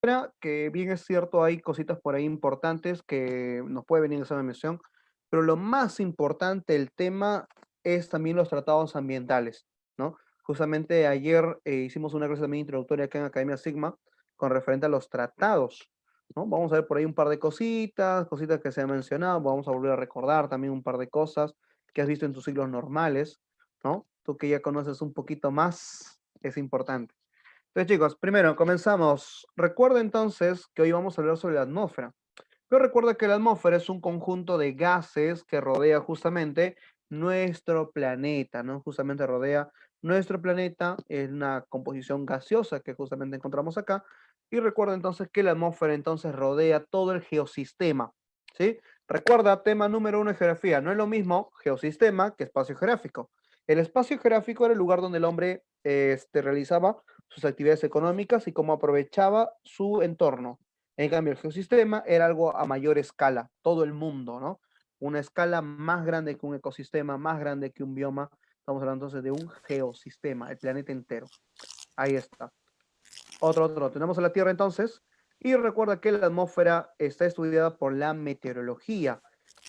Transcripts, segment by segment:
Que bien es cierto, hay cositas por ahí importantes que nos puede venir en esa mención, pero lo más importante del tema es también los tratados ambientales, ¿no? Justamente ayer hicimos una clase también introductoria acá en Academia Sigma con referente a los tratados, ¿no? Vamos a ver por ahí un par de cositas, cositas que se han mencionado, vamos a volver a recordar también un par de cosas que has visto en tus ciclos normales, ¿no? Tú que ya conoces un poquito más, es importante. Entonces, chicos, primero comenzamos. Recuerda entonces que hoy vamos a hablar sobre la atmósfera. Pero recuerda que la atmósfera es un conjunto de gases que rodea justamente nuestro planeta, ¿no? Justamente rodea nuestro planeta, es una composición gaseosa que justamente encontramos acá. Y recuerda entonces que la atmósfera entonces rodea todo el geosistema, ¿sí? Recuerda, tema número uno de geografía, no es lo mismo geosistema que espacio geográfico. El espacio geográfico era el lugar donde el hombre realizaba sus actividades económicas y cómo aprovechaba su entorno. En cambio, el geosistema era algo a mayor escala, todo el mundo, ¿no? Una escala más grande que un ecosistema, más grande que un bioma. Estamos hablando entonces de un geosistema, el planeta entero. Ahí está. Otro. Tenemos a la Tierra entonces. Y recuerda que la atmósfera está estudiada por la meteorología.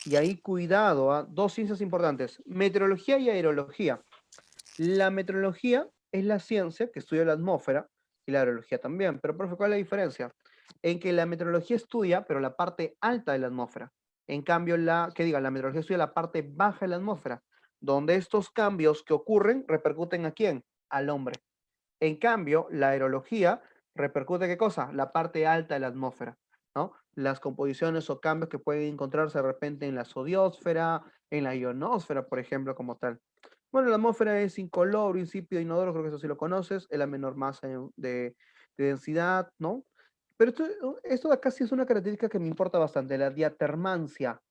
Y ahí cuidado, ¿ah? Dos ciencias importantes, meteorología y aerología. La meteorología es la ciencia que estudia la atmósfera y la aerología también. Pero, profe, ¿cuál es la diferencia? En que la meteorología estudia, pero la parte alta de la atmósfera. En cambio, la meteorología estudia la parte baja de la atmósfera, donde estos cambios que ocurren repercuten ¿a quién? Al hombre. En cambio, la aerología repercute ¿qué cosa? La parte alta de la atmósfera, ¿no? Las composiciones o cambios que pueden encontrarse de repente en la zodiosfera, en la ionosfera, por ejemplo, como tal. Bueno, la atmósfera es incoloro, insípido, inodoro, creo que eso sí lo conoces, es la menor masa de densidad, ¿no? Pero esto de acá sí es una característica que me importa bastante, la diatermancia.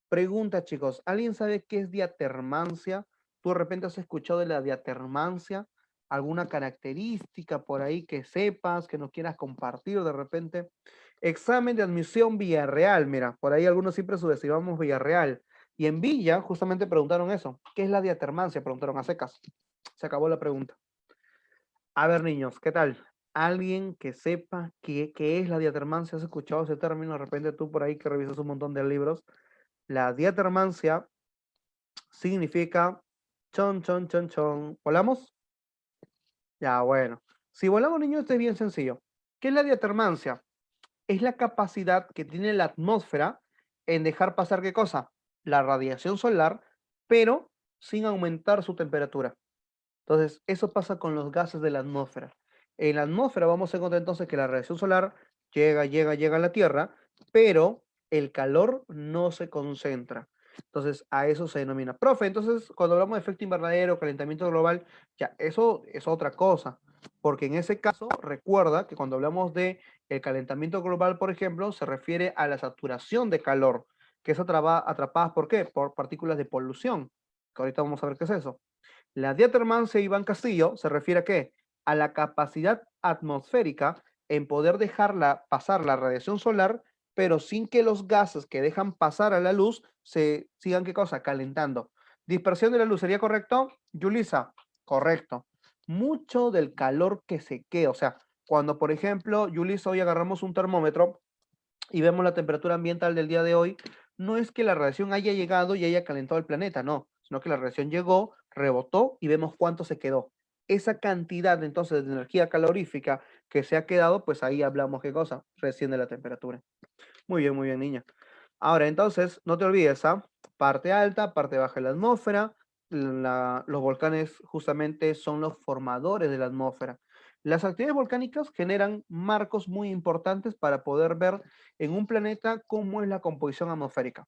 Pregunta, chicos, ¿alguien sabe qué es diatermancia? ¿Tú de repente has escuchado de la diatermancia? ¿Alguna característica por ahí que sepas, que nos quieras compartir de repente? Examen de admisión Villarreal, mira, por ahí algunos siempre subestimamos Villarreal. Y en Villa justamente preguntaron eso. ¿Qué es la diatermancia? Preguntaron a secas. Se acabó la pregunta. A ver, niños, ¿qué tal? ¿Alguien que sepa qué es la diatermancia? ¿Has escuchado ese término? De repente tú por ahí que revisas un montón de libros. La diatermancia significa chon, chon, chon, chon. ¿Volamos? Ya, bueno. Si volamos, niños, esto es bien sencillo. ¿Qué es la diatermancia? Es la capacidad que tiene la atmósfera en dejar pasar ¿qué cosa? La radiación solar, pero sin aumentar su temperatura. Entonces, eso pasa con los gases de la atmósfera. En la atmósfera vamos a encontrar entonces que la radiación solar llega a la Tierra, pero el calor no se concentra. Entonces, a eso se denomina. Profe, entonces, cuando hablamos de efecto invernadero, calentamiento global, ya, eso es otra cosa. Porque en ese caso, recuerda que cuando hablamos de el calentamiento global, por ejemplo, se refiere a la saturación de calor, que es atrapada, ¿por qué? Por partículas de polución, que ahorita vamos a ver qué es eso. La diatermancia, Iván Castillo, se refiere a qué? A la capacidad atmosférica en poder dejarla pasar la radiación solar, pero sin que los gases que dejan pasar a la luz se sigan, ¿qué cosa? Calentando. Dispersión de la luz, ¿sería correcto? Yulisa, correcto. Mucho del calor que se queda, o sea, cuando por ejemplo, Yulisa, hoy agarramos un termómetro y vemos la temperatura ambiental del día de hoy, no es que la radiación haya llegado y haya calentado el planeta, no, sino que la radiación llegó, rebotó y vemos cuánto se quedó. Esa cantidad entonces de energía calorífica que se ha quedado, pues ahí hablamos qué cosa, recién de la temperatura. Muy bien, niña. Ahora, entonces, no te olvides, ¿ah? Parte alta, parte baja de la atmósfera. Los volcanes justamente son los formadores de la atmósfera. Las actividades volcánicas generan marcos muy importantes para poder ver en un planeta cómo es la composición atmosférica.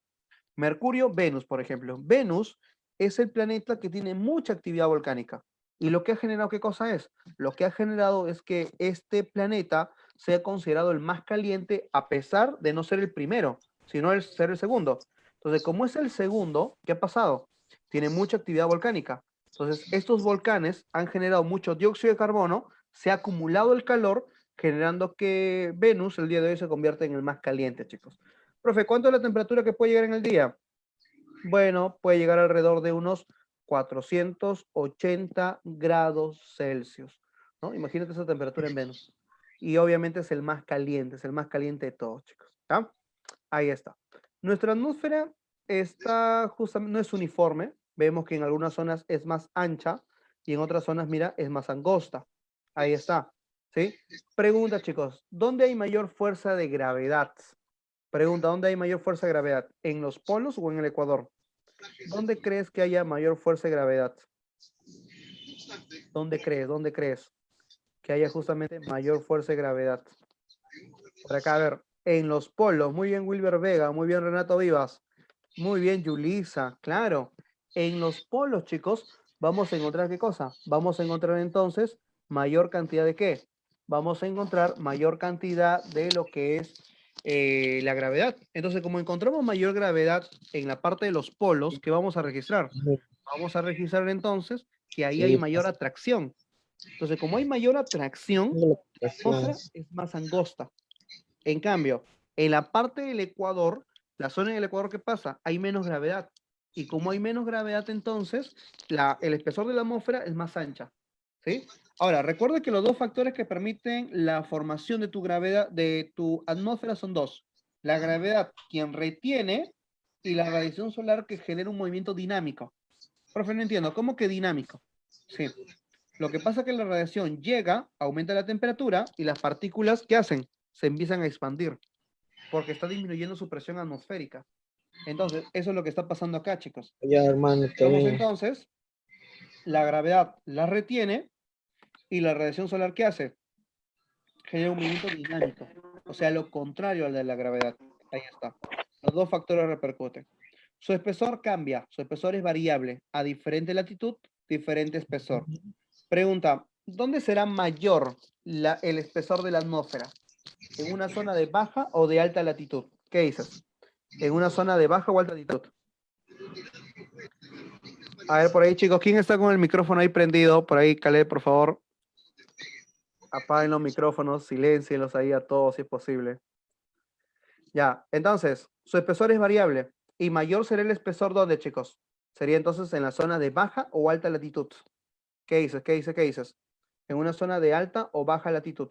Mercurio, Venus, por ejemplo. Venus es el planeta que tiene mucha actividad volcánica. ¿Y lo que ha generado qué cosa es? Lo que ha generado es que este planeta sea considerado el más caliente a pesar de no ser el primero, sino el ser el segundo. Entonces, como es el segundo, ¿qué ha pasado? Tiene mucha actividad volcánica. Entonces, estos volcanes han generado mucho dióxido de carbono, se ha acumulado el calor, generando que Venus el día de hoy se convierta en el más caliente, chicos. Profe, ¿cuánto es la temperatura que puede llegar en el día? Bueno, puede llegar alrededor de unos 480 grados Celsius, ¿no? Imagínate esa temperatura en Venus. y obviamente es el más caliente de todos, chicos. ¿Ya? Ahí está. Nuestra atmósfera está justamente, no es uniforme. Vemos que en algunas zonas es más ancha y en otras zonas, mira, es más angosta. Ahí está. ¿Sí? Pregunta, chicos, ¿dónde hay mayor fuerza de gravedad? Pregunta, ¿dónde hay mayor fuerza de gravedad? ¿En los polos o en el ecuador? ¿Dónde crees que haya mayor fuerza de gravedad? ¿Dónde crees? ¿Dónde crees que haya justamente mayor fuerza de gravedad? Por acá, a ver, en los polos. Muy bien, Wilber Vega. Muy bien, Renato Vivas. Muy bien, Yulisa. Claro. En los polos, chicos, vamos a encontrar ¿qué cosa? Vamos a encontrar entonces mayor cantidad de ¿qué? Vamos a encontrar mayor cantidad de lo que es la gravedad. Entonces, como encontramos mayor gravedad en la parte de los polos, ¿qué vamos a registrar? Vamos a registrar entonces que ahí hay Sí, mayor atracción. Entonces, como hay mayor atracción, la la presión. atmósfera es más angosta. En cambio, en la parte del Ecuador, la zona en el Ecuador, ¿qué pasa? Hay menos gravedad. Y como hay menos gravedad, entonces, el espesor de la atmósfera es más ancha. ¿Sí? Ahora, recuerda que los dos factores que permiten la formación de tu gravedad, de tu atmósfera son dos. La gravedad, quien retiene, y la radiación solar que genera un movimiento dinámico. Profe, no entiendo, ¿cómo que dinámico? Sí. Lo que pasa es que la radiación llega, aumenta la temperatura y las partículas, ¿qué hacen? Se empiezan a expandir porque está disminuyendo su presión atmosférica. Entonces, eso es lo que está pasando acá, chicos. Ya, hermano, está Vemos bien. entonces, la gravedad la retiene y la radiación solar, ¿qué hace? Genera un movimiento dinámico, o sea, lo contrario al de la gravedad. Ahí está. Los dos factores repercuten. Su espesor cambia, su espesor es variable. A diferente latitud, diferente espesor. Pregunta, ¿dónde será mayor el espesor de la atmósfera? ¿En una zona de baja o de alta latitud? ¿Qué dices? ¿En una zona de baja o alta latitud? A ver, por ahí, chicos, ¿quién está con el micrófono ahí prendido? Por ahí, Caleb, por favor. Apaguen los micrófonos, silencienlos ahí a todos si es posible. Ya, entonces, su espesor es variable. ¿Y mayor será el espesor dónde, chicos? Sería entonces en la zona de baja o alta latitud. ¿Qué dices? ¿Qué dices? ¿Qué dices? ¿En una zona de alta o baja latitud?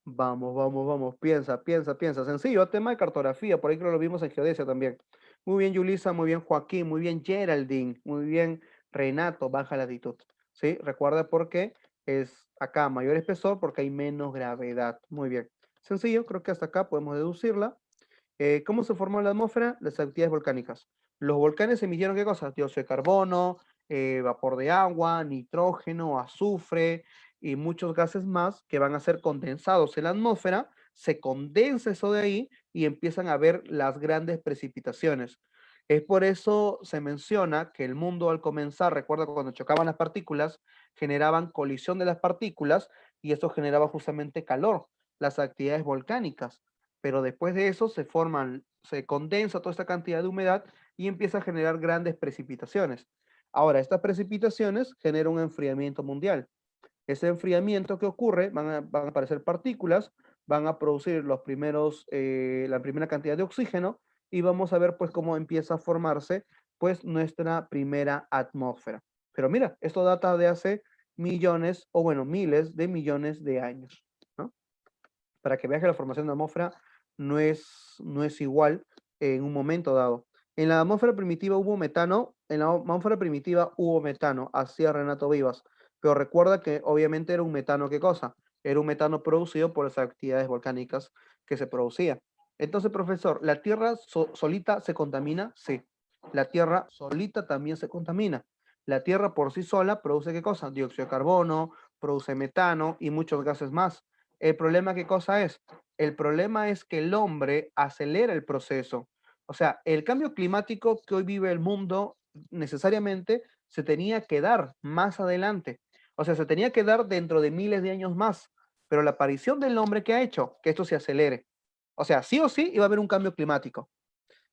Vamos, vamos, vamos. Piensa, piensa, piensa. Sencillo, tema de cartografía. Por ahí creo que lo vimos en geodesia también. Muy bien, Yulisa. Muy bien, Joaquín. Muy bien, Geraldine. Muy bien, Renato. Baja latitud. ¿Sí? Recuerda por qué es acá mayor espesor porque hay menos gravedad. Muy bien. Sencillo, creo que hasta acá podemos deducirla. ¿Cómo se formó la atmósfera? Las actividades volcánicas. Los volcanes emitieron ¿qué cosas? Dióxido de carbono, vapor de agua, nitrógeno, azufre y muchos gases más que van a ser condensados en la atmósfera. Se condensa eso de ahí y empiezan a ver las grandes precipitaciones. Es por eso se menciona que el mundo al comenzar, recuerda cuando chocaban las partículas, generaban colisión de las partículas y eso generaba justamente calor, las actividades volcánicas, pero después de eso se condensa toda esta cantidad de humedad y empieza a generar grandes precipitaciones. Ahora, estas precipitaciones generan un enfriamiento mundial. Ese enfriamiento que ocurre, van a aparecer partículas, van a producir la primera cantidad de oxígeno y vamos a ver pues cómo empieza a formarse pues nuestra primera atmósfera. Pero mira, esto data de hace millones o bueno, miles de millones de años, ¿no? Para que veas que la formación de la atmósfera no es igual en un momento dado. En la atmósfera primitiva hubo metano, en la atmósfera primitiva hubo metano, hacía Renato Vivas, pero recuerda que obviamente era un metano, ¿qué cosa? Era un metano producido por las actividades volcánicas que se producía. Entonces, profesor, ¿la Tierra solita se contamina? Sí. La Tierra solita también se contamina. La Tierra por sí sola produce ¿qué cosa? Dióxido de carbono, produce metano y muchos gases más. ¿El problema qué cosa es? El problema es que el hombre acelera el proceso. O sea, el cambio climático que hoy vive el mundo necesariamente se tenía que dar más adelante. O sea, se tenía que dar dentro de miles de años más. Pero la aparición del hombre que ha hecho que esto se acelere. O sea, sí o sí iba a haber un cambio climático.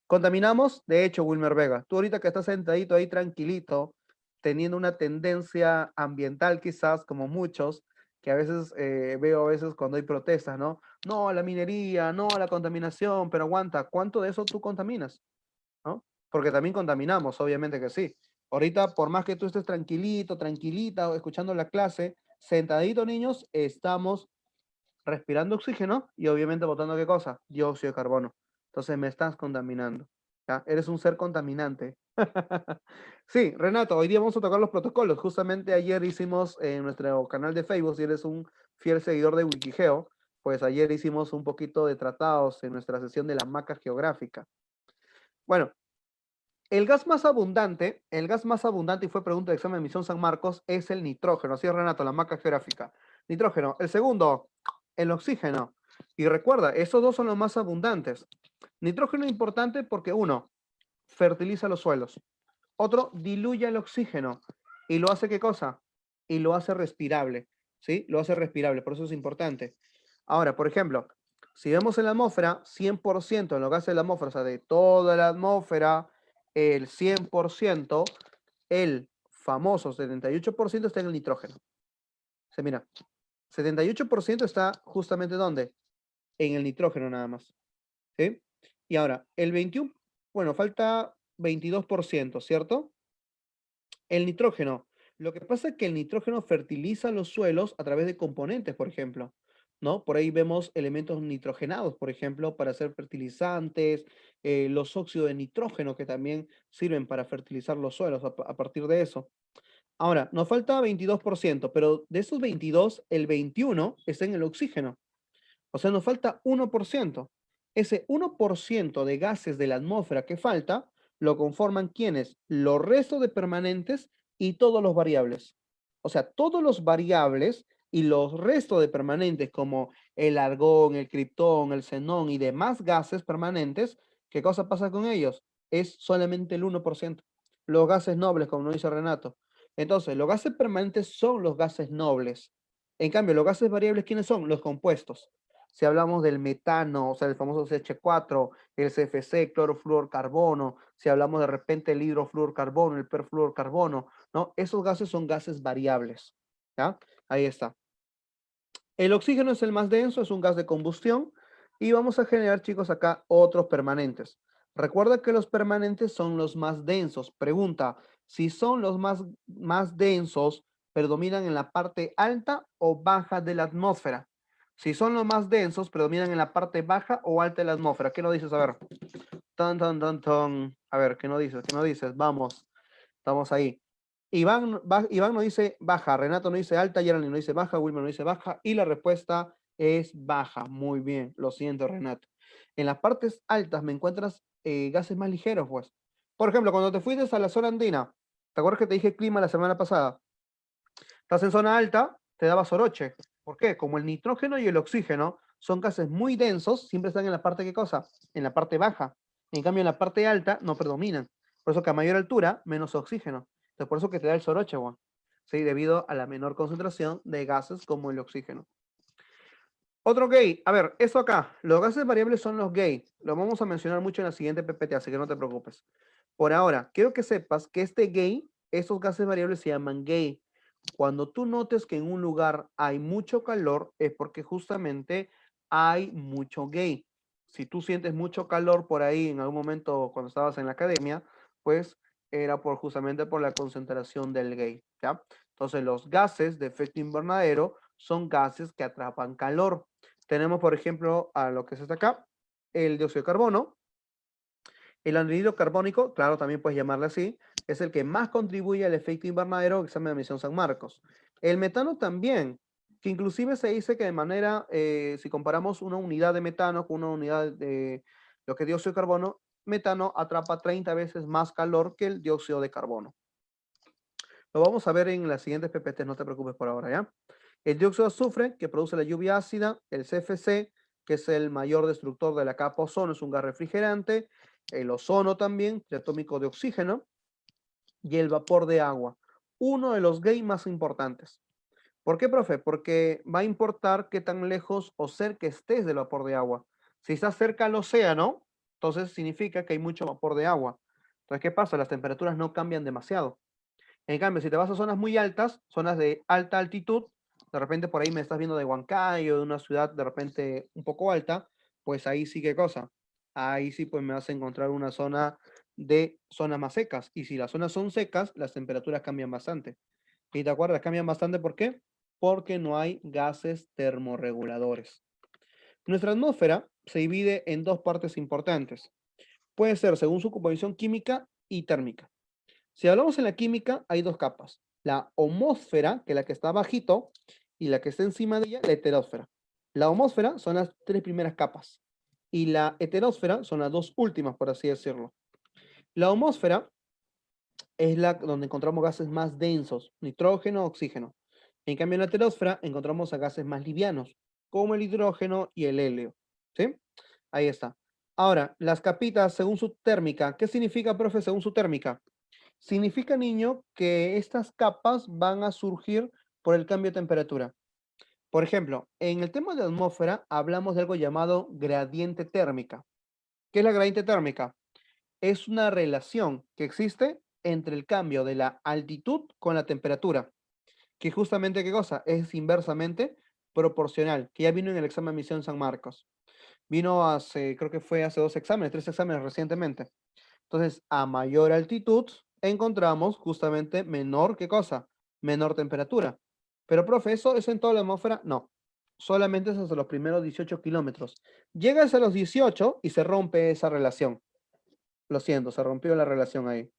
Contaminamos, de hecho, Wilmer Vega. Tú ahorita que estás sentadito ahí tranquilito, teniendo una tendencia ambiental quizás, como muchos, que a veces veo a veces cuando hay protestas, ¿no? No, la minería, no, la contaminación, pero aguanta, ¿cuánto de eso tú contaminas? ¿No? Porque también contaminamos, obviamente que sí. Ahorita, por más que tú estés tranquilito, tranquilita, o escuchando la clase, sentadito, niños, estamos respirando oxígeno y obviamente botando ¿qué cosa? Dióxido de carbono. Entonces me estás contaminando. ¿Ya? Eres un ser contaminante. Sí, Renato, hoy día vamos a tocar los protocolos. Justamente ayer hicimos en nuestro canal de Facebook, si eres un fiel seguidor de Wikigeo, pues ayer hicimos un poquito de tratados en nuestra sesión de la maca geográfica. Bueno, el gas más abundante, y fue pregunta de examen de emisión San Marcos, es el nitrógeno. Así es, Renato, la maca geográfica. Nitrógeno. El segundo, el oxígeno. Y recuerda, esos dos son los más abundantes. Nitrógeno es importante porque uno, fertiliza los suelos. Otro, diluye el oxígeno. ¿Y lo hace qué cosa? Y lo hace respirable. ¿Sí? Lo hace respirable, por eso es importante. Ahora, por ejemplo, si vemos en la atmósfera, 100% en los gases de la atmósfera, o sea, de toda la atmósfera, el 100%, el famoso 78% está en el nitrógeno. O sea, mira, 78% está justamente ¿dónde? En el nitrógeno nada más. ¿Sí? Y ahora, el 21, bueno, falta 22%, ¿cierto? El nitrógeno. Lo que pasa es que el nitrógeno fertiliza los suelos a través de componentes, por ejemplo, ¿no? Por ahí vemos elementos nitrogenados, por ejemplo, para hacer fertilizantes, los óxidos de nitrógeno que también sirven para fertilizar los suelos a partir de eso. Ahora, nos falta 22%, pero de esos 22, el 21 está en el oxígeno. O sea, nos falta 1%. Ese 1% de gases de la atmósfera que falta lo conforman ¿quiénes? Los restos de permanentes y todos los variables. O sea, todos los variables y los restos de permanentes como el argón, el criptón, el xenón y demás gases permanentes, ¿qué cosa pasa con ellos? Es solamente el 1%. Los gases nobles, como nos dice Renato. Entonces, los gases permanentes son los gases nobles. En cambio, los gases variables, ¿quiénes son? Los compuestos. Si hablamos del metano, o sea, el famoso CH4, el CFC, clorofluorcarbono, si hablamos de repente el hidrofluorcarbono, el perfluorcarbono, ¿no? Esos gases son gases variables, ¿ya? Ahí está. El oxígeno es el más denso, es un gas de combustión, y vamos a generar, chicos, acá otros permanentes. Recuerda que los permanentes son los más densos. Pregunta, si son los más densos, ¿predominan en la parte alta o baja de la atmósfera? Si son los más densos, ¿predominan en la parte baja o alta de la atmósfera? ¿Qué nos dices? A ver. Tan, tan, tan, tan. A ver, ¿qué nos dices? ¿Qué nos dices? Vamos. Estamos ahí. Iván nos dice baja, Renato nos dice alta, Geraldine nos dice baja, Wilmer nos dice baja, y la respuesta es baja. Muy bien, lo siento, Renato. En las partes altas me encuentras gases más ligeros, pues. Por ejemplo, cuando te fuiste a la zona andina, ¿te acuerdas que te dije clima la semana pasada? Estás en zona alta, te daba soroche. ¿Por qué? Como el nitrógeno y el oxígeno son gases muy densos, siempre están en la parte, ¿qué cosa? En la parte baja. En cambio, en la parte alta no predominan. Por eso que a mayor altura, menos oxígeno. Entonces, por eso que te da el soroche, weón. ¿Sí? Debido a la menor concentración de gases como el oxígeno. Otro gay. A ver, eso acá. Los gases variables son los gay. Lo vamos a mencionar mucho en la siguiente PPT, así que no te preocupes. Por ahora, quiero que sepas que este gay, esos gases variables se llaman gay. Cuando tú notes que en un lugar hay mucho calor, es porque justamente hay mucho gay. Si tú sientes mucho calor por ahí en algún momento cuando estabas en la academia, pues era justamente por la concentración del gay, ¿ya? Entonces, los gases de efecto invernadero son gases que atrapan calor. Tenemos, por ejemplo, a lo que es hasta acá, el dióxido de carbono, el anhídrido carbónico, claro, también puedes llamarle así, es el que más contribuye al efecto invernadero, examen de emisión San Marcos. El metano también, que inclusive se dice que de manera, si comparamos una unidad de metano con una unidad de lo que es dióxido de carbono, metano atrapa 30 veces más calor que el dióxido de carbono. Lo vamos a ver en las siguientes PPT, no te preocupes por ahora, ¿ya? El dióxido de azufre, que produce la lluvia ácida, el CFC, que es el mayor destructor de la capa ozono, es un gas refrigerante, el ozono también, atómico de oxígeno, y el vapor de agua, uno de los gays más importantes. ¿Por qué, profe? Porque va a importar qué tan lejos o cerca estés del vapor de agua. Si estás cerca al océano, entonces significa que hay mucho vapor de agua. Entonces, ¿qué pasa? Las temperaturas no cambian demasiado. En cambio, si te vas a zonas muy altas, zonas de alta altitud, de repente por ahí me estás viendo de Huancayo, de una ciudad de repente un poco alta, pues ahí sí que cosa. Ahí sí pues me vas a encontrar una zona de zonas más secas. Y si las zonas son secas, las temperaturas cambian bastante. ¿Y te acuerdas? Cambian bastante, ¿por qué? porque no hay gases termorreguladores. Nuestra atmósfera se divide en dos partes importantes. Puede ser según su composición química y térmica. Si hablamos en la química, hay dos capas. La homósfera, que es la que está bajito, y la que está encima de ella, la heterósfera. La homósfera son las tres primeras capas, y la heterósfera son las dos últimas, por así decirlo. La homósfera es la donde encontramos gases más densos, nitrógeno, oxígeno. En cambio, en la heterósfera encontramos a gases más livianos, como el hidrógeno y el helio. ¿Sí? Ahí está. Ahora, las capitas según su térmica. ¿Qué significa, profe, según su térmica? Significa, niño, que estas capas van a surgir por el cambio de temperatura. Por ejemplo, en el tema de atmósfera hablamos de algo llamado gradiente térmica. ¿Qué es la gradiente térmica? Es una relación que existe entre el cambio de la altitud con la temperatura, que justamente, ¿qué cosa? Es inversamente proporcional, que ya vino en el examen de admisión San Marcos. Vino hace, creo que fue hace 2 exámenes, 3 exámenes recientemente. Entonces, a mayor altitud, encontramos justamente menor, ¿qué cosa? Menor temperatura. Pero, profe, ¿eso en toda la atmósfera? No. Solamente es hasta los primeros 18 kilómetros. Llegas a los 18 y se rompe esa relación. Lo siento, se rompió la relación ahí.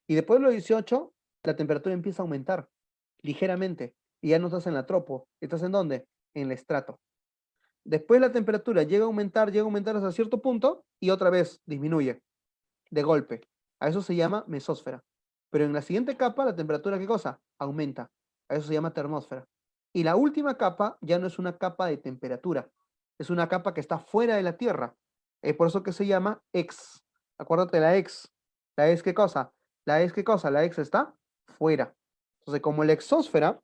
Y después de los 18, la temperatura empieza a aumentar ligeramente. Y ya no estás en la tropo. ¿Estás en dónde? En el estrato. Después la temperatura llega a aumentar hasta cierto punto y otra vez disminuye de golpe. A eso se llama mesósfera. Pero en la siguiente capa, la temperatura, ¿qué cosa? Aumenta. A eso se llama termósfera. Y la última capa ya no es una capa de temperatura. Es una capa que está fuera de la Tierra. Es por eso que se llama ex. Acuérdate, la ex. ¿La ex qué cosa? La ex qué cosa? La ex está fuera. Entonces, como la exósfera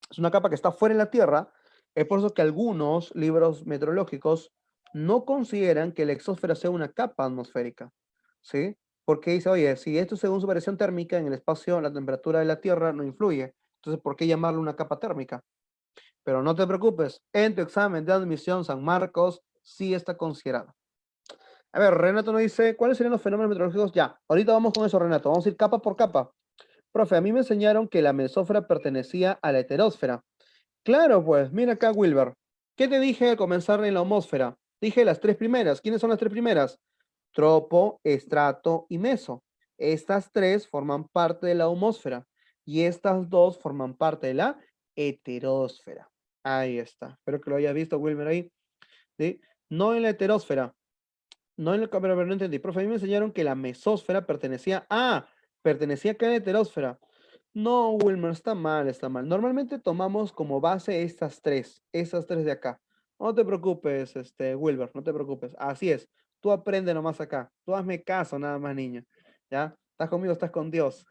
es una capa que está fuera de la Tierra, es por eso que algunos libros meteorológicos no consideran que la exósfera sea una capa atmosférica. ¿Sí? Porque dice, oye, si esto según su variación térmica en el espacio, la temperatura de la Tierra no influye. Entonces, ¿por qué llamarlo una capa térmica? Pero no te preocupes, en tu examen de admisión San Marcos sí está considerado. A ver, Renato nos dice, ¿cuáles serían los fenómenos meteorológicos? Ya, ahorita vamos con eso, Renato. Vamos a ir capa por capa. Profe, a mí me enseñaron que la mesósfera pertenecía a la heterósfera. Claro, pues, mira acá, Wilber. ¿Qué te dije al comenzar en la homósfera? Dije las tres primeras. ¿Quiénes son las tres primeras? Tropo, estrato y meso. Estas tres forman parte de la homósfera y estas dos forman parte de la heterósfera. Ahí está. Espero que lo hayas visto, Wilmer, ahí. ¿Sí? No en la heterósfera. No en la cámara, pero no entendí. Profe, a mí me enseñaron que la mesósfera pertenecía. Ah, pertenecía acá a la heterósfera. No, Wilmer, está mal, está mal. Normalmente tomamos como base estas tres de acá. No te preocupes, Wilber, no te preocupes. Así es. Tú aprende nomás acá. Tú hazme caso nada más, niño. ¿Ya? Estás conmigo, estás con Dios.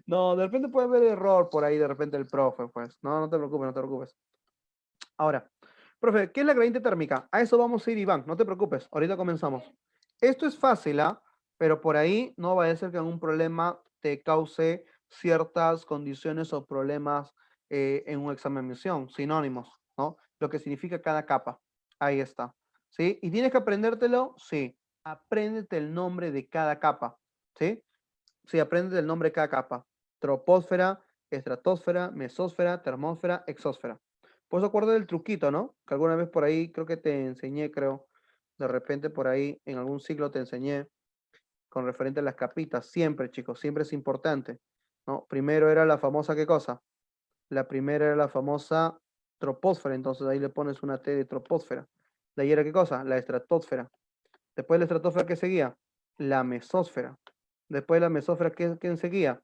No, de repente puede haber error por ahí, de repente el profe, pues. No, no te preocupes, no te preocupes. Ahora, profe, ¿qué es la gradiente térmica? A eso vamos a ir, Iván, no te preocupes, ahorita comenzamos. Esto es fácil, ¿ah? Pero por ahí no vaya a ser que algún problema te cause ciertas condiciones o problemas en un examen de admisión, sinónimos, ¿no? Lo que significa cada capa. Ahí está. ¿Sí? ¿Y tienes que aprendértelo? Sí. Apréndete el nombre de cada capa. ¿Sí? Sí, apréndete el nombre de cada capa. Troposfera, estratosfera, mesósfera, termósfera, exósfera. Pues acuerdo del truquito, ¿no? Que alguna vez por ahí creo que te enseñé, creo. De repente por ahí en algún ciclo te enseñé con referente a las capitas. Siempre, chicos, siempre es importante, ¿no? Primero era la famosa, ¿qué cosa? La primera era la famosa troposfera, entonces ahí le pones una T de troposfera. De ahí era, ¿qué cosa? La estratosfera. Después de la estratosfera, ¿qué seguía? La mesósfera. Después de la mesósfera, ¿qué seguía?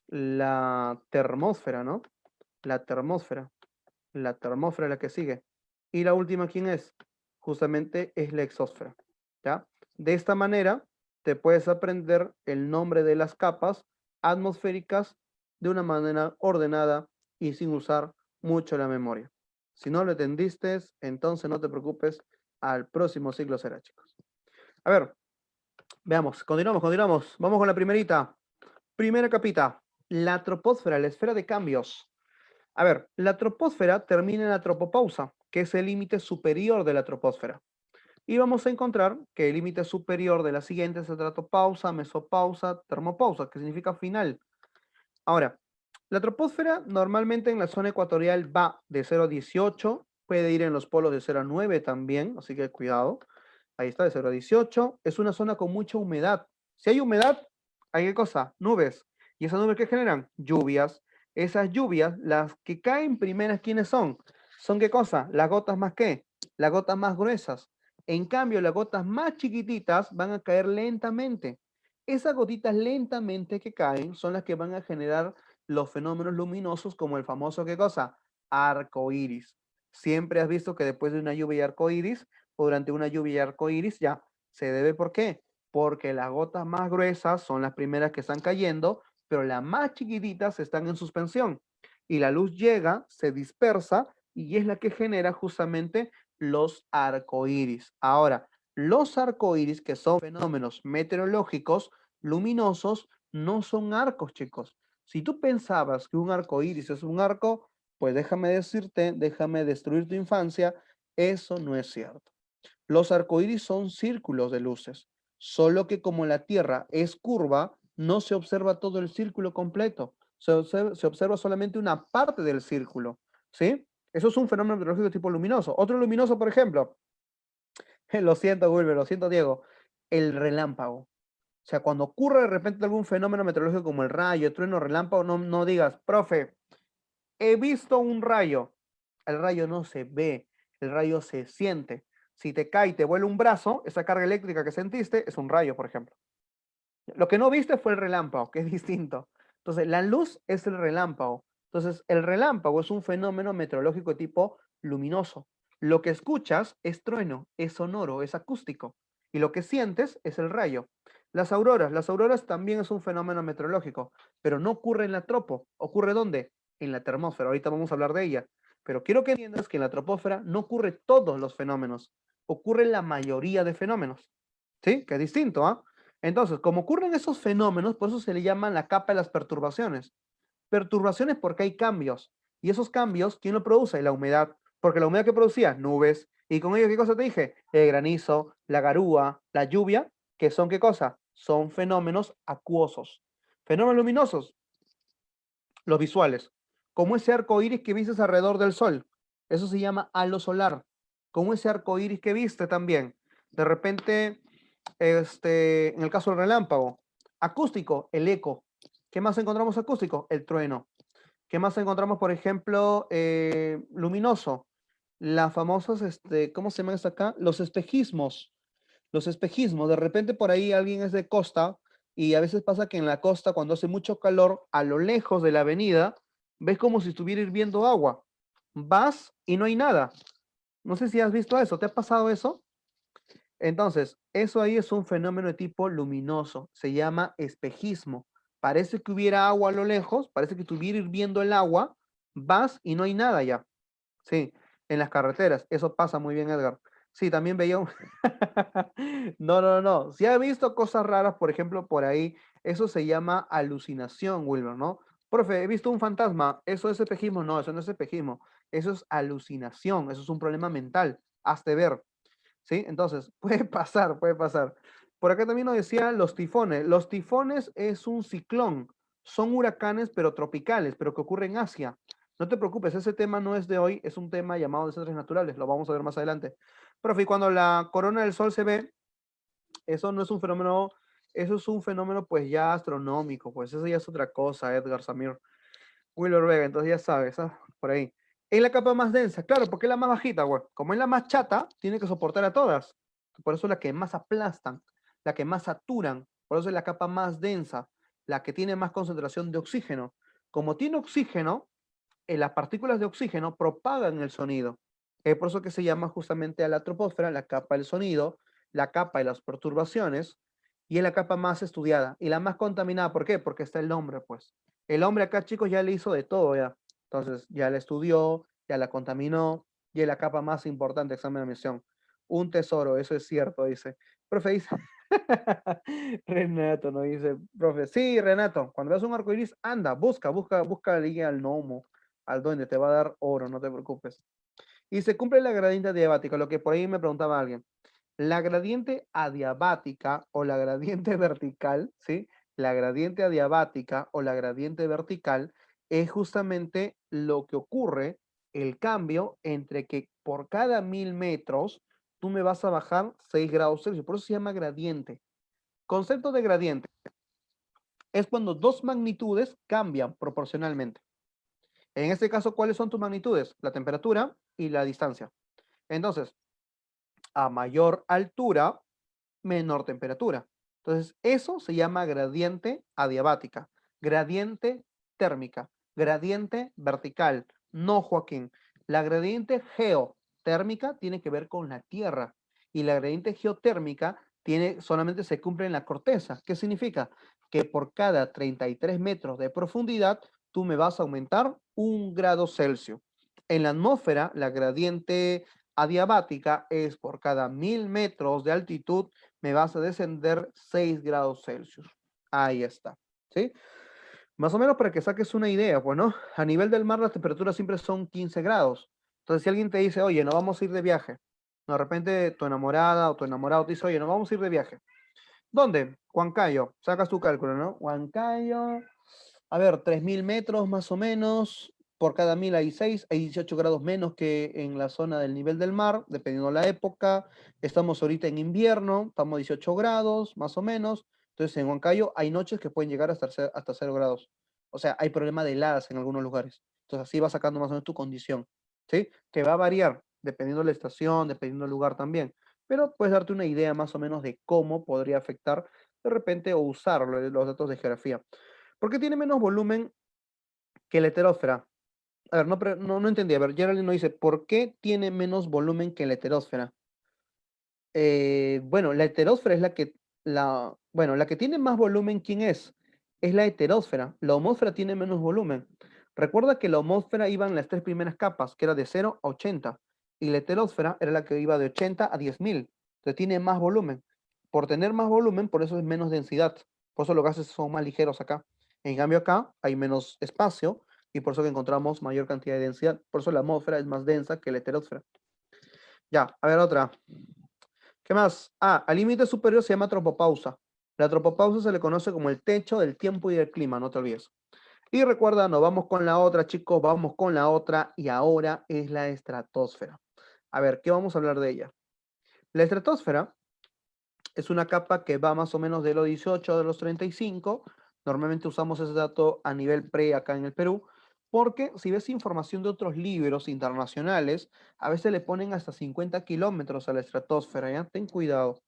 La termósfera, ¿no? La termósfera. La termósfera es la que sigue. Y la última, ¿quién es? Justamente es la exósfera. ¿Ya? De esta manera, te puedes aprender el nombre de las capas atmosféricas de una manera ordenada y sin usar mucho la memoria. Si no lo entendiste, entonces no te preocupes, al próximo ciclo será, chicos. A ver, veamos, continuamos. Vamos con la primerita. Primera capita, la troposfera, la esfera de cambios. A ver, la troposfera termina en la tropopausa, que es el límite superior de la troposfera. Y vamos a encontrar que el límite superior de la siguiente es estratopausa, mesopausa, termopausa, que significa final. Ahora, La troposfera normalmente en la zona ecuatorial va de 0 a 18, puede ir en los polos de 0 a 9 también, así que cuidado. Ahí está, de 0 a 18. Es una zona con mucha humedad. Si hay humedad, ¿hay qué cosa? Nubes. ¿Y esas nubes qué generan? Lluvias. Esas lluvias, las que caen primeras, ¿quiénes son? ¿Son qué cosa? Las gotas más qué? Las gotas más gruesas. En cambio, las gotas más chiquititas van a caer lentamente. Esas gotitas lentamente que caen son las que van a generar los fenómenos luminosos como el famoso, ¿qué cosa? Arco iris. Siempre has visto que después de una lluvia y arco iris, o durante una lluvia y arco iris, ya se debe, ¿por qué? Porque las gotas más gruesas son las primeras que están cayendo, pero las más chiquititas están en suspensión. Y la luz llega, se dispersa y es la que genera justamente los arcoíris. Ahora, los arcoíris, que son fenómenos meteorológicos luminosos, no son arcos, chicos. Si tú pensabas que un arco iris es un arco, pues déjame decirte, déjame destruir tu infancia, eso no es cierto. Los arcoíris son círculos de luces, solo que como la Tierra es curva, no se observa todo el círculo completo, se observa solamente una parte del círculo, ¿sí? Eso es un fenómeno meteorológico de tipo luminoso. Otro luminoso, por ejemplo, lo siento, Wilber, lo siento, Diego, el relámpago. O sea, cuando ocurre de repente algún fenómeno meteorológico como el rayo, el trueno, relámpago, no digas, profe, he visto un rayo. El rayo no se ve, el rayo se siente. Si te cae y te vuela un brazo, esa carga eléctrica que sentiste es un rayo, por ejemplo. Lo que no viste fue el relámpago, que es distinto. Entonces, la luz es el relámpago. Entonces, el relámpago es un fenómeno meteorológico de tipo luminoso. Lo que escuchas es trueno, es sonoro, es acústico. Y lo que sientes es el rayo. Las auroras también es un fenómeno meteorológico, pero no ocurre en la tropo. ¿Ocurre dónde? En la termósfera. Ahorita vamos a hablar de ella. Pero quiero que entiendas que en la troposfera no ocurre todos los fenómenos. Ocurre la mayoría de fenómenos. ¿Sí? Que es distinto, ¿ah? Entonces, como ocurren esos fenómenos, por eso se le llama la capa de las perturbaciones. Perturbaciones porque hay cambios. Y esos cambios, ¿quién lo produce? La humedad. Porque la humedad que producía, nubes. Y con ello, ¿qué cosa te dije? El granizo, la garúa, la lluvia, que son ¿qué cosa? Son fenómenos acuosos. Fenómenos luminosos, los visuales. Como ese arco iris que viste alrededor del sol. Eso se llama halo solar. Como ese arco iris que viste también. De repente, en el caso del relámpago. Acústico, el eco. ¿Qué más encontramos acústico? El trueno. ¿Qué más encontramos, por ejemplo, luminoso? Las famosas, ¿cómo se llama esto acá? Los espejismos. Los espejismos. De repente por ahí alguien es de costa y a veces pasa que en la costa, cuando hace mucho calor, a lo lejos de la avenida, ves como si estuviera hirviendo agua. Vas y no hay nada. No sé si has visto eso. ¿Te ha pasado eso? Entonces, eso ahí es un fenómeno de tipo luminoso, se llama espejismo. Parece que hubiera agua a lo lejos, parece que estuviera hirviendo el agua, vas y no hay nada ya. Sí, en las carreteras, eso pasa muy bien, Edgar. Sí, también veía un... No. Si ha visto cosas raras, por ejemplo, por ahí, eso se llama alucinación, Wilmer, ¿no? Profe, he visto un fantasma, ¿eso es espejismo? No, eso no es espejismo, eso es alucinación, eso es un problema mental, hazte ver. ¿Sí? Entonces, puede pasar, puede pasar. Por acá también nos decía los tifones. Los tifones es un ciclón. Son huracanes, pero tropicales, pero que ocurren en Asia. No te preocupes, ese tema no es de hoy, es un tema llamado desastres naturales. Lo vamos a ver más adelante. Profe, y cuando la corona del sol se ve, eso no es un fenómeno, eso es un fenómeno pues ya astronómico, pues eso ya es otra cosa, Edgar Samir. Wheeler Vega, entonces ya sabes, ¿ah? Por ahí. Es la capa más densa, claro, porque es la más bajita, güey. Como es la más chata, tiene que soportar a todas. Por eso es la que más aplastan, la que más saturan. Por eso es la capa más densa, la que tiene más concentración de oxígeno. Como tiene oxígeno, las partículas de oxígeno propagan el sonido. Es por eso que se llama justamente a la troposfera la capa del sonido, la capa de las perturbaciones, y es la capa más estudiada y la más contaminada. ¿Por qué? Porque está el hombre, pues. El hombre acá, chicos, ya le hizo de todo ya. Entonces, ya la estudió, ya la contaminó, y es la capa más importante, examen de admisión. Un tesoro, eso es cierto, dice. Profe, dice. Renato, ¿no? Dice, profe, sí, Renato, cuando veas un arco iris, anda, busca la guía al gnomo, al duende, te va a dar oro, no te preocupes. Y se cumple la gradiente adiabática, lo que por ahí me preguntaba alguien. La gradiente adiabática o la gradiente vertical, ¿sí? La gradiente adiabática o la gradiente vertical es justamente lo que ocurre, el cambio entre que por cada 1000 metros tú me vas a bajar 6 grados Celsius. Por eso se llama gradiente. Concepto de gradiente es cuando dos magnitudes cambian proporcionalmente. En este caso, ¿cuáles son tus magnitudes? La temperatura y la distancia. Entonces, a mayor altura, menor temperatura. Entonces, eso se llama gradiente adiabática, gradiente térmica, gradiente vertical. No, Joaquín. La gradiente geotérmica tiene que ver con la Tierra y la gradiente geotérmica solamente se cumple en la corteza. ¿Qué significa? Que por cada 33 metros de profundidad, tú me vas a aumentar 1 grado Celsius. En la atmósfera, la gradiente adiabática es por cada 1000 metros de altitud, me vas a descender 6 grados Celsius. Ahí está, ¿sí? Más o menos para que saques una idea, pues, ¿no? A nivel del mar las temperaturas siempre son 15 grados. Entonces, si alguien te dice, oye, no vamos a ir de viaje, de repente tu enamorada o tu enamorado te dice, oye, no vamos a ir de viaje. ¿Dónde? Huancayo. Sacas tu cálculo, ¿no? Huancayo, a ver, 3000 metros más o menos. Por cada 1000 hay 6, hay 18 grados menos que en la zona del nivel del mar, dependiendo de la época. Estamos ahorita en invierno, estamos a 18 grados más o menos. Entonces en Huancayo hay noches que pueden llegar hasta 0 grados. O sea, hay problema de heladas en algunos lugares. Entonces así va sacando más o menos tu condición, ¿sí? Que va a variar dependiendo de la estación, dependiendo del lugar también. Pero puedes darte una idea más o menos de cómo podría afectar de repente o usar los datos de geografía. ¿Por qué tiene menos volumen que la heterósfera? A ver, no entendí. A ver, Geraldine nos dice, ¿por qué tiene menos volumen que la heterósfera? Bueno, la heterósfera es la que tiene más volumen, ¿quién es? Es la heterósfera. La homósfera tiene menos volumen. Recuerda que la homósfera iba en las tres primeras capas, que era de 0 a 80, y la heterósfera era la que iba de 80 a 10.000. Entonces tiene más volumen. Por tener más volumen, por eso es menos densidad. Por eso los gases son más ligeros acá. En cambio acá hay menos espacio y por eso que encontramos mayor cantidad de densidad. Por eso la atmósfera es más densa que la heterósfera. Ya, a ver otra. ¿Qué más? Ah, al límite superior se llama tropopausa. La tropopausa se le conoce como el techo del tiempo y del clima, no te olvides. Y recuerda, nos vamos con la otra, chicos, vamos con la otra, y ahora es la estratosfera. A ver, ¿qué vamos a hablar de ella? La estratosfera es una capa que va más o menos de los 18 a los 35. Normalmente usamos ese dato a nivel pre acá en el Perú, porque si ves información de otros libros internacionales, a veces le ponen hasta 50 kilómetros a la estratosfera, ¿ya? Ten cuidado.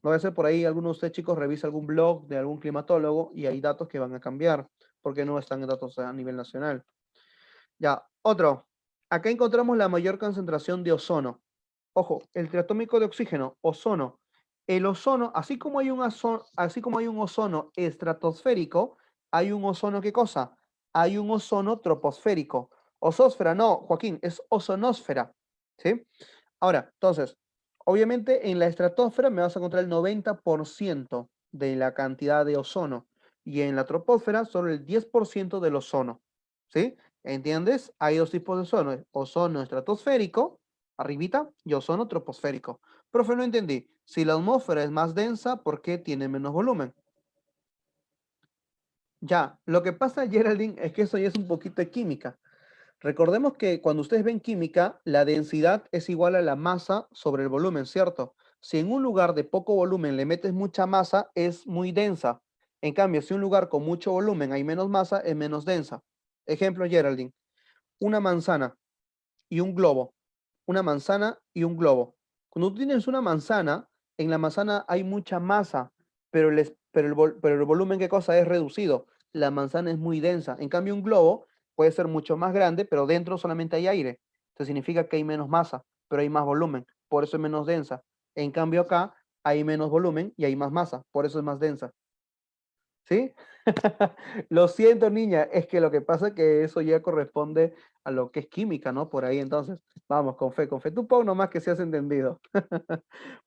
No va a ser por ahí, alguno de ustedes chicos revisa algún blog de algún climatólogo y hay datos que van a cambiar, porque no están en datos a nivel nacional. Ya, otro. Acá encontramos la mayor concentración de ozono. Ojo, el triatómico de oxígeno, ozono. El ozono, así como hay un ozono estratosférico, hay un ozono, ¿qué cosa? Hay un ozono troposférico. Osósfera, no, Joaquín, es ozonosfera. ¿Sí? Ahora, entonces, obviamente en la estratosfera me vas a encontrar el 90% de la cantidad de ozono y en la troposfera solo el 10% del ozono. ¿Sí? ¿Entiendes? Hay dos tipos de ozono, ozono estratosférico, arribita, y ozono troposférico. Profe, no entendí. Si la atmósfera es más densa, ¿por qué tiene menos volumen? Ya, lo que pasa, Geraldine, es que eso ya es un poquito de química. Recordemos que cuando ustedes ven química, la densidad es igual a la masa sobre el volumen, ¿cierto? Si en un lugar de poco volumen le metes mucha masa, es muy densa. En cambio, si un lugar con mucho volumen hay menos masa, es menos densa. Ejemplo, Geraldine, una manzana y un globo. Una manzana y un globo. Cuando tú tienes una manzana, en la manzana hay mucha masa, pero el volumen, ¿qué cosa? Es reducido. La manzana es muy densa. En cambio, un globo puede ser mucho más grande, pero dentro solamente hay aire. Esto significa que hay menos masa, pero hay más volumen. Por eso es menos densa. En cambio, acá hay menos volumen y hay más masa. Por eso es más densa. ¿Sí? Lo siento, niña, es que lo que pasa es que eso ya corresponde a lo que es química, ¿no? Por ahí entonces, vamos, con fe, con fe. Tú pon nomás que seas entendido.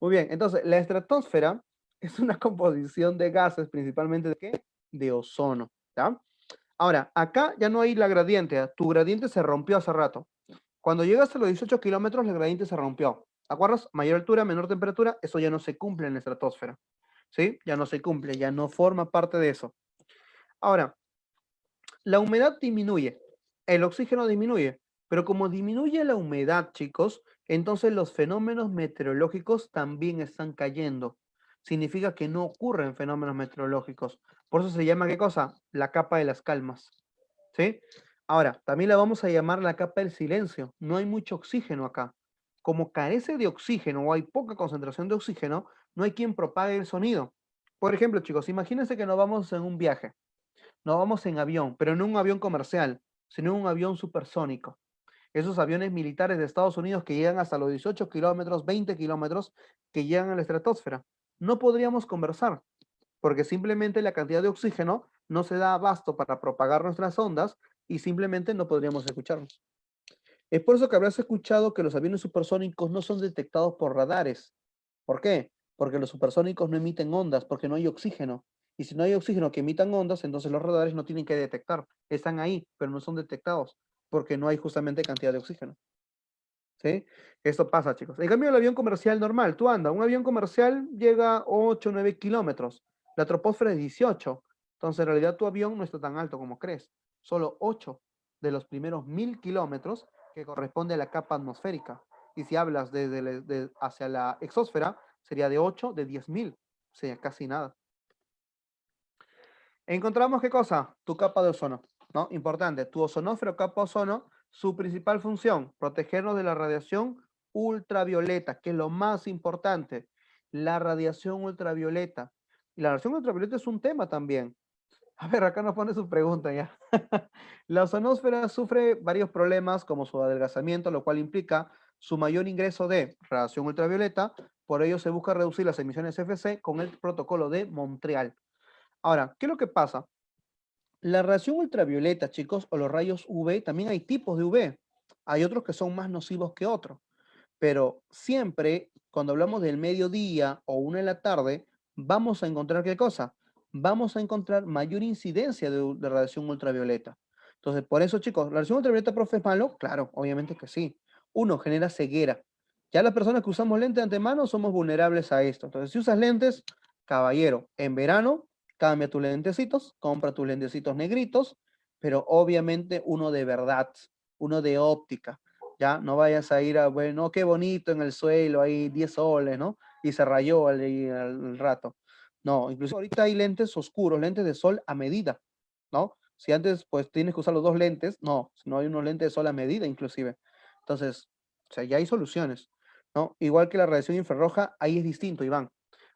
Muy bien, entonces, la estratosfera es una composición de gases, principalmente de qué? De ozono, ¿ya? Ahora, acá ya no hay la gradiente, ¿ah? Tu gradiente se rompió hace rato. Cuando llegas a los 18 kilómetros, la gradiente se rompió. ¿Te acuerdas? Mayor altura, menor temperatura, eso ya no se cumple en la estratosfera. ¿Sí? Ya no se cumple, ya no forma parte de eso. Ahora, La humedad disminuye, el oxígeno disminuye, pero como disminuye la humedad, chicos, entonces los fenómenos meteorológicos también están cayendo. Significa que no ocurren fenómenos meteorológicos. Por eso se llama, ¿qué cosa? La capa de las calmas. ¿Sí? Ahora, también la vamos a llamar la capa del silencio. No hay mucho oxígeno acá. Como carece de oxígeno o hay poca concentración de oxígeno, no hay quien propague el sonido. Por ejemplo, chicos, imagínense que nos vamos en un viaje. Nos vamos en avión, pero no un avión comercial, sino un avión supersónico. Esos aviones militares de Estados Unidos que llegan hasta los 18 kilómetros, 20 kilómetros, que llegan a la estratosfera. No podríamos conversar, porque simplemente la cantidad de oxígeno no se da abasto para propagar nuestras ondas y simplemente no podríamos escucharnos. Es por eso que habrás escuchado que los aviones supersónicos no son detectados por radares. ¿Por qué? Porque los supersónicos no emiten ondas, porque no hay oxígeno. Y si no hay oxígeno que emitan ondas, entonces los radares no tienen que detectar. Están ahí, pero no son detectados, porque no hay justamente cantidad de oxígeno. ¿Sí? Esto pasa, chicos. En cambio, el avión comercial normal, tú anda, un avión comercial llega a 8 o 9 kilómetros. La troposfera es 18. Entonces, en realidad, tu avión no está tan alto como crees. Solo 8 de los primeros 1000 kilómetros que corresponde a la capa atmosférica. Y si hablas hacia la exósfera, sería de 8 de 10.000. O sea, casi nada. Encontramos qué cosa? Tu capa de ozono, ¿no? Importante, tu ozonósfera o capa de ozono, su principal función, protegernos de la radiación ultravioleta, que es lo más importante, la radiación ultravioleta. Y la radiación ultravioleta es un tema también. A ver, acá nos pone su pregunta ya. La ozonosfera sufre varios problemas como su adelgazamiento, lo cual implica su mayor ingreso de radiación ultravioleta. Por ello se busca reducir las emisiones FC con el protocolo de Montreal. Ahora, ¿qué es lo que pasa? La radiación ultravioleta, chicos, o los rayos UV, también hay tipos de UV. Hay otros que son más nocivos que otros. Pero siempre, cuando hablamos del mediodía o 1 de la tarde, vamos a encontrar ¿qué cosa? Vamos a encontrar mayor incidencia de radiación ultravioleta. Entonces, por eso, chicos, ¿la radiación ultravioleta, profe, es malo? Claro, obviamente que sí. Uno, genera ceguera. Ya las personas que usamos lentes de antemano somos vulnerables a esto. Entonces, si usas lentes, caballero, en verano, cambia tus lentecitos, compra tus lentecitos negritos, pero obviamente uno de verdad, uno de óptica. Ya, no vayas a ir a, bueno, qué bonito en el suelo, hay 10 soles, ¿no? Y se rayó al rato. No, incluso ahorita hay lentes oscuros, lentes de sol a medida, ¿no? Si antes, pues, tienes que usar los dos lentes, no, no hay unos lentes de sol a medida, inclusive. Entonces, o sea, ya hay soluciones, ¿no? Igual que la radiación infrarroja, ahí es distinto, Iván.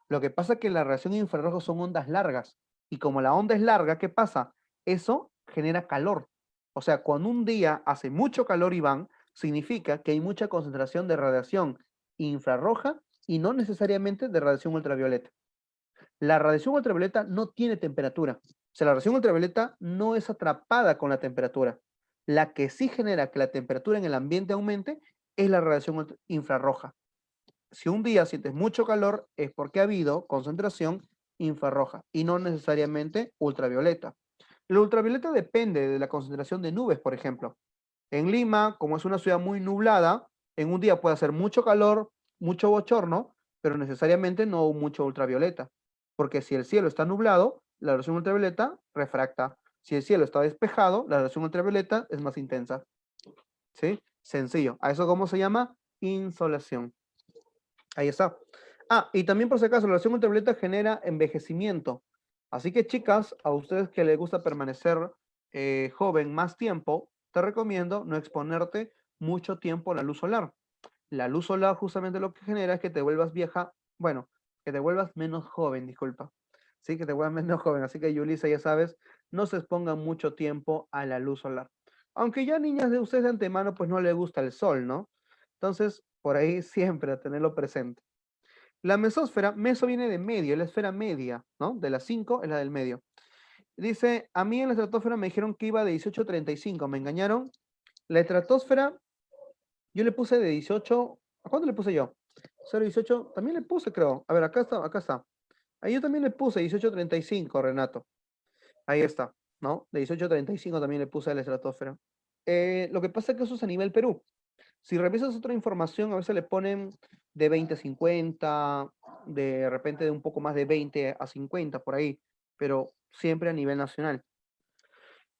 Lo que pasa es que la radiación infrarroja son ondas largas, y como la onda es larga, ¿qué pasa? Eso genera calor. O sea, cuando un día hace mucho calor, Iván, significa que hay mucha concentración de radiación infrarroja y no necesariamente de radiación ultravioleta. La radiación ultravioleta no tiene temperatura. O sea, la radiación ultravioleta no es atrapada con la temperatura. La que sí genera que la temperatura en el ambiente aumente es la radiación infrarroja. Si un día sientes mucho calor es porque ha habido concentración infrarroja y no necesariamente ultravioleta. La ultravioleta depende de la concentración de nubes, por ejemplo. En Lima, como es una ciudad muy nublada, en un día puede hacer mucho calor, mucho bochorno, pero necesariamente no mucho ultravioleta. Porque si el cielo está nublado, la radiación ultravioleta refracta. Si el cielo está despejado, la radiación ultravioleta es más intensa. ¿Sí? Sencillo. ¿A eso cómo se llama? Insolación. Ahí está. Ah, y también por si acaso, la radiación ultravioleta genera envejecimiento. Así que chicas, a ustedes que les gusta permanecer joven más tiempo, te recomiendo no exponerte mucho tiempo a la luz solar. La luz solar justamente lo que genera es que te vuelvas vieja, bueno, que te vuelvas menos joven, disculpa. Sí, que te vuelvas menos joven. Así que, Yulisa, ya sabes, no se expongan mucho tiempo a la luz solar. Aunque ya niñas de ustedes de antemano, pues no les gusta el sol, ¿no? Entonces, por ahí siempre a tenerlo presente. La mesósfera, meso viene de medio, es la esfera media, ¿no? De las 5 es la del medio. Dice, a mí en la estratosfera me dijeron que iba de 18 a 35, ¿me engañaron? La estratosfera, yo le puse de 18, ¿a cuánto le puse yo? 0,18, también le puse, creo. A ver, acá está, acá está. Ahí yo también le puse 18 a 35, Renato. Ahí está, ¿no? De 18 a 35 también le puse a la estratosfera. Lo que pasa es que eso es a nivel Perú. Si revisas otra información, a veces le ponen de 20 a 50, de repente de un poco más de 20 a 50 por ahí, pero siempre a nivel nacional.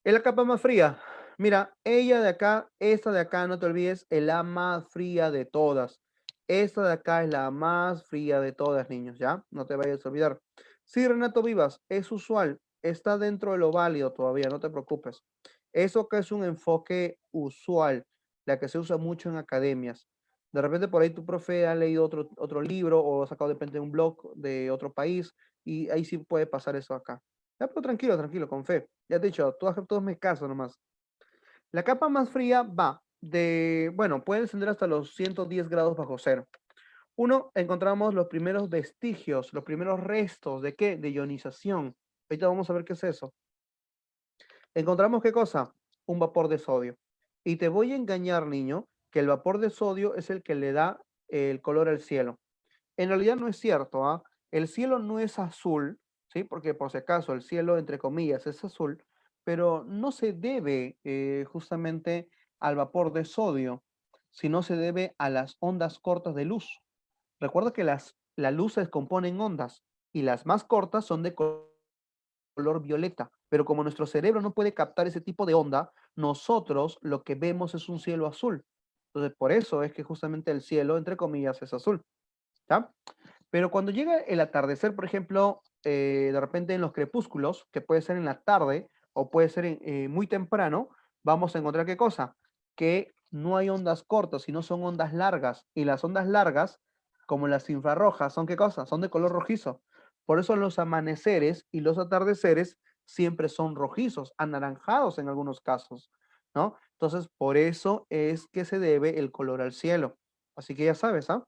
Es la capa más fría. Mira, ella de acá, esta de acá, no te olvides, es la más fría de todas. Esta de acá es la más fría de todas, niños, ¿ya? No te vayas a olvidar. Sí, Renato Vivas, es usual. Está dentro de lo válido todavía, no te preocupes. Eso que es un enfoque usual, la que se usa mucho en academias. De repente por ahí tu profe ha leído otro libro o ha sacado de repente un blog de otro país y ahí sí puede pasar eso acá. Ya, pero tranquilo, tranquilo, con fe. Ya te he dicho, todos me caso nomás. La capa más fría va de, bueno, puede descender hasta los 110 grados bajo cero. Uno, encontramos los primeros vestigios, los primeros restos de qué? De ionización. Ahorita vamos a ver qué es eso. Encontramos qué cosa? Un vapor de sodio. Y te voy a engañar, niño, que el vapor de sodio es el que le da el color al cielo. En realidad no es cierto, ¿ah? El cielo no es azul, ¿sí? Porque por si acaso el cielo, entre comillas, es azul, pero no se debe justamente al vapor de sodio, sino se debe a las ondas cortas de luz. Recuerda que la luz se descompone en ondas y las más cortas son de color violeta, pero como nuestro cerebro no puede captar ese tipo de onda, nosotros lo que vemos es un cielo azul. Entonces, por eso es que justamente el cielo, entre comillas, es azul, ¿ya? Pero cuando llega el atardecer, por ejemplo, de repente en los crepúsculos, que puede ser en la tarde o puede ser muy temprano, vamos a encontrar qué cosa? Que no hay ondas cortas, sino son ondas largas. Y las ondas largas, como las infrarrojas, ¿son qué cosa? Son de color rojizo. Por eso los amaneceres y los atardeceres siempre son rojizos, anaranjados en algunos casos, ¿no? Entonces, por eso es que se debe el color al cielo. Así que ya sabes, ¿ah?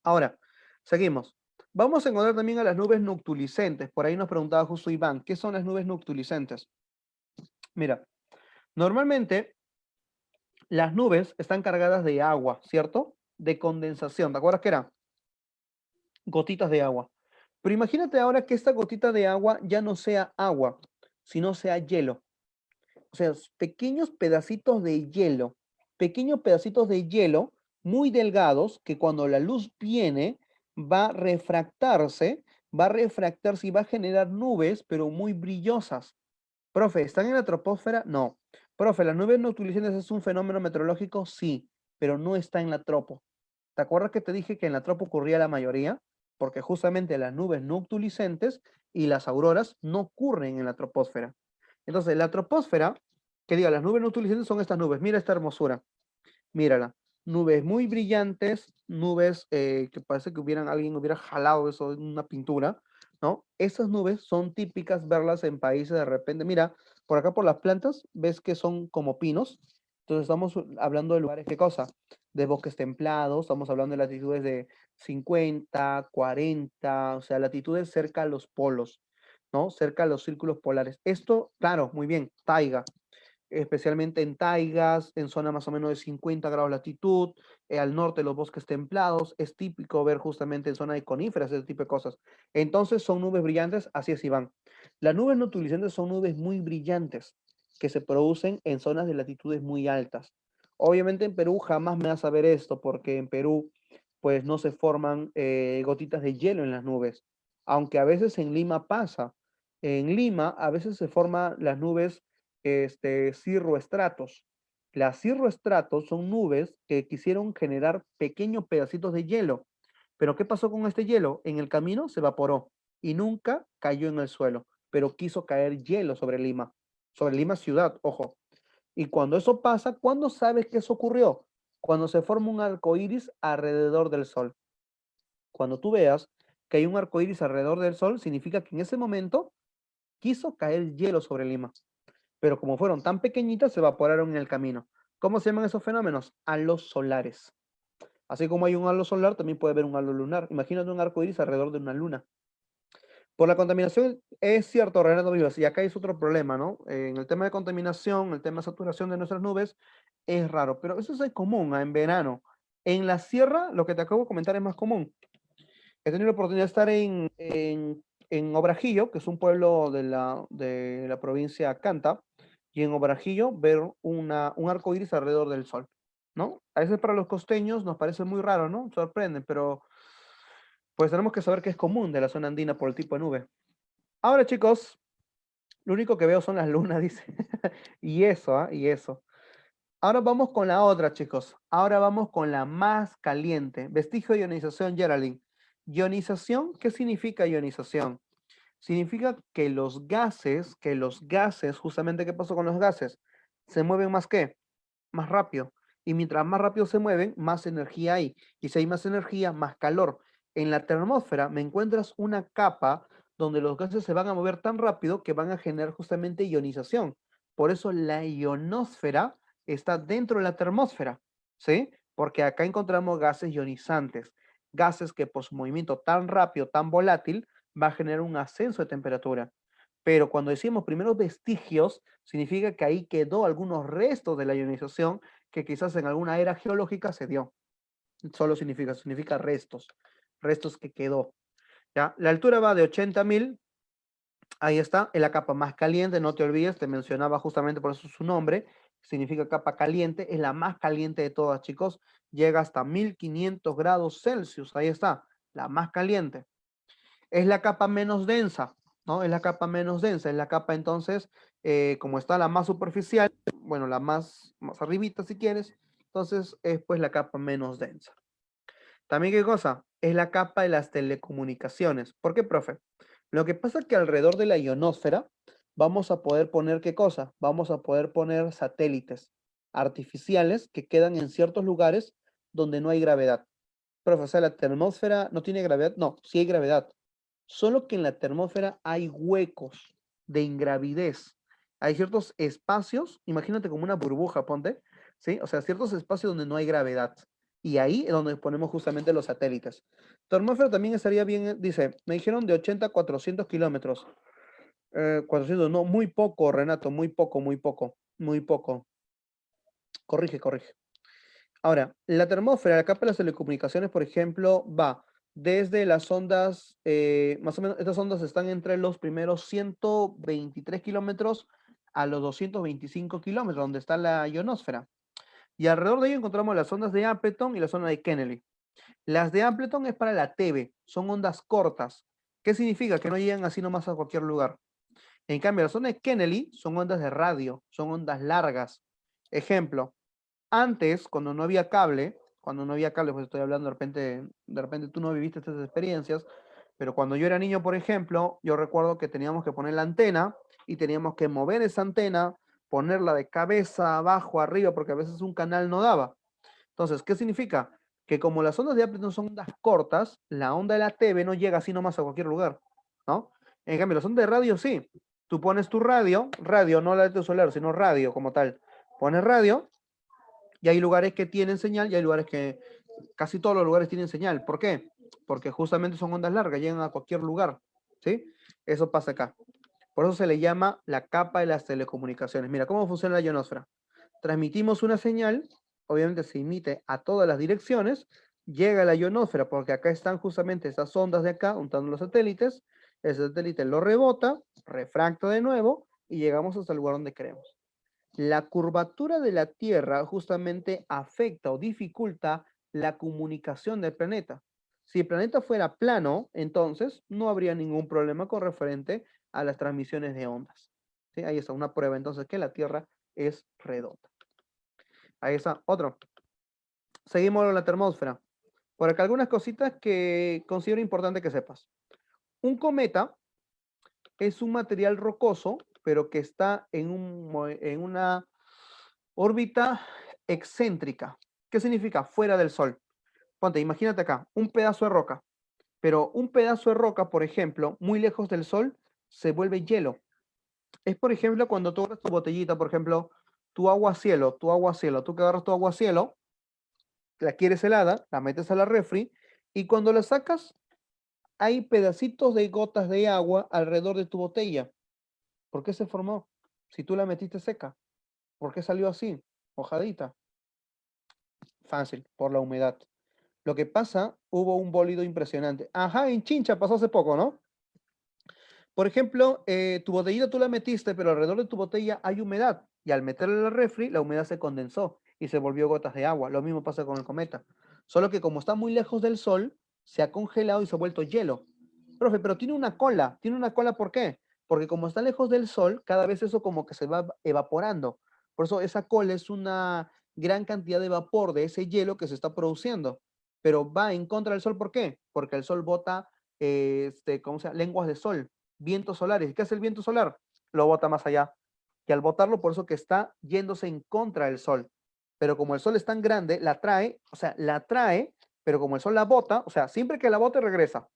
Ahora, seguimos. Vamos a encontrar también a las nubes noctuliscentes. Por ahí nos preguntaba justo Iván, ¿qué son las nubes noctuliscentes? Mira, normalmente las nubes están cargadas de agua, ¿cierto? De condensación. ¿Te acuerdas qué era? Gotitas de agua. Pero imagínate ahora que esta gotita de agua ya no sea agua, sino sea hielo. O sea, pequeños pedacitos de hielo, pequeños pedacitos de hielo muy delgados que cuando la luz viene va a refractarse y va a generar nubes, pero muy brillosas. Profe, ¿están en la troposfera? No. Profe, ¿las nubes noctilucentes es un fenómeno meteorológico? Sí, pero no está en la tropo. ¿Te acuerdas que te dije que en la tropo ocurría la mayoría? Porque justamente las nubes noctilucentes y las auroras no ocurren en la troposfera. Entonces, la troposfera, que diga, las nubes noctilucentes son estas nubes. Mira esta hermosura. Mírala. Nubes muy brillantes, nubes que parece que alguien hubiera jalado eso en una pintura, ¿no? Esas nubes son típicas verlas en países de repente. Mira, por acá por las plantas, ves que son como pinos. Entonces estamos hablando de lugares, ¿qué cosa? De bosques templados, estamos hablando de latitudes de 50, 40, o sea, latitudes cerca a los polos, ¿no? Cerca a los círculos polares. Esto, claro, muy bien, taiga, especialmente en taigas, en zona más o menos de 50 grados de latitud, al norte los bosques templados, es típico ver justamente en zona de coníferas ese tipo de cosas. Entonces son nubes brillantes, así es, Iván. Las nubes noctilucentes son nubes muy brillantes que se producen en zonas de latitudes muy altas. Obviamente en Perú jamás me vas a ver esto porque en Perú pues no se forman gotitas de hielo en las nubes, aunque a veces en Lima pasa. En Lima a veces se forman las nubes cirroestratos. Las cirroestratos son nubes que quisieron generar pequeños pedacitos de hielo. Pero ¿qué pasó con este hielo? En el camino se evaporó y nunca cayó en el suelo, pero quiso caer hielo sobre Lima ciudad, ojo. Y cuando eso pasa, ¿cuándo sabes que eso ocurrió? Cuando se forma un arco iris alrededor del sol. Cuando tú veas que hay un arco iris alrededor del sol, significa que en ese momento quiso caer hielo sobre Lima, pero como fueron tan pequeñitas, se evaporaron en el camino. ¿Cómo se llaman esos fenómenos? Halos solares. Así como hay un halo solar, también puede haber un halo lunar. Imagínate un arco iris alrededor de una luna. Por la contaminación, es cierto, Renato Vivas, y acá es otro problema, ¿no? En el tema de contaminación, el tema de saturación de nuestras nubes, es raro, pero eso es común en verano. En la sierra, lo que te acabo de comentar es más común. He tenido la oportunidad de estar en Obrajillo, que es un pueblo de la provincia Canta, y en Obrajillo ver un arco iris alrededor del sol, ¿no? A veces para los costeños nos parece muy raro, ¿no? Sorprende, pero pues tenemos que saber que es común de la zona andina por el tipo de nube. Ahora, chicos, Lo único que veo son las lunas, dice. Y eso, ¿ah? Y eso. Ahora vamos con la otra, chicos. Ahora vamos con la más caliente. Vestigio de ionización, Geraldine. Ionización, ¿qué significa ionización? Significa que los gases, justamente, ¿qué pasó con los gases? Se mueven más qué? Más rápido. Y mientras más rápido se mueven, más energía hay. Y si hay más energía, más calor. En la termósfera me encuentras una capa donde los gases se van a mover tan rápido que van a generar justamente ionización. Por eso la ionosfera está dentro de la termósfera, ¿sí? Porque acá encontramos gases ionizantes, gases que por su movimiento tan rápido, tan volátil, va a generar un ascenso de temperatura. Pero cuando decimos primeros vestigios, significa que ahí quedó algunos restos de la ionización que quizás en alguna era geológica se dio. Solo significa restos, restos que quedó. ¿Ya? La altura va de 80.000, ahí está, en la capa más caliente, no te olvides, te mencionaba justamente por eso su nombre, significa capa caliente, es la más caliente de todas, chicos, llega hasta 1500 grados Celsius, ahí está, la más caliente. Es la capa menos densa, ¿no? Es la capa menos densa, es la capa entonces, como está la más superficial, bueno, la más arribita si quieres, entonces es pues la capa menos densa. También, ¿qué cosa? Es la capa de las telecomunicaciones. ¿Por qué, profe? Lo que pasa es que alrededor de la ionosfera vamos a poder poner, ¿qué cosa? Vamos a poder poner satélites artificiales que quedan en ciertos lugares donde no hay gravedad. Profe, o sea, la termósfera no tiene gravedad. No, sí hay gravedad. Solo que en la termósfera hay huecos de ingravidez. Hay ciertos espacios, imagínate como una burbuja, ponte, ¿sí? O sea, ciertos espacios donde no hay gravedad. Y ahí es donde ponemos justamente los satélites. Termósfera también estaría bien, dice, me dijeron de 80 a 400 kilómetros. 400, no, muy poco, Renato, muy poco, muy poco, muy poco. Corrige, corrige. Ahora, la termósfera, la capa de las telecomunicaciones, por ejemplo, va desde las ondas, más o menos, estas ondas están entre los primeros 123 kilómetros a los 225 kilómetros, donde está la ionosfera. Y alrededor de ello encontramos las ondas de Appleton y la zona de Kennedy. Las de Appleton es para la TV, son ondas cortas. ¿Qué significa? Que no llegan así nomás a cualquier lugar. En cambio, las ondas de Kennedy son ondas de radio, son ondas largas. Ejemplo, antes, cuando no había cable, pues estoy hablando de repente tú no viviste estas experiencias, pero cuando yo era niño, por ejemplo, yo recuerdo que teníamos que poner la antena y teníamos que mover esa antena, ponerla de cabeza, abajo, arriba, porque a veces un canal no daba. Entonces, ¿qué significa? Que como las ondas de Appleton son ondas cortas, la onda de la TV no llega así nomás a cualquier lugar, ¿no? En cambio, las ondas de radio sí. Tú pones tu radio, no la de tu celular, sino radio como tal. Pones radio y hay lugares que tienen señal y hay lugares que casi todos los lugares tienen señal. ¿Por qué? Porque justamente son ondas largas, llegan a cualquier lugar. ¿Sí? Eso pasa acá. Por eso se le llama la capa de las telecomunicaciones. Mira, ¿cómo funciona la ionosfera? Transmitimos una señal, obviamente se emite a todas las direcciones, llega a la ionosfera, porque acá están justamente estas ondas de acá, untando los satélites, el satélite lo rebota, refracta de nuevo y llegamos hasta el lugar donde queremos. La curvatura de la Tierra justamente afecta o dificulta la comunicación del planeta. Si el planeta fuera plano, entonces no habría ningún problema con referente a las transmisiones de ondas. ¿Sí? Ahí está una prueba entonces que la Tierra es redonda. Ahí está otro. Seguimos con la termósfera. Por acá algunas cositas que considero importante que sepas. Un cometa es un material rocoso, pero que está en una órbita excéntrica. ¿Qué significa? Fuera del Sol. Ponte, imagínate acá, un pedazo de roca. Pero un pedazo de roca, por ejemplo, muy lejos del Sol, se vuelve hielo. Es, por ejemplo, cuando tú agarras tu botellita, por ejemplo, tu agua cielo, tú que agarras tu agua cielo, la quieres helada, la metes a la refri, y cuando la sacas, hay pedacitos de gotas de agua alrededor de tu botella. ¿Por qué se formó? Si tú la metiste seca. ¿Por qué salió así? Hojadita. Fácil, por la humedad. Lo que pasa, hubo un bólido impresionante. Ajá, en Chincha pasó hace poco, ¿no? Por ejemplo, tu botellita tú la metiste, pero alrededor de tu botella hay humedad. Y al meterla en la refri, la humedad se condensó y se volvió gotas de agua. Lo mismo pasa con el cometa. Solo que como está muy lejos del sol, se ha congelado y se ha vuelto hielo. Profe, pero tiene una cola. ¿Tiene una cola por qué? Porque como está lejos del Sol, cada vez eso como que se va evaporando. Por eso esa cola es una gran cantidad de vapor de ese hielo que se está produciendo. Pero va en contra del Sol, ¿por qué? Porque el Sol bota, ¿cómo se llama? Lenguas de sol, vientos solares. ¿Y qué hace el viento solar? Lo bota más allá. Y al botarlo, por eso que está yéndose en contra del Sol. Pero como el Sol es tan grande, la trae, o sea, la trae, pero como el Sol la bota, o sea, siempre que la bote regresa.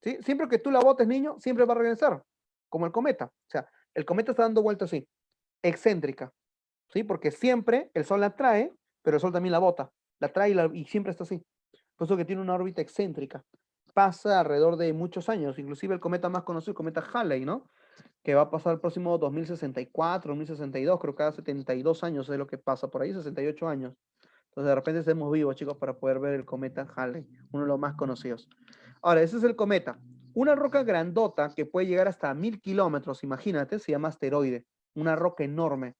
¿Sí? Siempre que tú la botes, niño, siempre va a regresar, como el cometa. O sea, el cometa está dando vueltas así, excéntrica, ¿sí? Porque siempre el Sol la trae, pero el Sol también la bota. La trae y siempre está así. Por eso que tiene una órbita excéntrica. Pasa alrededor de muchos años, inclusive el cometa más conocido, el cometa Halley, ¿no? Que va a pasar el próximo 2064, 2062, creo que cada 72 años es lo que pasa por ahí, 68 años. Entonces de repente estemos vivos, chicos, para poder ver el cometa Halley, uno de los más conocidos. Ahora, ese es el cometa. Una roca grandota que puede llegar hasta 1000 kilómetros, imagínate, se llama asteroide. Una roca enorme.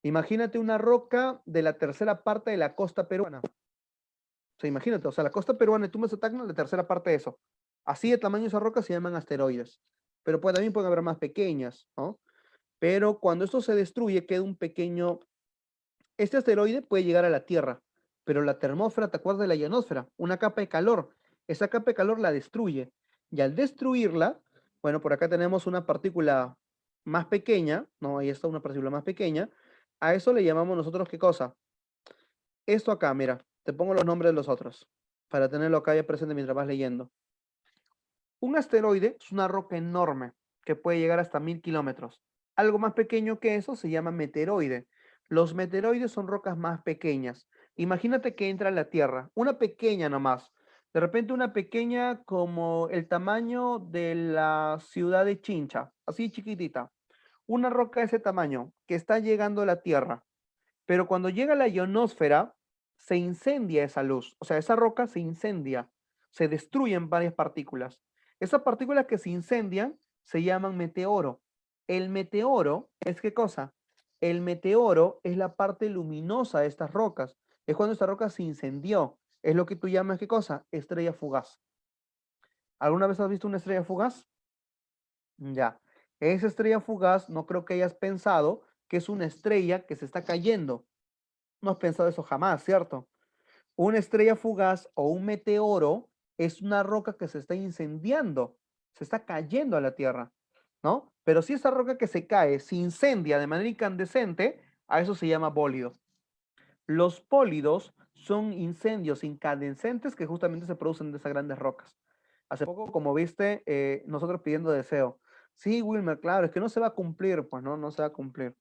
Imagínate una roca de la tercera parte de la costa peruana. O sea, imagínate, o sea, la costa peruana y Tumbes de Tacna, la tercera parte de eso. Así de tamaño esas rocas se llaman asteroides. Pero también pueden haber más pequeñas, ¿no? Pero cuando esto se destruye, queda un pequeño. Este asteroide puede llegar a la Tierra, pero la termósfera, ¿te acuerdas de la ionosfera? Una capa de calor. Esa capa de calor la destruye. Y al destruirla, bueno, por acá tenemos una partícula más pequeña, ¿no? Ahí está una partícula más pequeña. A eso le llamamos nosotros, ¿qué cosa? Esto acá, mira, te pongo los nombres de los otros, para tenerlo acá ya presente mientras vas leyendo. Un asteroide es una roca enorme que puede llegar hasta 1000 kilómetros. Algo más pequeño que eso se llama meteoroide. Los meteoroides son rocas más pequeñas. Imagínate que entra a la Tierra, una pequeña nomás. De repente una pequeña como el tamaño de la ciudad de Chincha, así chiquitita. Una roca de ese tamaño que está llegando a la Tierra. Pero cuando llega a la ionosfera, se incendia esa luz. O sea, esa roca se incendia, se destruyen varias partículas. Esas partículas que se incendian se llaman meteoro. El meteoro es ¿qué cosa? El meteoro es la parte luminosa de estas rocas. Es cuando esta roca se incendió. Es lo que tú llamas ¿qué cosa? Estrella fugaz. ¿Alguna vez has visto una estrella fugaz? Ya. Esa estrella fugaz no creo que hayas pensado que es una estrella que se está cayendo. No has pensado eso jamás, ¿cierto? Una estrella fugaz o un meteoro es una roca que se está incendiando, se está cayendo a la Tierra, ¿no? Pero si esa roca que se cae se incendia de manera incandescente, a eso se llama bólido. Los pólidos son incendios incandescentes que justamente se producen de esas grandes rocas. Hace poco, como viste, nosotros pidiendo deseo. Sí, Wilmer, claro, es que no se va a cumplir, pues no, no se va a cumplir.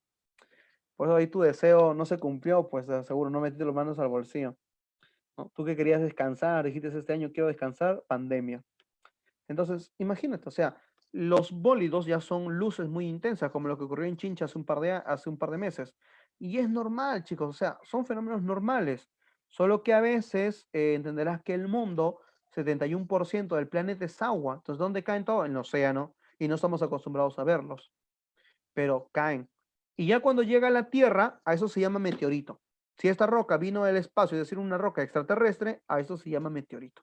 Por eso ahí tu deseo no se cumplió, pues seguro no metiste las manos al bolsillo, ¿no? Tú que querías descansar, dijiste este año quiero descansar, pandemia. Entonces, imagínate, o sea, los bólidos ya son luces muy intensas, como lo que ocurrió en Chincha hace un par de meses. Y es normal, chicos, o sea, son fenómenos normales. Solo que a veces entenderás que el mundo, 71% del planeta es agua. Entonces, ¿dónde caen todo? En el océano. Y no estamos acostumbrados a verlos, pero caen. Y ya cuando llega a la Tierra, a eso se llama meteorito. Si esta roca vino del espacio, es decir, una roca extraterrestre, a eso se llama meteorito.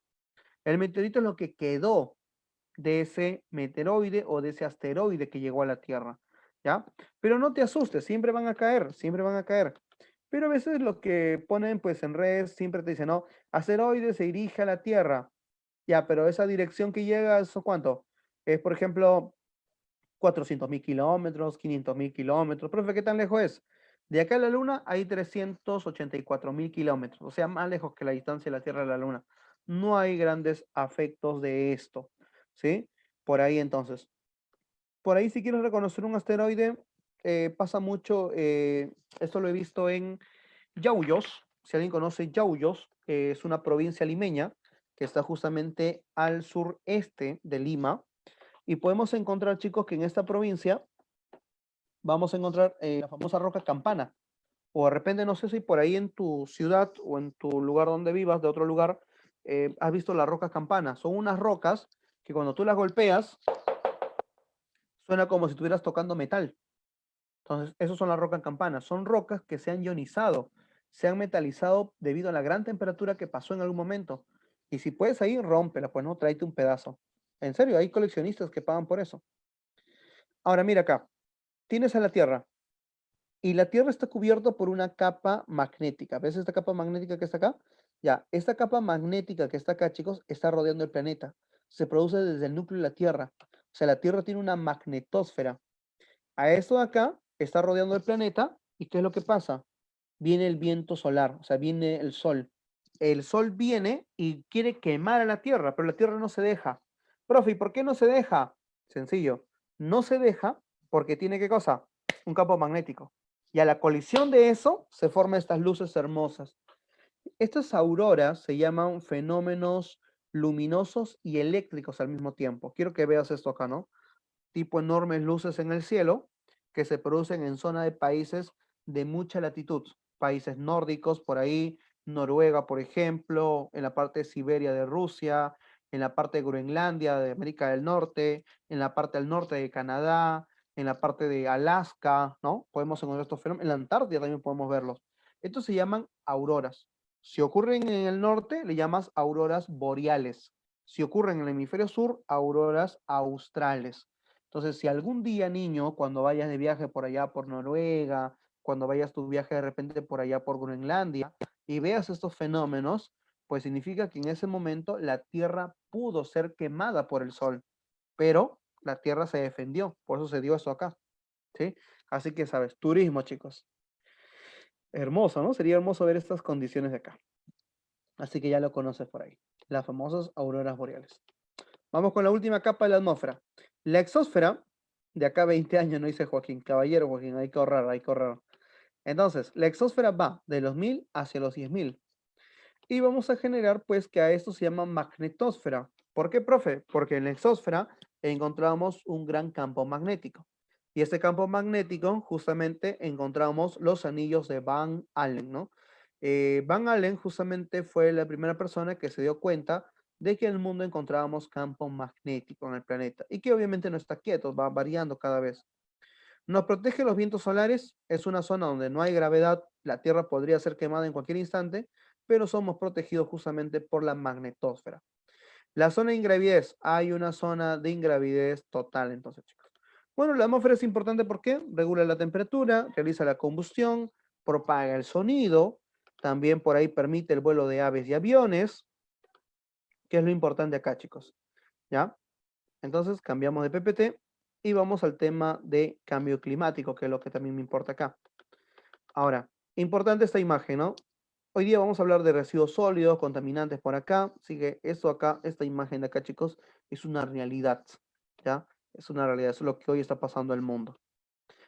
El meteorito es lo que quedó de ese meteoroide o de ese asteroide que llegó a la Tierra, ¿ya? Pero no te asustes, siempre van a caer, siempre van a caer. Pero a veces lo que ponen pues en redes siempre te dicen, no, asteroide se dirige a la Tierra, ya, pero esa dirección que llega, ¿eso cuánto? Es, por ejemplo, 400.000 kilómetros, 500.000 kilómetros. Profe, ¿qué tan lejos es? De acá a la Luna hay 384.000 kilómetros, o sea, más lejos que la distancia de la Tierra a la Luna. No hay grandes afectos de esto, ¿sí? Por ahí entonces. Por ahí si quieres reconocer un asteroide, pasa mucho, esto lo he visto en Yauyos, si alguien conoce Yauyos, es una provincia limeña que está justamente al sureste de Lima, y podemos encontrar, chicos, que en esta provincia vamos a encontrar la famosa roca Campana. O de repente, no sé si por ahí en tu ciudad o en tu lugar donde vivas, de otro lugar, has visto las rocas Campana. Son unas rocas que cuando tú las golpeas, suena como si estuvieras tocando metal. Entonces, esos son las rocas Campana. Son rocas que se han ionizado, se han metalizado debido a la gran temperatura que pasó en algún momento. Y si puedes ahí, rómpela, pues no, tráete un pedazo. En serio, hay coleccionistas que pagan por eso. Ahora mira acá, tienes a la Tierra y la Tierra está cubierta por una capa magnética. ¿Ves esta capa magnética que está acá? Ya, esta capa magnética que está acá, chicos, está rodeando el planeta. Se produce desde el núcleo de la Tierra. O sea, la Tierra tiene una magnetosfera. A esto de acá está rodeando el planeta. ¿Y qué es lo que pasa? Viene el viento solar, o sea, viene el sol. El sol viene y quiere quemar a la Tierra, pero la Tierra no se deja. Profe, ¿y por qué no se deja? Sencillo, no se deja porque tiene ¿qué cosa? Un campo magnético. Y a la colisión de eso se forman estas luces hermosas. Estas auroras se llaman fenómenos luminosos y eléctricos al mismo tiempo. Quiero que veas esto acá, ¿no? Tipo enormes luces en el cielo que se producen en zona de países de mucha latitud, países nórdicos por ahí, Noruega, por ejemplo, en la parte de Siberia de Rusia, en la parte de Groenlandia, de América del Norte, en la parte del norte de Canadá, en la parte de Alaska, ¿no? Podemos encontrar estos fenómenos, en la Antártida también podemos verlos. Estos se llaman auroras. Si ocurren en el norte, le llamas auroras boreales. Si ocurren en el hemisferio sur, auroras australes. Entonces, si algún día, niño, cuando vayas de viaje por allá por Noruega, cuando vayas tu viaje de repente por allá por Groenlandia y veas estos fenómenos, pues significa que en ese momento la Tierra pudo ser quemada por el Sol, pero la Tierra se defendió, por eso se dio eso acá, ¿sí? Así que, sabes, turismo, chicos. Hermoso, ¿no? Sería hermoso ver estas condiciones de acá. Así que ya lo conoces por ahí. Las famosas auroras boreales. Vamos con la última capa de la atmósfera. La exósfera, de acá a 20 años, no dice Joaquín, caballero Joaquín, hay que ahorrar, hay que ahorrar. Entonces, la exósfera va de los 1000 hacia los 10.000. Y vamos a generar, pues, que a esto se llama magnetosfera. ¿Por qué, profe? Porque en la exósfera encontramos un gran campo magnético. Y este campo magnético, justamente, encontramos los anillos de Van Allen, ¿no? Van Allen justamente fue la primera persona que se dio cuenta de que en el mundo encontrábamos campo magnético en el planeta y que obviamente no está quieto, va variando cada vez. Nos protege los vientos solares, es una zona donde no hay gravedad, la Tierra podría ser quemada en cualquier instante, pero somos protegidos justamente por la magnetosfera. La zona de ingravidez, hay una zona de ingravidez total entonces, chicos. Bueno, la atmósfera es importante porque regula la temperatura, realiza la combustión, propaga el sonido, también por ahí permite el vuelo de aves y aviones, que es lo importante acá, chicos. ¿Ya? Entonces cambiamos de PPT y vamos al tema de cambio climático, que es lo que también me importa acá. Ahora, importante esta imagen, ¿no? Hoy día vamos a hablar de residuos sólidos, contaminantes por acá. Así que esto acá, esta imagen de acá, chicos, es una realidad, ¿ya? Es una realidad, eso es lo que hoy está pasando en el mundo.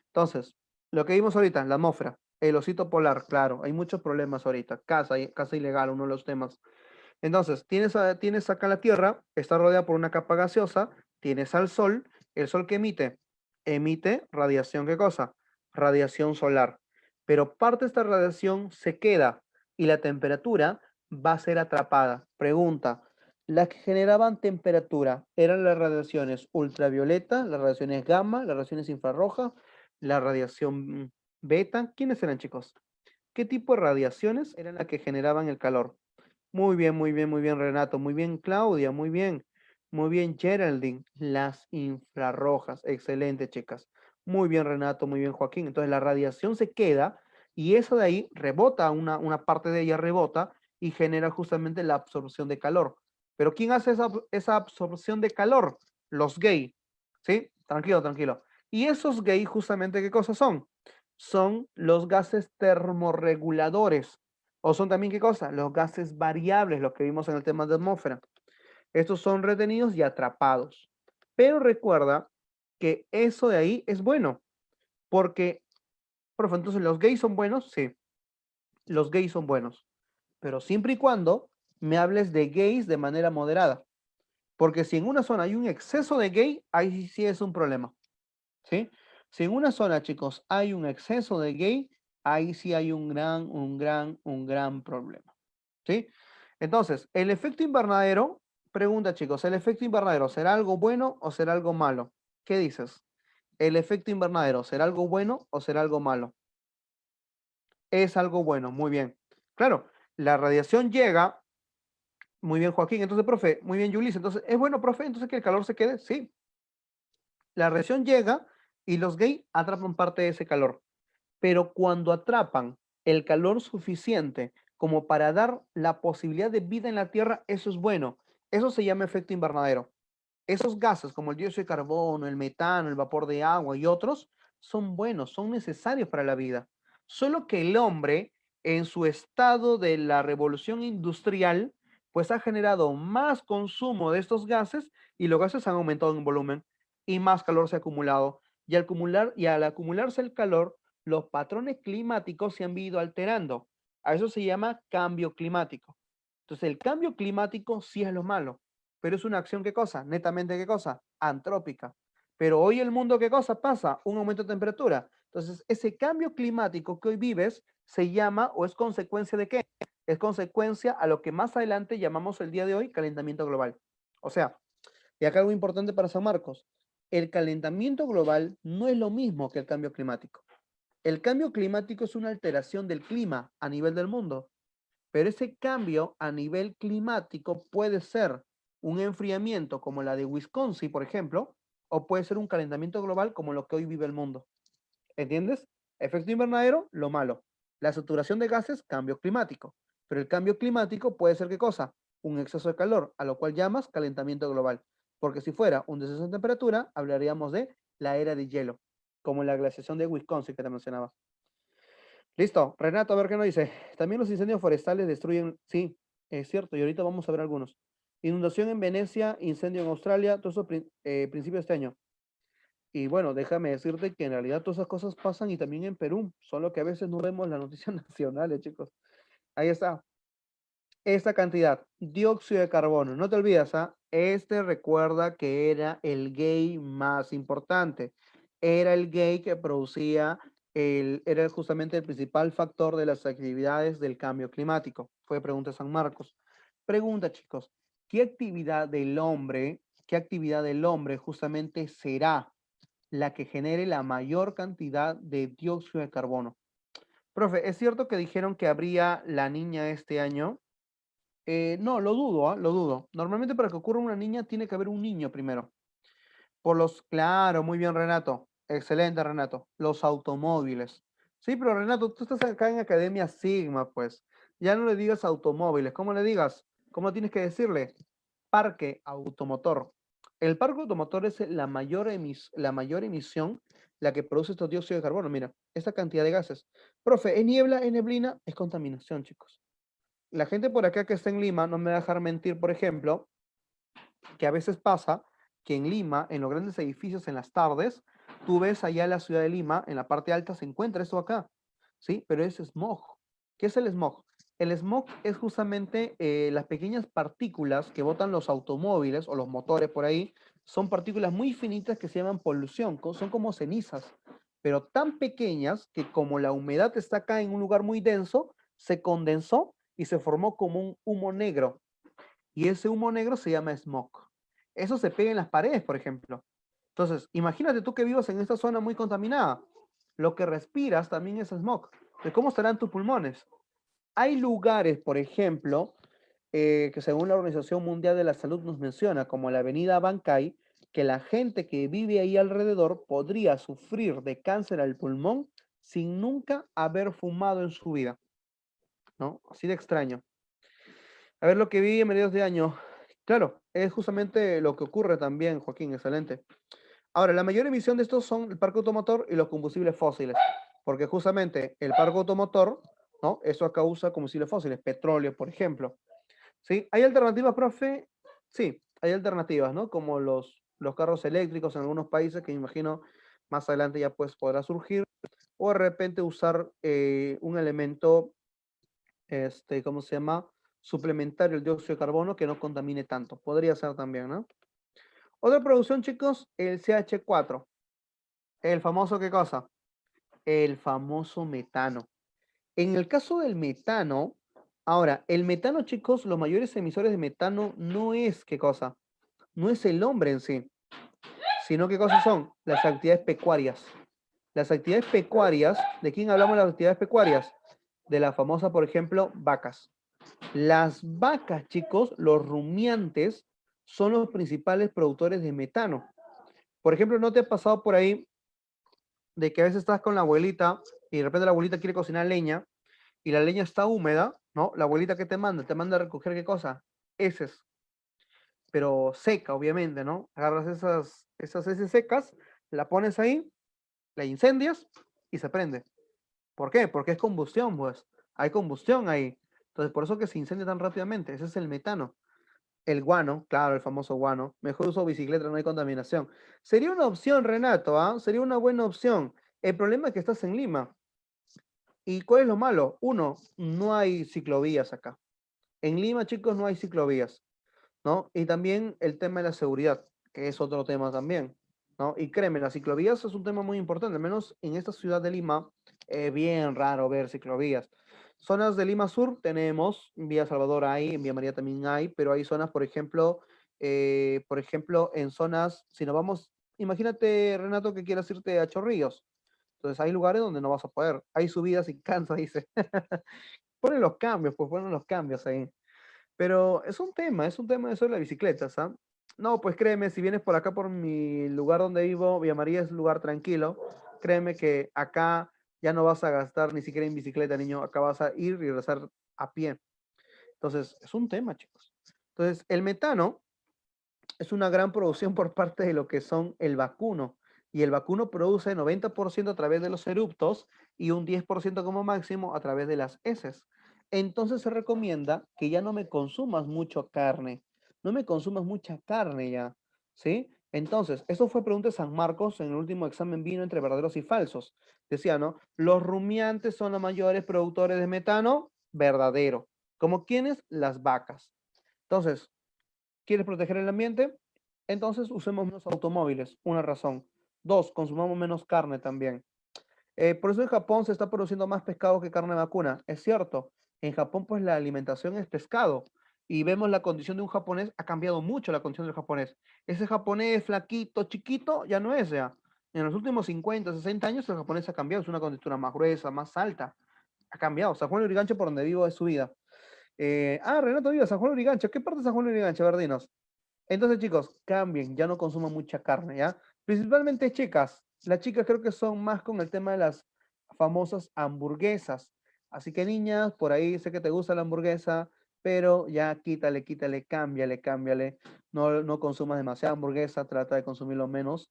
Entonces, lo que vimos ahorita, la atmósfera, el osito polar, claro, hay muchos problemas ahorita. Caza ilegal, uno de los temas. Entonces, tienes acá la Tierra, está rodeada por una capa gaseosa, tienes al Sol, ¿el Sol qué emite? Emite radiación, ¿qué cosa? Radiación solar. Pero parte de esta radiación se queda y la temperatura va a ser atrapada. Pregunta, ¿las que generaban temperatura eran las radiaciones ultravioleta, las radiaciones gamma, las radiaciones infrarrojas, la radiación beta? ¿Quiénes eran, chicos? ¿Qué tipo de radiaciones eran las que generaban el calor? Muy bien, muy bien, muy bien, Renato. Muy bien, Claudia. Muy bien. Muy bien, Geraldine. Las infrarrojas. Excelente, chicas. Muy bien, Renato. Muy bien, Joaquín. Entonces la radiación se queda y eso de ahí rebota, una parte de ella rebota y genera justamente la absorción de calor. Pero ¿quién hace esa absorción de calor? Los gay. ¿Sí? Tranquilo, tranquilo. Y esos gay justamente, ¿qué cosas son? Son los gases termorreguladores. O son también, ¿qué cosa? Los gases variables, los que vimos en el tema de atmósfera. Estos son retenidos y atrapados. Pero recuerda que eso de ahí es bueno, porque, profe, entonces los gays son buenos, sí, los gays son buenos, pero siempre y cuando me hables de gays de manera moderada, porque si en una zona hay un exceso de gay, ahí sí es un problema, ¿sí? Si en una zona, chicos, hay un exceso de gay, ahí sí hay un gran problema. ¿Sí? Entonces, el efecto invernadero, pregunta chicos, ¿el efecto invernadero será algo bueno o será algo malo? ¿Qué dices? ¿El efecto invernadero será algo bueno o será algo malo? Es algo bueno, muy bien. Claro, la radiación llega, muy bien Joaquín, entonces, profe, muy bien Yulis, entonces, ¿es bueno, profe, entonces que el calor se quede? Sí, la radiación llega Y los gays atrapan parte de ese calor. Pero cuando atrapan el calor suficiente como para dar la posibilidad de vida en la Tierra, eso es bueno. Eso se llama efecto invernadero. Esos gases como el dióxido de carbono, el metano, el vapor de agua y otros son buenos, son necesarios para la vida. Solo que el hombre, en su estado de la revolución industrial, pues ha generado más consumo de estos gases y los gases han aumentado en volumen y más calor se ha acumulado. Y al acumularse el calor, los patrones climáticos se han ido alterando. A eso se llama cambio climático. Entonces, el cambio climático sí es lo malo, pero es una acción, ¿qué cosa? Netamente, ¿qué cosa? Antrópica. Pero hoy el mundo, ¿qué cosa pasa? Un aumento de temperatura. Entonces, ese cambio climático que hoy vives se llama o es consecuencia de qué? Es consecuencia a lo que más adelante llamamos el día de hoy calentamiento global. O sea, y acá algo importante para San Marcos, el calentamiento global no es lo mismo que el cambio climático. El cambio climático es una alteración del clima a nivel del mundo, pero ese cambio a nivel climático puede ser un enfriamiento como la de Wisconsin, por ejemplo, o puede ser un calentamiento global como lo que hoy vive el mundo. ¿Entiendes? Efecto invernadero, lo malo. La saturación de gases, cambio climático. Pero el cambio climático puede ser ¿qué cosa? Un exceso de calor, a lo cual llamas calentamiento global. Porque si fuera un descenso de temperatura, hablaríamos de la era de hielo, como la glaciación de Wisconsin que te mencionaba. Listo, Renato, a ver qué nos dice. También los incendios forestales destruyen, sí, es cierto, y ahorita vamos a ver algunos. Inundación en Venecia, incendio en Australia, todo eso principios de este año. Y bueno, déjame decirte que en realidad todas esas cosas pasan y también en Perú, solo que a veces no vemos las noticias nacionales, chicos. Ahí está. Esta cantidad, dióxido de carbono, no te olvides, ¿ah? Este recuerda que era el gay más importante. Era el gay que producía, era justamente el principal factor de las actividades del cambio climático. Fue pregunta de San Marcos. Pregunta, chicos, qué actividad del hombre justamente será la que genere la mayor cantidad de dióxido de carbono? Profe, ¿es cierto que dijeron que habría la niña este año? No, lo dudo, ¿ah? Lo dudo. Normalmente para que ocurra una niña tiene que haber un niño primero. Claro, muy bien, Renato. Excelente, Renato. Los automóviles. Sí, pero Renato, tú estás acá en Academia Sigma, pues. Ya no le digas automóviles. ¿Cómo le digas? ¿Cómo tienes que decirle? Parque automotor. El parque automotor es la mayor emisión, la que produce estos dióxidos de carbono. Mira, esta cantidad de gases. Profe, ¿es niebla, es neblina? Es contaminación, chicos. La gente por acá que está en Lima no me va a dejar mentir, por ejemplo, que a veces pasa que en Lima, en los grandes edificios en las tardes, tú ves allá en la ciudad de Lima, en la parte alta se encuentra eso acá, ¿sí? Pero es smog. ¿Qué es el smog? El smog es justamente las pequeñas partículas que botan los automóviles o los motores por ahí, son partículas muy finitas que se llaman polución, son como cenizas, pero tan pequeñas que como la humedad está acá en un lugar muy denso, se condensó y se formó como un humo negro, y ese humo negro se llama smog. Eso se pega en las paredes, por ejemplo. Entonces, imagínate tú que vivas en esta zona muy contaminada. Lo que respiras también es smog. ¿De cómo estarán tus pulmones? Hay lugares, por ejemplo, que según la Organización Mundial de la Salud nos menciona, como la avenida Bancay, que la gente que vive ahí alrededor podría sufrir de cáncer al pulmón sin nunca haber fumado en su vida, ¿no? Así de extraño. A ver lo que vi en mediados de año. Claro, es justamente lo que ocurre también, Joaquín, excelente. Ahora, la mayor emisión de estos son el parque automotor y los combustibles fósiles, porque justamente el parque automotor, ¿no? Eso causa combustibles fósiles, petróleo, por ejemplo. ¿Sí? ¿Hay alternativas, profe? Sí, hay alternativas, ¿no? Como los carros eléctricos en algunos países, que me imagino más adelante ya pues podrá surgir, o de repente usar un elemento ¿cómo se llama? Suplementario el dióxido de carbono que no contamine tanto. Podría ser también, ¿no? Otra producción, chicos, el CH4. El famoso, ¿qué cosa? El famoso metano. En el caso del metano, ahora, el metano, chicos, los mayores emisores de metano no es, ¿qué cosa? No es el hombre en sí, sino ¿qué cosas son? Las actividades pecuarias. Las actividades pecuarias, ¿de quién hablamos de las actividades pecuarias? De la famosa, por ejemplo, vacas. Las vacas, chicos, los rumiantes, son los principales productores de metano. Por ejemplo, ¿no te ha pasado por ahí de que a veces estás con la abuelita y de repente la abuelita quiere cocinar leña y la leña está húmeda, ¿no? La abuelita que te manda, a recoger qué cosa, heces, pero seca, obviamente, ¿no? Agarras esas heces secas, la pones ahí, la incendias y se prende. ¿Por qué? Porque es combustión, pues. Hay combustión ahí. Entonces, por eso que se incendia tan rápidamente. Ese es el metano. El guano, claro, el famoso guano. Mejor uso bicicleta, no hay contaminación. Sería una opción, Renato, ¿ah? Sería una buena opción. El problema es que estás en Lima. ¿Y cuál es lo malo? Uno, no hay ciclovías acá. En Lima, chicos, no hay ciclovías, ¿no? Y también el tema de la seguridad, que es otro tema también, ¿no? Y créeme, las ciclovías es un tema muy importante, al menos en esta ciudad de Lima, es bien raro ver ciclovías. Zonas de Lima Sur tenemos, en Vía Salvador hay, en Vía María también hay, pero hay zonas, por ejemplo, en zonas, si nos vamos, imagínate, Renato, que quieras irte a Chorrillos, entonces hay lugares donde no vas a poder, hay subidas y cansa, dice. Ponen los cambios, pues ponen los cambios ahí. Pero es un tema eso de la bicicleta, ¿sabes? No, pues créeme, si vienes por acá, por mi lugar donde vivo, Villa María es un lugar tranquilo, créeme que acá ya no vas a gastar ni siquiera en bicicleta, niño, acá vas a ir y regresar a pie. Entonces, es un tema, chicos. Entonces, el metano es una gran producción por parte de lo que son el vacuno. Y el vacuno produce 90% a través de los eruptos y un 10% como máximo a través de las heces. Entonces se recomienda que ya no me consumas mucho carne. No me consumas mucha carne ya. ¿Sí? Entonces, eso fue pregunta de San Marcos en el último examen vino entre verdaderos y falsos. Decía, ¿no? Los rumiantes son los mayores productores de metano. Verdadero. ¿Como quiénes? Las vacas. Entonces, ¿quieres proteger el ambiente? Entonces usemos menos automóviles, una razón. Dos, consumamos menos carne también. Por eso en Japón se está produciendo más pescado que carne vacuna. Es cierto, en Japón pues la alimentación es pescado y vemos la condición de un japonés, ha cambiado mucho la condición del japonés. Ese japonés flaquito, chiquito, ya no es ya. En los últimos 50, 60 años el japonés ha cambiado, es una contextura más gruesa, más alta. Ha cambiado. San Juan de Urigancho, por donde vivo, es su vida. Renato vive San Juan de Urigancho. ¿Qué parte de San Juan de Urigancho, Verdinos? Entonces, chicos, cambien, ya no consuman mucha carne, ¿ya? Principalmente chicas. Las chicas creo que son más con el tema de las famosas hamburguesas. Así que niñas, por ahí sé que te gusta la hamburguesa, pero ya quítale, quítale, cámbiale, cámbiale. No, no consumas demasiada hamburguesa, trata de consumirlo menos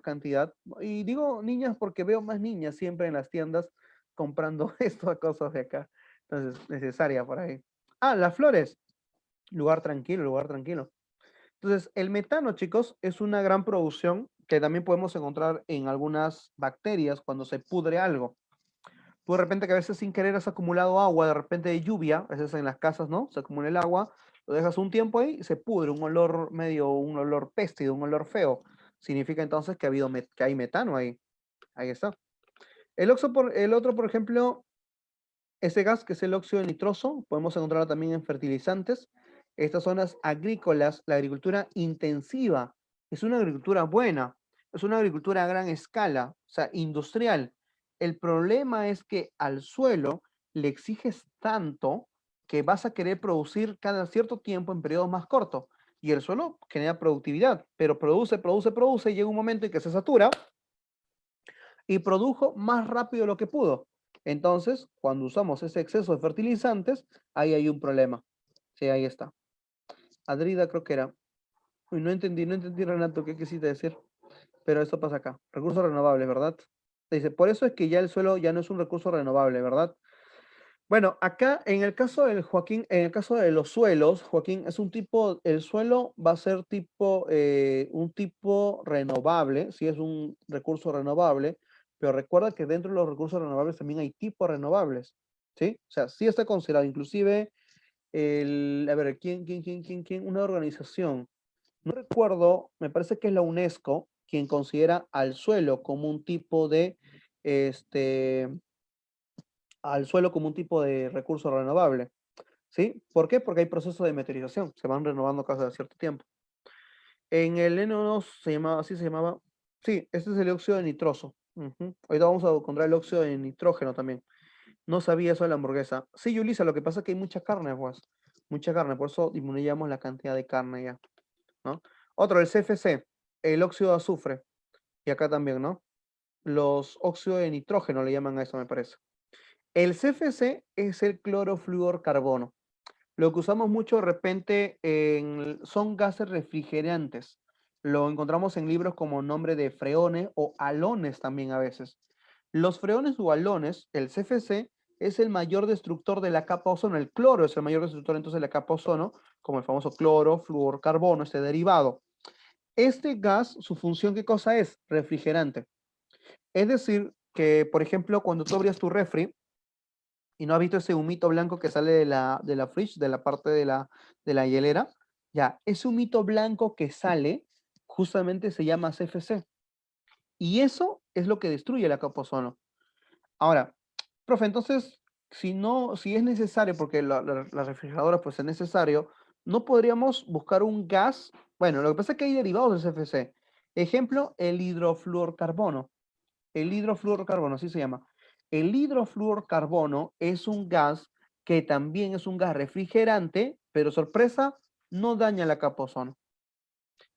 cantidad. Y digo niñas porque veo más niñas siempre en las tiendas comprando estas cosas de acá. Entonces, necesaria por ahí. Ah, las flores. Lugar tranquilo, lugar tranquilo. Entonces, el metano, chicos, es una gran producción que también podemos encontrar en algunas bacterias cuando se pudre algo. Tú de repente que a veces sin querer has acumulado agua, de repente de lluvia, a veces en las casas, ¿no? Se acumula el agua, lo dejas un tiempo ahí y se pudre, un olor medio, un olor péstido, un olor feo. Significa entonces que, que hay metano ahí. Ahí está. El otro, por ejemplo, ese gas, que es el óxido nitroso, podemos encontrarlo también en fertilizantes. Estas zonas agrícolas, la agricultura intensiva, es una agricultura buena, es una agricultura a gran escala, o sea, industrial. El problema es que al suelo le exiges tanto que vas a querer producir cada cierto tiempo en periodos más cortos. Y el suelo genera productividad, pero produce, y llega un momento en que se satura y produjo más rápido de lo que pudo. Entonces, cuando usamos ese exceso de fertilizantes, ahí hay un problema. Sí, ahí está. Adrida creo que era. Uy, no entendí, Renato, qué quisiste decir. Pero eso pasa acá. Recursos renovables, ¿verdad? Dice, por eso es que ya el suelo ya no es un recurso renovable, ¿verdad? Bueno, acá en el caso del Joaquín, en el caso de los suelos, Joaquín, es un tipo, el suelo va a ser tipo, un tipo renovable, sí es un recurso renovable, pero recuerda que dentro de los recursos renovables también hay tipos renovables, ¿sí? O sea, sí está considerado, inclusive, a ver, ¿quién? Una organización, no recuerdo, me parece que es la UNESCO, quien considera al suelo como un tipo de, este, al suelo como un tipo de recurso renovable. ¿Sí? ¿Por qué? Porque hay procesos de meteorización, se van renovando cada cierto tiempo. En el N2 se llamaba, así se llamaba. Sí, este es el óxido de nitroso. Ujú. Ahorita vamos a encontrar el óxido de nitrógeno también. No sabía eso de la hamburguesa. Sí, Yulisa, lo que pasa es que hay mucha carne, pues. Mucha carne, por eso disminuyamos la cantidad de carne ya, ¿no? Otro, el CFC, el óxido de azufre. Y acá también, ¿no? los óxidos de nitrógeno, le llaman a eso, me parece. El CFC es el clorofluorcarbono. Lo que usamos mucho de repente son gases refrigerantes. Lo encontramos en libros como nombre de freones o halones también a veces. Los freones o halones, el CFC, es el mayor destructor de la capa ozono. El cloro es el mayor destructor entonces de la capa ozono, como el famoso cloro, fluorcarbono, este derivado. Este gas, su función, ¿qué cosa es? Refrigerante. Es decir, que, por ejemplo, cuando tú abrías tu refri, y no has visto ese humito blanco que sale de la fridge, de la parte de la hielera, ya, ese humito blanco que sale justamente se llama CFC. Y eso es lo que destruye la capa ozono. Ahora, profe, entonces, si es necesario, porque la refrigeradora pues es necesario, no podríamos buscar un gas. Bueno, lo que pasa es que hay derivados del CFC. Ejemplo, el hidrofluorcarbono. El hidrofluorcarbono, así se llama. El hidrofluorcarbono es un gas que también es un gas refrigerante, pero sorpresa, no daña la capa ozono.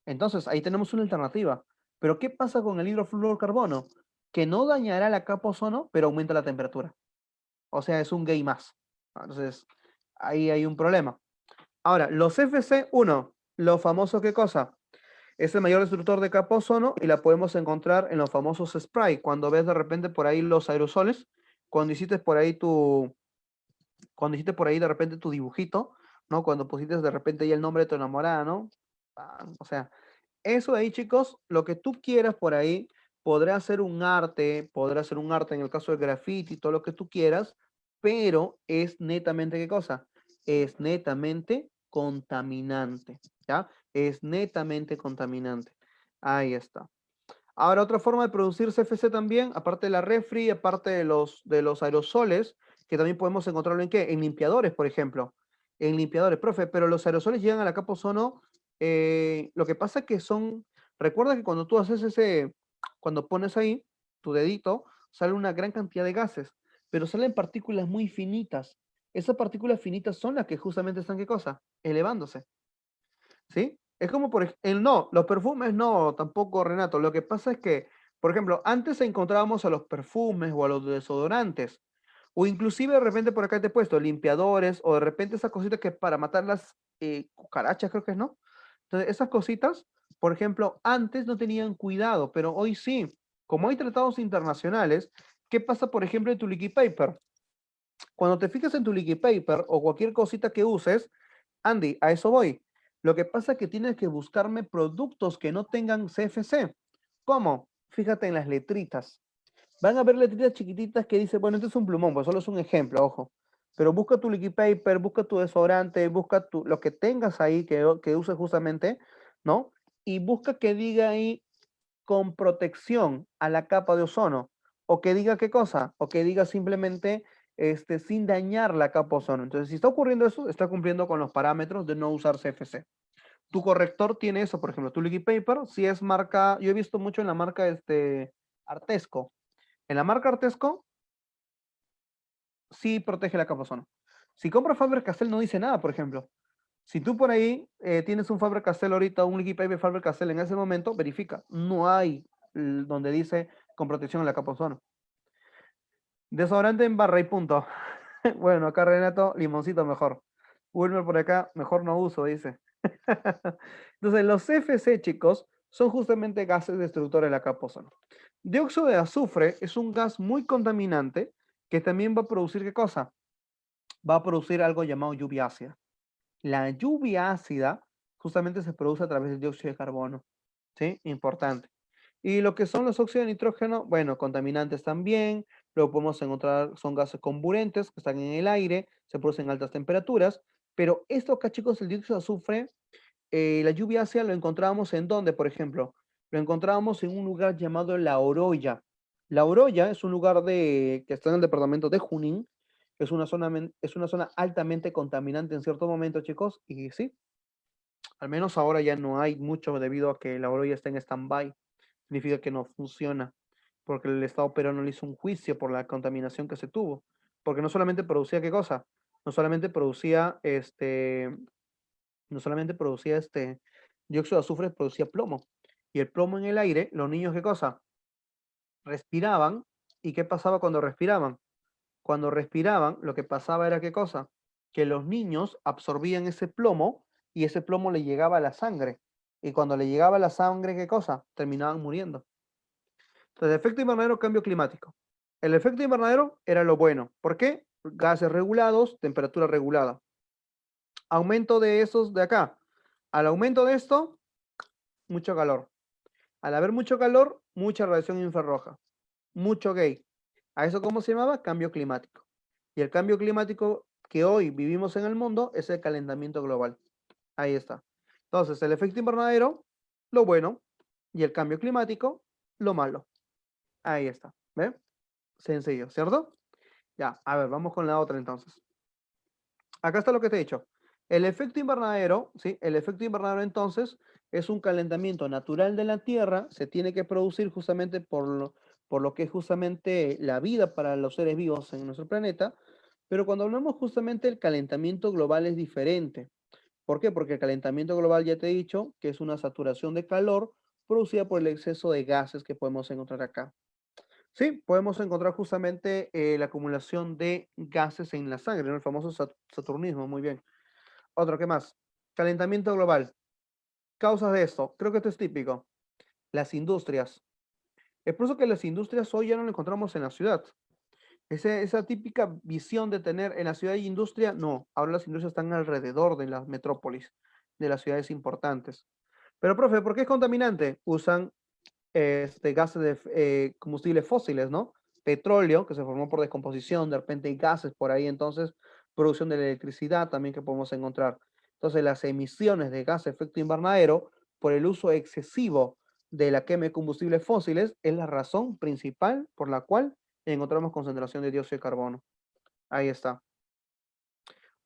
Entonces, ahí tenemos una alternativa. Pero ¿qué pasa con el hidrofluorcarbono? Que no dañará la capa ozono, pero aumenta la temperatura. O sea, es un gay más. Entonces, ahí hay un problema. Ahora, los FC1, lo famoso, ¿qué cosa? Es el mayor destructor de capa ozono y la podemos encontrar en los famosos spray. Cuando ves de repente por ahí los aerosoles, cuando hiciste por ahí de repente tu dibujito, ¿no? Cuando pusiste de repente ahí el nombre de tu enamorada, ¿no? O sea, eso ahí, chicos, lo que tú quieras por ahí, podrá ser un arte en el caso del graffiti, todo lo que tú quieras, pero es netamente, ¿qué cosa? Es netamente contaminante, ¿ya? Es netamente contaminante. Ahí está. Ahora, otra forma de producir CFC también, aparte de la refri, aparte de los aerosoles, que también podemos encontrarlo en qué? En limpiadores, por ejemplo. En limpiadores, profe, pero los aerosoles llegan a la capa ozono. Lo que pasa es que recuerda que cuando tú haces cuando pones ahí tu dedito, sale una gran cantidad de gases, pero salen partículas muy finitas. Esas partículas finitas son las que justamente están, ¿qué cosa? Elevándose. ¿Sí? Es como no, los perfumes no, tampoco, Renato. Lo que pasa es que, por ejemplo, antes encontrábamos a los perfumes o a los desodorantes, o inclusive de repente por acá te he puesto limpiadores, o de repente esas cositas que para matar las cucarachas, creo que es, ¿no? Entonces, esas cositas, por ejemplo, antes no tenían cuidado, pero hoy sí. Como hay tratados internacionales, ¿qué pasa, por ejemplo, en tu liquid paper? Cuando te fijas en tu liquid paper o cualquier cosita que uses, Andy, a eso voy. Lo que pasa es que tienes que buscarme productos que no tengan CFC. ¿Cómo? Fíjate en las letritas. Van a ver letritas chiquititas que dice, bueno, este es un plumón, pues solo es un ejemplo, ojo. Pero busca tu liquid paper, busca tu desodorante, busca lo que tengas ahí que uses justamente, ¿no? Y busca que diga ahí con protección a la capa de ozono. O que diga qué cosa, o que diga simplemente sin dañar la capa de ozono. Entonces, si está ocurriendo eso, está cumpliendo con los parámetros de no usar CFC. Tu corrector tiene eso, por ejemplo, tu liquid paper, si es marca, yo he visto mucho en la marca Artesco. En la marca Artesco, sí protege la capa de ozono. Si compras Faber-Castell no dice nada, por ejemplo. Si tú por ahí tienes un Faber-Castell ahorita, un liquid paper Faber-Castell en ese momento, verifica. No hay donde dice con protección en la capa de ozono. Desodorante en barra y punto. Bueno, acá Renato, limoncito mejor. Wilmer por acá, mejor no uso, dice. Entonces, los CFC, chicos, son justamente gases destructores de la capa ozono. Dióxido de azufre es un gas muy contaminante que también va a producir, ¿qué cosa? Va a producir algo llamado lluvia ácida. La lluvia ácida justamente se produce a través del dióxido de carbono. ¿Sí? Importante. Y lo que son los óxidos de nitrógeno, bueno, contaminantes también, lo podemos encontrar, son gases comburentes que están en el aire, se producen a altas temperaturas, pero esto acá, chicos, el dióxido de azufre, la lluvia ácida lo encontrábamos en dónde, por ejemplo, lo encontrábamos en un lugar llamado La Oroya. La Oroya es un lugar que está en el departamento de Junín, es una zona altamente contaminante en cierto momento, chicos, y sí, al menos ahora ya no hay mucho debido a que La Oroya está en stand-by, significa que no funciona, porque el Estado peruano le hizo un juicio por la contaminación que se tuvo, porque no solamente producía qué cosa, no solamente producía dióxido de azufre, producía plomo, y el plomo en el aire, los niños qué cosa, respiraban. ¿Y qué pasaba cuando respiraban? Cuando respiraban, lo que pasaba era qué cosa? Que los niños absorbían ese plomo y ese plomo le llegaba a la sangre. Y cuando le llegaba a la sangre, ¿qué cosa? Terminaban muriendo. Entonces, efecto invernadero, cambio climático. El efecto invernadero era lo bueno. ¿Por qué? Gases regulados, temperatura regulada. Aumento de esos de acá. Al aumento de esto, mucho calor. Al haber mucho calor, mucha radiación infrarroja. Mucho gay. ¿A eso cómo se llamaba? Cambio climático. Y el cambio climático que hoy vivimos en el mundo es el calentamiento global. Ahí está. Entonces, el efecto invernadero, lo bueno, y el cambio climático, lo malo. Ahí está. ¿Ve? Sencillo, ¿cierto? Ya, a ver, vamos con la otra entonces. Acá está lo que te he dicho. El efecto invernadero, ¿sí? El efecto invernadero entonces es un calentamiento natural de la Tierra, se tiene que producir justamente por lo que es justamente la vida para los seres vivos en nuestro planeta, pero cuando hablamos justamente del calentamiento global es diferente. ¿Por qué? Porque el calentamiento global ya te he dicho que es una saturación de calor producida por el exceso de gases que podemos encontrar acá. Sí, podemos encontrar justamente la acumulación de gases en la sangre, ¿no? El famoso saturnismo, muy bien. Otro, ¿qué más? Calentamiento global. Causas de esto, creo que esto es típico. Las industrias. Es por eso que las industrias hoy ya no lo encontramos en la ciudad. Esa típica visión de tener en la ciudad y industria, no. Ahora las industrias están alrededor de las metrópolis, de las ciudades importantes. Pero, profe, ¿por qué es contaminante? Usan gases de combustibles fósiles, ¿no? Petróleo, que se formó por descomposición, de repente hay gases por ahí, entonces producción de electricidad también que podemos encontrar. Entonces las emisiones de gas de efecto invernadero por el uso excesivo de la quema de combustibles fósiles es la razón principal por la cual encontramos concentración de dióxido de carbono. Ahí está.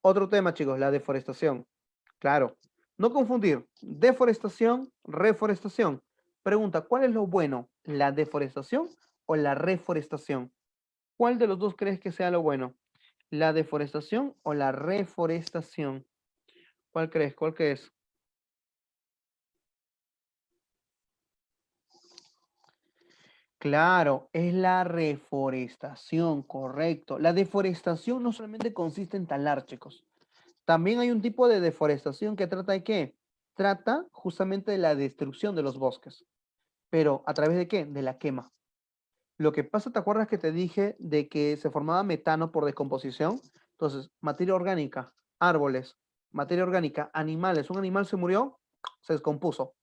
Otro tema, chicos, la deforestación. Claro, no confundir deforestación, reforestación. Pregunta, ¿cuál es lo bueno? ¿La deforestación o la reforestación? ¿Cuál de los dos crees que sea lo bueno? ¿La deforestación o la reforestación? ¿Cuál crees? ¿Cuál que es? Claro, es la reforestación, correcto. La deforestación no solamente consiste en talar, chicos. También hay un tipo de deforestación que trata de qué? Trata justamente de la destrucción de los bosques. Pero ¿a través de qué? De la quema. Lo que pasa, ¿te acuerdas que te dije de que se formaba metano por descomposición? Entonces, materia orgánica, árboles, materia orgánica, animales. Un animal se murió, se descompuso.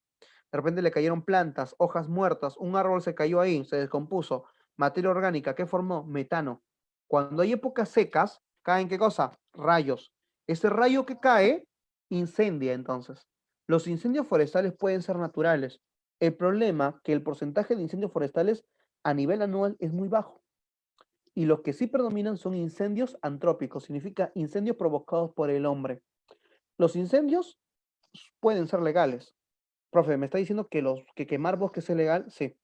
De repente le cayeron plantas, hojas muertas, un árbol se cayó ahí, se descompuso. Materia orgánica, ¿qué formó? Metano. Cuando hay épocas secas, ¿caen qué cosa? Rayos. Ese rayo que cae incendia entonces. Los incendios forestales pueden ser naturales. El problema que el porcentaje de incendios forestales a nivel anual es muy bajo. Y los que sí predominan son incendios antrópicos, significa incendios provocados por el hombre. Los incendios pueden ser legales. Profe, ¿me está diciendo que, que quemar bosques es legal? Sí.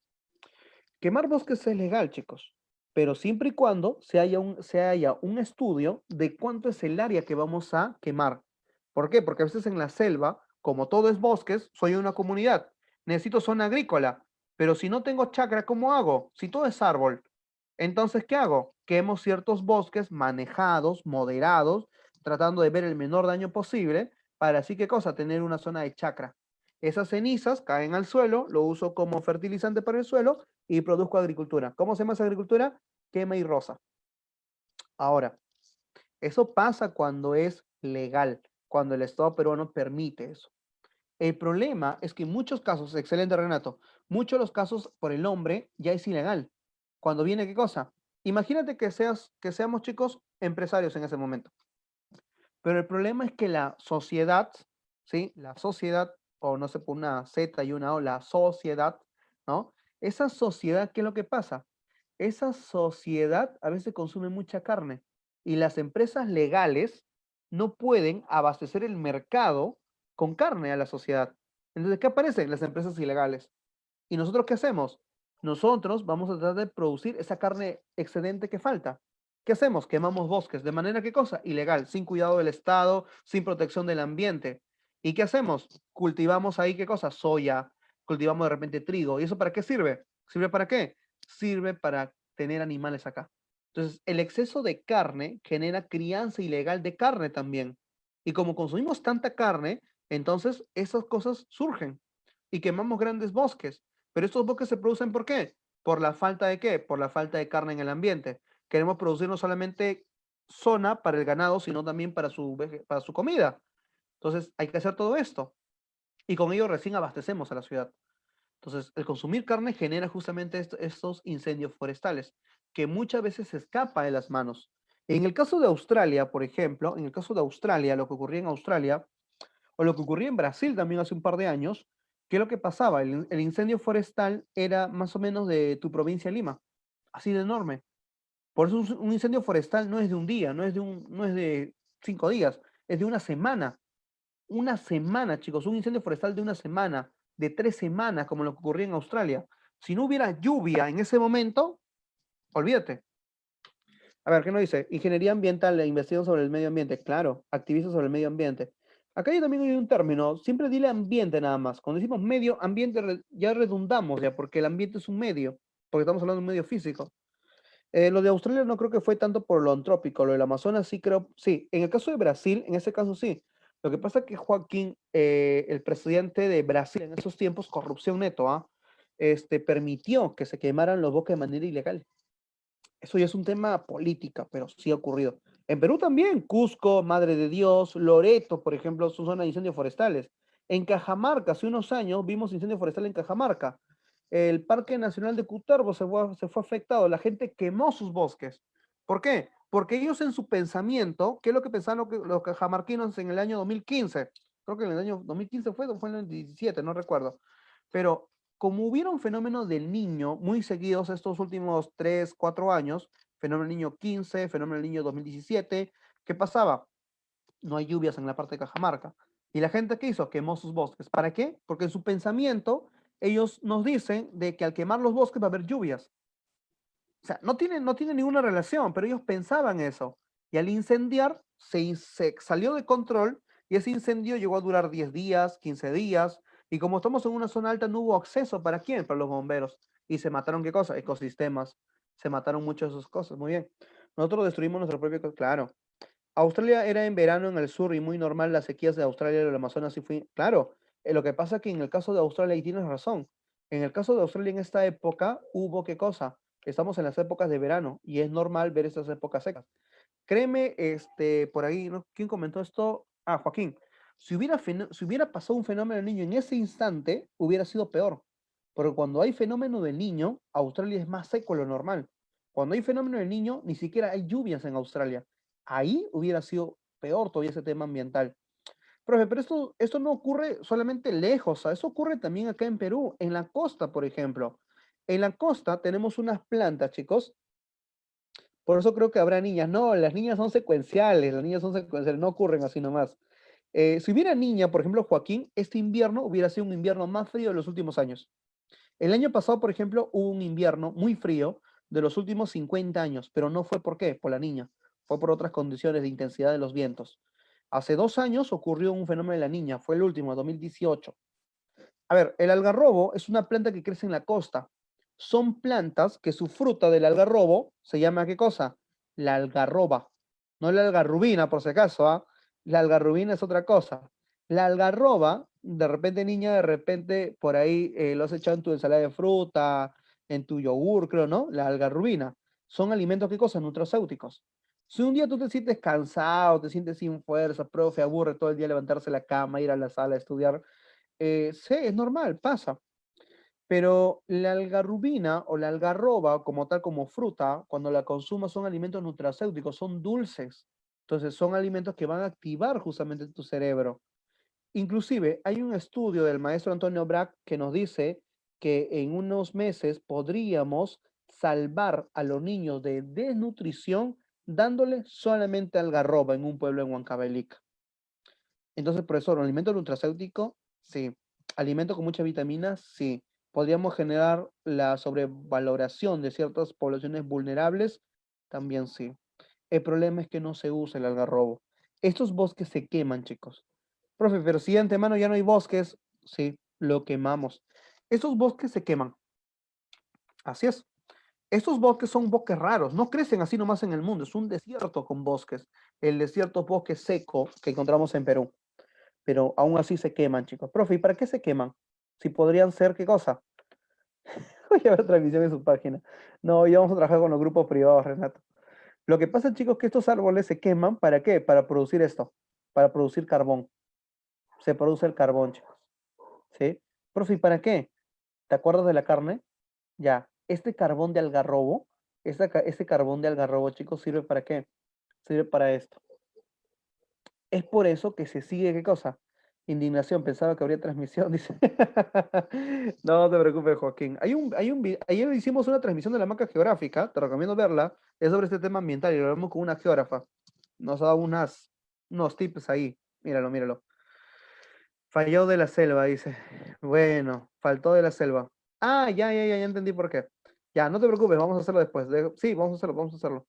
Quemar bosques es legal, chicos, pero siempre y cuando se haya un estudio de cuánto es el área que vamos a quemar. ¿Por qué? Porque a veces en la selva, como todo es bosques, soy una comunidad. Necesito zona agrícola, pero si no tengo chacra, ¿cómo hago? Si todo es árbol. Entonces, ¿qué hago? Quemo ciertos bosques manejados, moderados, tratando de ver el menor daño posible, para así, ¿qué cosa? Tener una zona de chacra. Esas cenizas caen al suelo, lo uso como fertilizante para el suelo y produzco agricultura. ¿Cómo se llama esa agricultura? Quema y rosa. Ahora, eso pasa cuando es legal, cuando el Estado peruano permite eso. El problema es que en muchos casos, excelente Renato, muchos de los casos por el hombre ya es ilegal. Cuando viene, ¿qué cosa? Imagínate que seamos chicos empresarios en ese momento. Pero el problema es que la sociedad, ¿sí? La sociedad, o no sé, por una Z y una O, la sociedad, ¿no? Esa sociedad, ¿qué es lo que pasa? Esa sociedad a veces consume mucha carne y las empresas legales no pueden abastecer el mercado con carne a la sociedad. Entonces, ¿qué aparecen? Las empresas ilegales. ¿Y nosotros qué hacemos? Nosotros vamos a tratar de producir esa carne excedente que falta. ¿Qué hacemos? Quemamos bosques. ¿De manera qué cosa? Ilegal, sin cuidado del Estado, sin protección del ambiente. ¿Y qué hacemos? Cultivamos ahí qué cosa? Soya, cultivamos de repente trigo. ¿Y eso para qué sirve? ¿Sirve para qué? sirve para tener animales acá. Entonces, el exceso de carne genera crianza ilegal de carne también. Y como consumimos tanta carne, entonces esas cosas surgen y quemamos grandes bosques. Pero estos bosques se producen ¿por qué? ¿Por la falta de qué? Por la falta de carne en el ambiente. Queremos producir no solamente zona para el ganado, sino también para su comida. Entonces, hay que hacer todo esto. Y con ello recién abastecemos a la ciudad. Entonces, el consumir carne genera justamente estos incendios forestales, que muchas veces se escapa de las manos. En el caso de Australia, por ejemplo, en el caso de Australia, lo que ocurría en Australia, o lo que ocurría en Brasil también hace un par de años, ¿qué es lo que pasaba? El incendio forestal era más o menos de tu provincia de Lima, así de enorme. Por eso un incendio forestal no es de un día, no es de 5 días, es de una semana. Una semana, chicos, un incendio forestal de una semana, de 3 semanas, como lo que ocurría en Australia. Si no hubiera lluvia en ese momento, olvídate. A ver, ¿qué nos dice? Ingeniería ambiental e investigación sobre el medio ambiente. Claro, activistas sobre el medio ambiente. Acá ya también hay un término, siempre dile ambiente nada más. Cuando decimos medio ambiente, ya redundamos ya, porque el ambiente es un medio, porque estamos hablando de un medio físico. Lo de Australia no creo que fue tanto por lo antrópico, lo del Amazonas sí creo, sí, en el caso de Brasil, en ese caso sí. Lo que pasa es que Joaquín, el presidente de Brasil en esos tiempos, corrupción neto, ¿ah? Permitió que se quemaran los bosques de manera ilegal. Eso ya es un tema política, pero sí ha ocurrido. En Perú también, Cusco, Madre de Dios, Loreto, por ejemplo, son zonas de incendios forestales. En Cajamarca, hace unos años, vimos incendio forestal en Cajamarca. El Parque Nacional de Cutervo se fue afectado. La gente quemó sus bosques. ¿Por qué? Porque ellos en su pensamiento, ¿qué es lo que pensaban los cajamarquinos en el año 2015? Creo que en el año 2015 fue, o fue en el 17, no recuerdo. Pero como hubiera un fenómeno del niño muy seguidos estos últimos 3 4 años, fenómeno del niño 15, fenómeno del niño 2017, ¿qué pasaba? No hay lluvias en la parte de Cajamarca. ¿Y la gente qué hizo? Quemó sus bosques. ¿Para qué? Porque en su pensamiento ellos nos dicen de que al quemar los bosques va a haber lluvias. O sea, no tiene ninguna relación, pero ellos pensaban eso. Y al incendiar, se salió de control y ese incendio llegó a durar 10 días, 15 días. Y como estamos en una zona alta, no hubo acceso para quién, para los bomberos. Y se mataron, ¿qué cosa? Ecosistemas. Se mataron muchas de esas cosas. Muy bien. Nosotros destruimos nuestro propio. Claro. Australia era en verano en el sur y muy normal las sequías de Australia y el Amazonas. Sí fue. Claro. Lo que pasa es que en el caso de Australia, y tienes razón, en el caso de Australia en esta época hubo qué cosa. Estamos en las épocas de verano y es normal ver estas épocas secas. Créeme, por ahí, ¿no? ¿Quién comentó esto? Ah, Joaquín. Si hubiera pasado un fenómeno del niño en ese instante, hubiera sido peor. Porque cuando hay fenómeno del niño, Australia es más seco de lo normal. Cuando hay fenómeno del niño, ni siquiera hay lluvias en Australia. Ahí hubiera sido peor todavía ese tema ambiental. Profe, pero esto no ocurre solamente lejos, ¿sabes? Eso ocurre también acá en Perú, en la costa, por ejemplo. En la costa tenemos unas plantas, chicos. Por eso creo que habrá niñas. No, las niñas son secuenciales, no ocurren así nomás. Si hubiera niña, por ejemplo, Joaquín, este invierno hubiera sido un invierno más frío de los últimos años. El año pasado, por ejemplo, hubo un invierno muy frío de los últimos 50 años, pero no fue por qué, por la niña, fue por otras condiciones de intensidad de los vientos. Hace 2 años ocurrió un fenómeno de la niña, fue el último, 2018. A ver, el algarrobo es una planta que crece en la costa. Son plantas que su fruta del algarrobo se llama ¿qué cosa? La algarroba. No la algarrubina, por si acaso, ¿ah? La algarrubina es otra cosa. La algarroba, de repente, niña, de repente por ahí lo has echado en tu ensalada de fruta, en tu yogur, creo, ¿no? La algarrubina. Son alimentos, ¿qué cosa? Nutracéuticos. Si un día tú te sientes cansado, te sientes sin fuerza, profe, aburre todo el día levantarse de la cama, ir a la sala a estudiar, sí, es normal, pasa. Pero la algarrubina o la algarroba, como tal, como fruta, cuando la consumas son alimentos nutracéuticos, son dulces. Entonces son alimentos que van a activar justamente tu cerebro. Inclusive hay un estudio del maestro Antonio Brack que nos dice que en unos meses podríamos salvar a los niños de desnutrición dándole solamente algarroba en un pueblo en Huancavelica. Entonces, profesor, ¿un alimento nutracéutico? Sí. ¿Alimento con muchas vitaminas? Sí. ¿Podríamos generar la sobrevaloración de ciertas poblaciones vulnerables? También sí. El problema es que no se usa el algarrobo. Estos bosques se queman, chicos. Profe, pero si de antemano ya no hay bosques, sí, lo quemamos. Estos bosques se queman. Así es. Estos bosques son bosques raros, no crecen así nomás en el mundo, es un desierto con bosques. El desierto bosque seco que encontramos en Perú, pero aún así se queman, chicos. Profe, ¿y para qué se queman? Si podrían ser, ¿qué cosa? Voy a ver transmisión en su página. No, ya vamos a trabajar con los grupos privados, Renato. Lo que pasa, chicos, es que estos árboles se queman, ¿para qué? Para producir esto, para producir carbón. Se produce el carbón, chicos. ¿Sí? Profe, ¿y para qué? ¿Te acuerdas de la carne? Ya, este carbón de algarrobo, este carbón de algarrobo, chicos, ¿sirve para qué? Sirve para esto. Es por eso que se sigue, ¿qué cosa? Indignación, pensaba que habría transmisión, dice. No te preocupes, Joaquín. Ayer hicimos una transmisión de la marca geográfica, te recomiendo verla, es sobre este tema ambiental y lo vemos con una geógrafa. Nos ha dado unos tips ahí. Míralo, míralo. Falló de la selva, dice. Bueno, faltó de la selva. Ah, ya entendí por qué. Ya, no te preocupes, vamos a hacerlo después. Sí, vamos a hacerlo, vamos a hacerlo.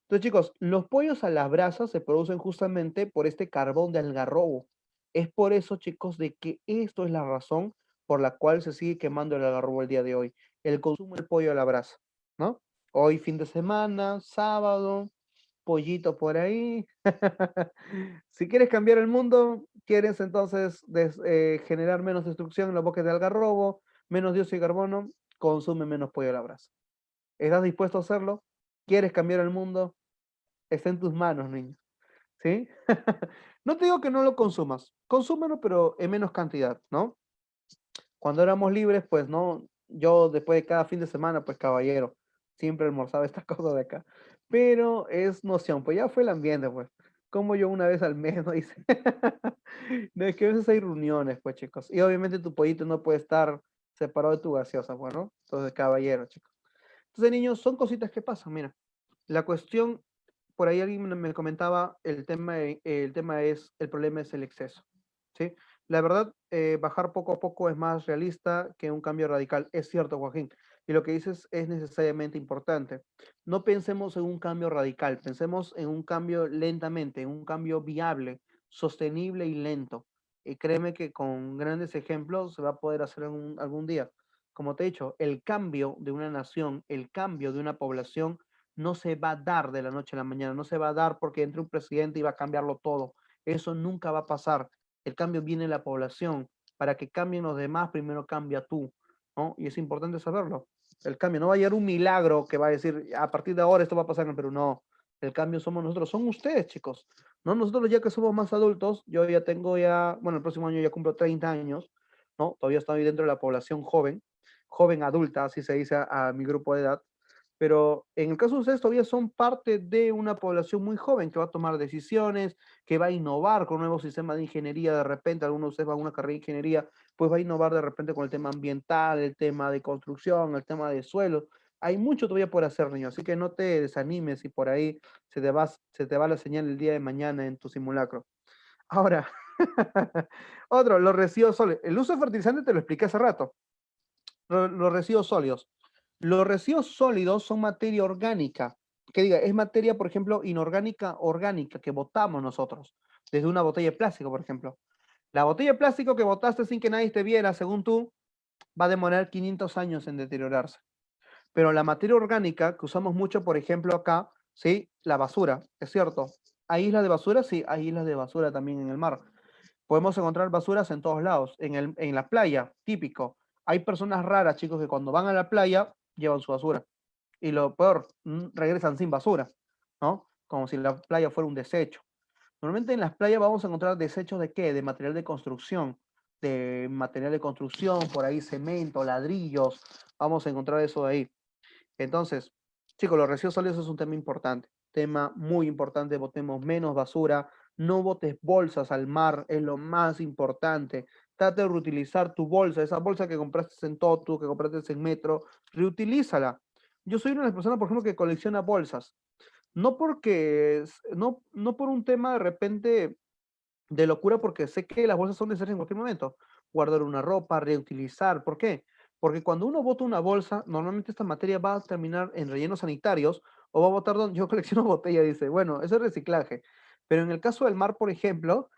Entonces, chicos, los pollos a las brasas se producen justamente por este carbón de algarrobo. Es por eso, chicos, de que esto es la razón por la cual se sigue quemando el algarrobo el día de hoy. El consumo del pollo a la brasa, ¿no? Hoy fin de semana, sábado, pollito por ahí. Si quieres cambiar el mundo, quieres entonces generar menos destrucción en los bosques de algarrobo, menos dióxido de carbono, consume menos pollo a la brasa. ¿Estás dispuesto a hacerlo? ¿Quieres cambiar el mundo? Está en tus manos, niño. ¿Sí? No te digo que no lo consumas, consúmelo, pero en menos cantidad, ¿no? Cuando éramos libres, pues no, yo después de cada fin de semana, pues caballero, siempre almorzaba estas cosas de acá. Pero es noción, pues ya fue el ambiente, pues. Como yo una vez al mes, ¿no? Dice. No, es que a veces hay reuniones, pues, chicos. Y obviamente tu pollito no puede estar separado de tu gaseosa, bueno. Entonces, caballero, chicos. Entonces, niños, son cositas que pasan, mira. La cuestión, por ahí alguien me comentaba, el problema es el exceso, ¿sí? La verdad, bajar poco a poco es más realista que un cambio radical. Es cierto, Joaquín. Y lo que dices es necesariamente importante. No pensemos en un cambio radical, pensemos en un cambio lentamente, en un cambio viable, sostenible y lento. Y créeme que con grandes ejemplos se va a poder hacer algún día. Como te he dicho, el cambio de una nación, el cambio de una población, no se va a dar de la noche a la mañana, no se va a dar porque entre un presidente y va a cambiarlo todo. Eso nunca va a pasar. El cambio viene en la población. Para que cambien los demás, primero cambia tú, ¿no? Y es importante saberlo. El cambio no va a llegar un milagro que va a decir, a partir de ahora esto va a pasar en el Perú. No, el cambio somos nosotros, son ustedes, chicos. No, nosotros ya que somos más adultos, yo ya tengo bueno, el próximo año ya cumplo 30 años, ¿no? Todavía estoy dentro de la población joven, joven adulta, así se dice a mi grupo de edad, pero en el caso de ustedes todavía son parte de una población muy joven que va a tomar decisiones, que va a innovar con nuevos sistemas de ingeniería, de repente algunos de ustedes van a una carrera de ingeniería, pues va a innovar de repente con el tema ambiental, el tema de construcción, el tema de suelo. Hay mucho todavía por hacer, niño, así que no te desanimes si por ahí se te va la señal el día de mañana en tu simulacro. Ahora, otro, los residuos sólidos. El uso de fertilizantes te lo expliqué hace rato. Los residuos sólidos. Los residuos sólidos son materia orgánica, que diga, es materia, por ejemplo, inorgánica, orgánica, que botamos nosotros, desde una botella de plástico, por ejemplo. La botella de plástico que botaste sin que nadie te viera, según tú, va a demorar 500 años en deteriorarse. Pero la materia orgánica que usamos mucho, por ejemplo, acá, ¿sí? La basura, es cierto. ¿Hay islas de basura? Sí, hay islas de basura también en el mar. Podemos encontrar basuras en todos lados. En la playa, típico. Hay personas raras, chicos, que cuando van a la playa llevan su basura. Y lo peor, regresan sin basura, ¿no? Como si la playa fuera un desecho. Normalmente en las playas vamos a encontrar desechos de qué? De material de construcción, por ahí cemento, ladrillos, vamos a encontrar eso de ahí. Entonces, chicos, los residuos sólidos es un tema importante, tema muy importante, botemos menos basura, no botes bolsas al mar, es lo más importante. Trata de reutilizar tu bolsa, esa bolsa que compraste en Totu, que compraste en Metro, reutilízala. Yo soy una de las personas, por ejemplo, que colecciona bolsas. No porque, no por un tema de repente de locura, porque sé que las bolsas son necesarias en cualquier momento. Guardar una ropa, reutilizar. ¿Por qué? Porque cuando uno bota una bolsa, normalmente esta materia va a terminar en rellenos sanitarios o va a botar donde yo colecciono botellas, dice, bueno, eso es reciclaje. Pero en el caso del mar, por ejemplo,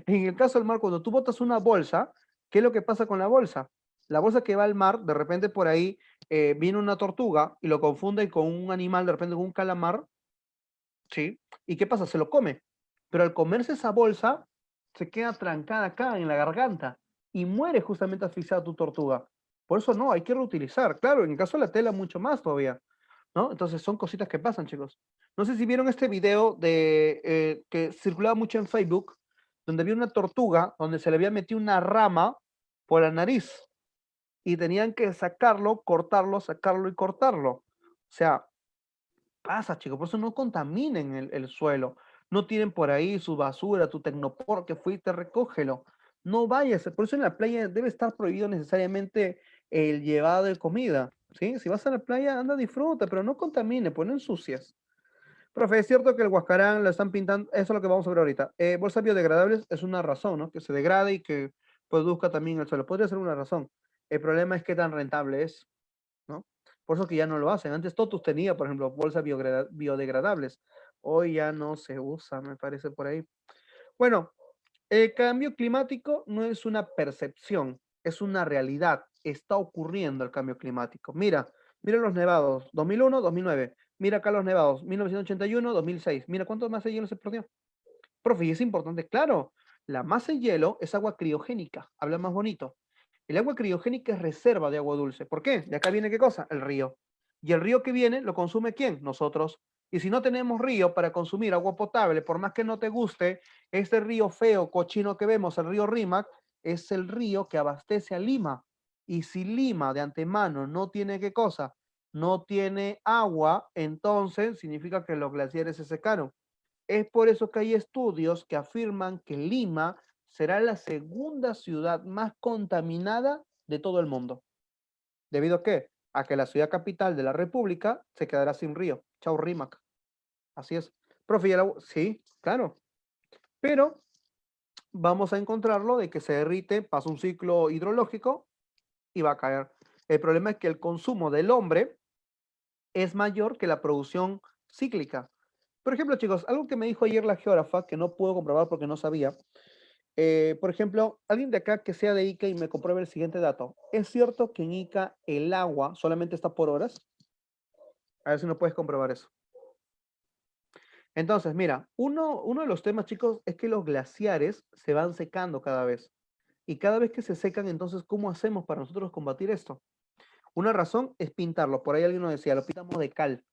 en el caso del mar, cuando tú botas una bolsa, ¿qué es lo que pasa con la bolsa? La bolsa que va al mar, de repente por ahí viene una tortuga y lo confunde con un animal, de repente con un calamar, ¿sí? ¿Y qué pasa? Se lo come. Pero al comerse esa bolsa, se queda trancada acá en la garganta y muere justamente asfixiada tu tortuga. Por eso no, hay que reutilizar. Claro, en el caso de la tela, mucho más todavía, ¿no? Entonces son cositas que pasan, chicos. No sé si vieron este video de que circulaba mucho en Facebook, donde había una tortuga donde se le había metido una rama por la nariz y tenían que sacarlo, cortarlo, sacarlo y cortarlo. O sea, pasa, chicos, por eso no contaminen el suelo. No tienen por ahí su basura, tu tecnopor que fuiste, recógelo. No vayas, por eso en la playa debe estar prohibido necesariamente el llevado de comida, ¿sí? Si vas a la playa, anda, disfruta, pero no contamine, pues no ensucias. Profe, es cierto que el Huascarán lo están pintando, eso es lo que vamos a ver ahorita. Bolsas biodegradables es una razón, ¿no? Que se degrade y que produzca también el suelo. Podría ser una razón. El problema es qué tan rentable es, ¿no? Por eso que ya no lo hacen. Antes Totus tenía, por ejemplo, bolsas biodegradables. Hoy ya no se usa, me parece por ahí. Bueno, el cambio climático no es una percepción, es una realidad. Está ocurriendo el cambio climático. Mira, mira los nevados, 2001, 2009. Mira acá los nevados, 1981, 2006. Mira cuánto más de hielo se perdió. Profe, y es importante, claro, la masa de hielo es agua criogénica, habla más bonito. El agua criogénica es reserva de agua dulce. ¿Por qué? De acá viene qué cosa? El río. Y el río que viene lo consume ¿quién? Nosotros. Y si no tenemos río para consumir agua potable, por más que no te guste, este río feo, cochino que vemos, el río Rímac, es el río que abastece a Lima. Y si Lima de antemano no tiene qué cosa, no tiene agua, entonces significa que los glaciares se secaron. Es por eso que hay estudios que afirman que Lima será la segunda ciudad más contaminada de todo el mundo. ¿Debido a qué? A que la ciudad capital de la República se quedará sin río. Chau, Rímac. Así es. Profe, sí, claro. Pero vamos a encontrarlo de que se derrite, pasa un ciclo hidrológico y va a caer. El problema es que el consumo del hombre es mayor que la producción cíclica. Por ejemplo, chicos, algo que me dijo ayer la geógrafa, que no puedo comprobar porque no sabía. Por ejemplo, alguien de acá que sea de Ica y me compruebe el siguiente dato. ¿Es cierto que en Ica el agua solamente está por horas? A ver si no puedes comprobar eso. Entonces, mira, uno de los temas, chicos, es que los glaciares se van secando cada vez. Y cada vez que se secan, entonces, ¿cómo hacemos para nosotros combatir esto? Una razón es pintarlo. Por ahí alguien nos decía, lo pintamos de cal.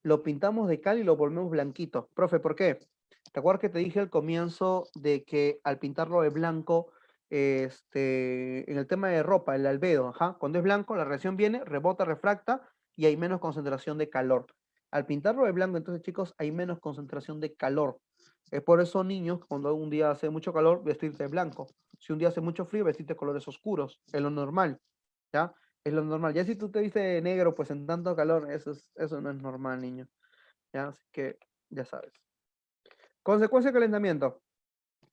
Lo pintamos de cal y lo volvemos blanquito. Profe, ¿por qué? ¿Te acuerdas que te dije al comienzo de que al pintarlo de blanco, en el tema de ropa, el albedo, ajá, cuando es blanco, la reacción viene, rebota, refracta y hay menos concentración de calor. Al pintarlo de blanco, entonces, chicos, hay menos concentración de calor. Es por eso, niños, cuando un día hace mucho calor, vestirte de blanco. Si un día hace mucho frío, vestirte de colores oscuros. Es lo normal, ¿ya? Es lo normal. Ya si tú te viste de negro, pues en tanto calor, eso no es normal, niño. ¿Ya? Así que ya sabes. Consecuencia de calentamiento.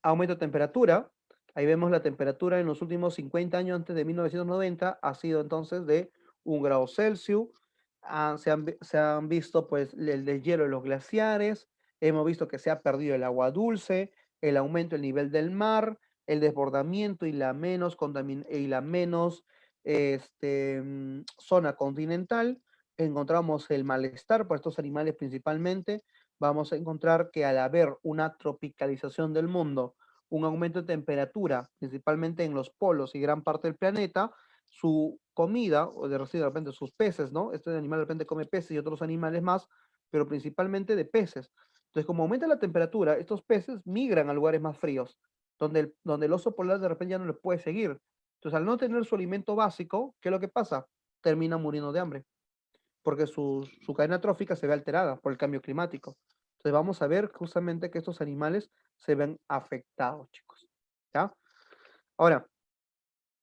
Aumento de temperatura. Ahí vemos la temperatura en los últimos 50 años antes de 1990 ha sido entonces de 1 grado Celsius. Se han visto pues el deshielo de los glaciares. Hemos visto que se ha perdido el agua dulce, el aumento del nivel del mar, el desbordamiento y la menos zona continental. Encontramos el malestar por estos animales principalmente. Vamos a encontrar que al haber una tropicalización del mundo, un aumento de temperatura, principalmente en los polos y gran parte del planeta, su comida, o de repente sus peces, ¿no? Este animal de repente come peces y otros animales más, pero principalmente de peces. Entonces, como aumenta la temperatura, estos peces migran a lugares más fríos, donde el oso polar de repente ya no les puede seguir. Entonces, al no tener su alimento básico, ¿qué es lo que pasa? Termina muriendo de hambre porque su cadena trófica se ve alterada por el cambio climático. Entonces vamos a ver justamente que estos animales se ven afectados, chicos. ¿Ya? Ahora,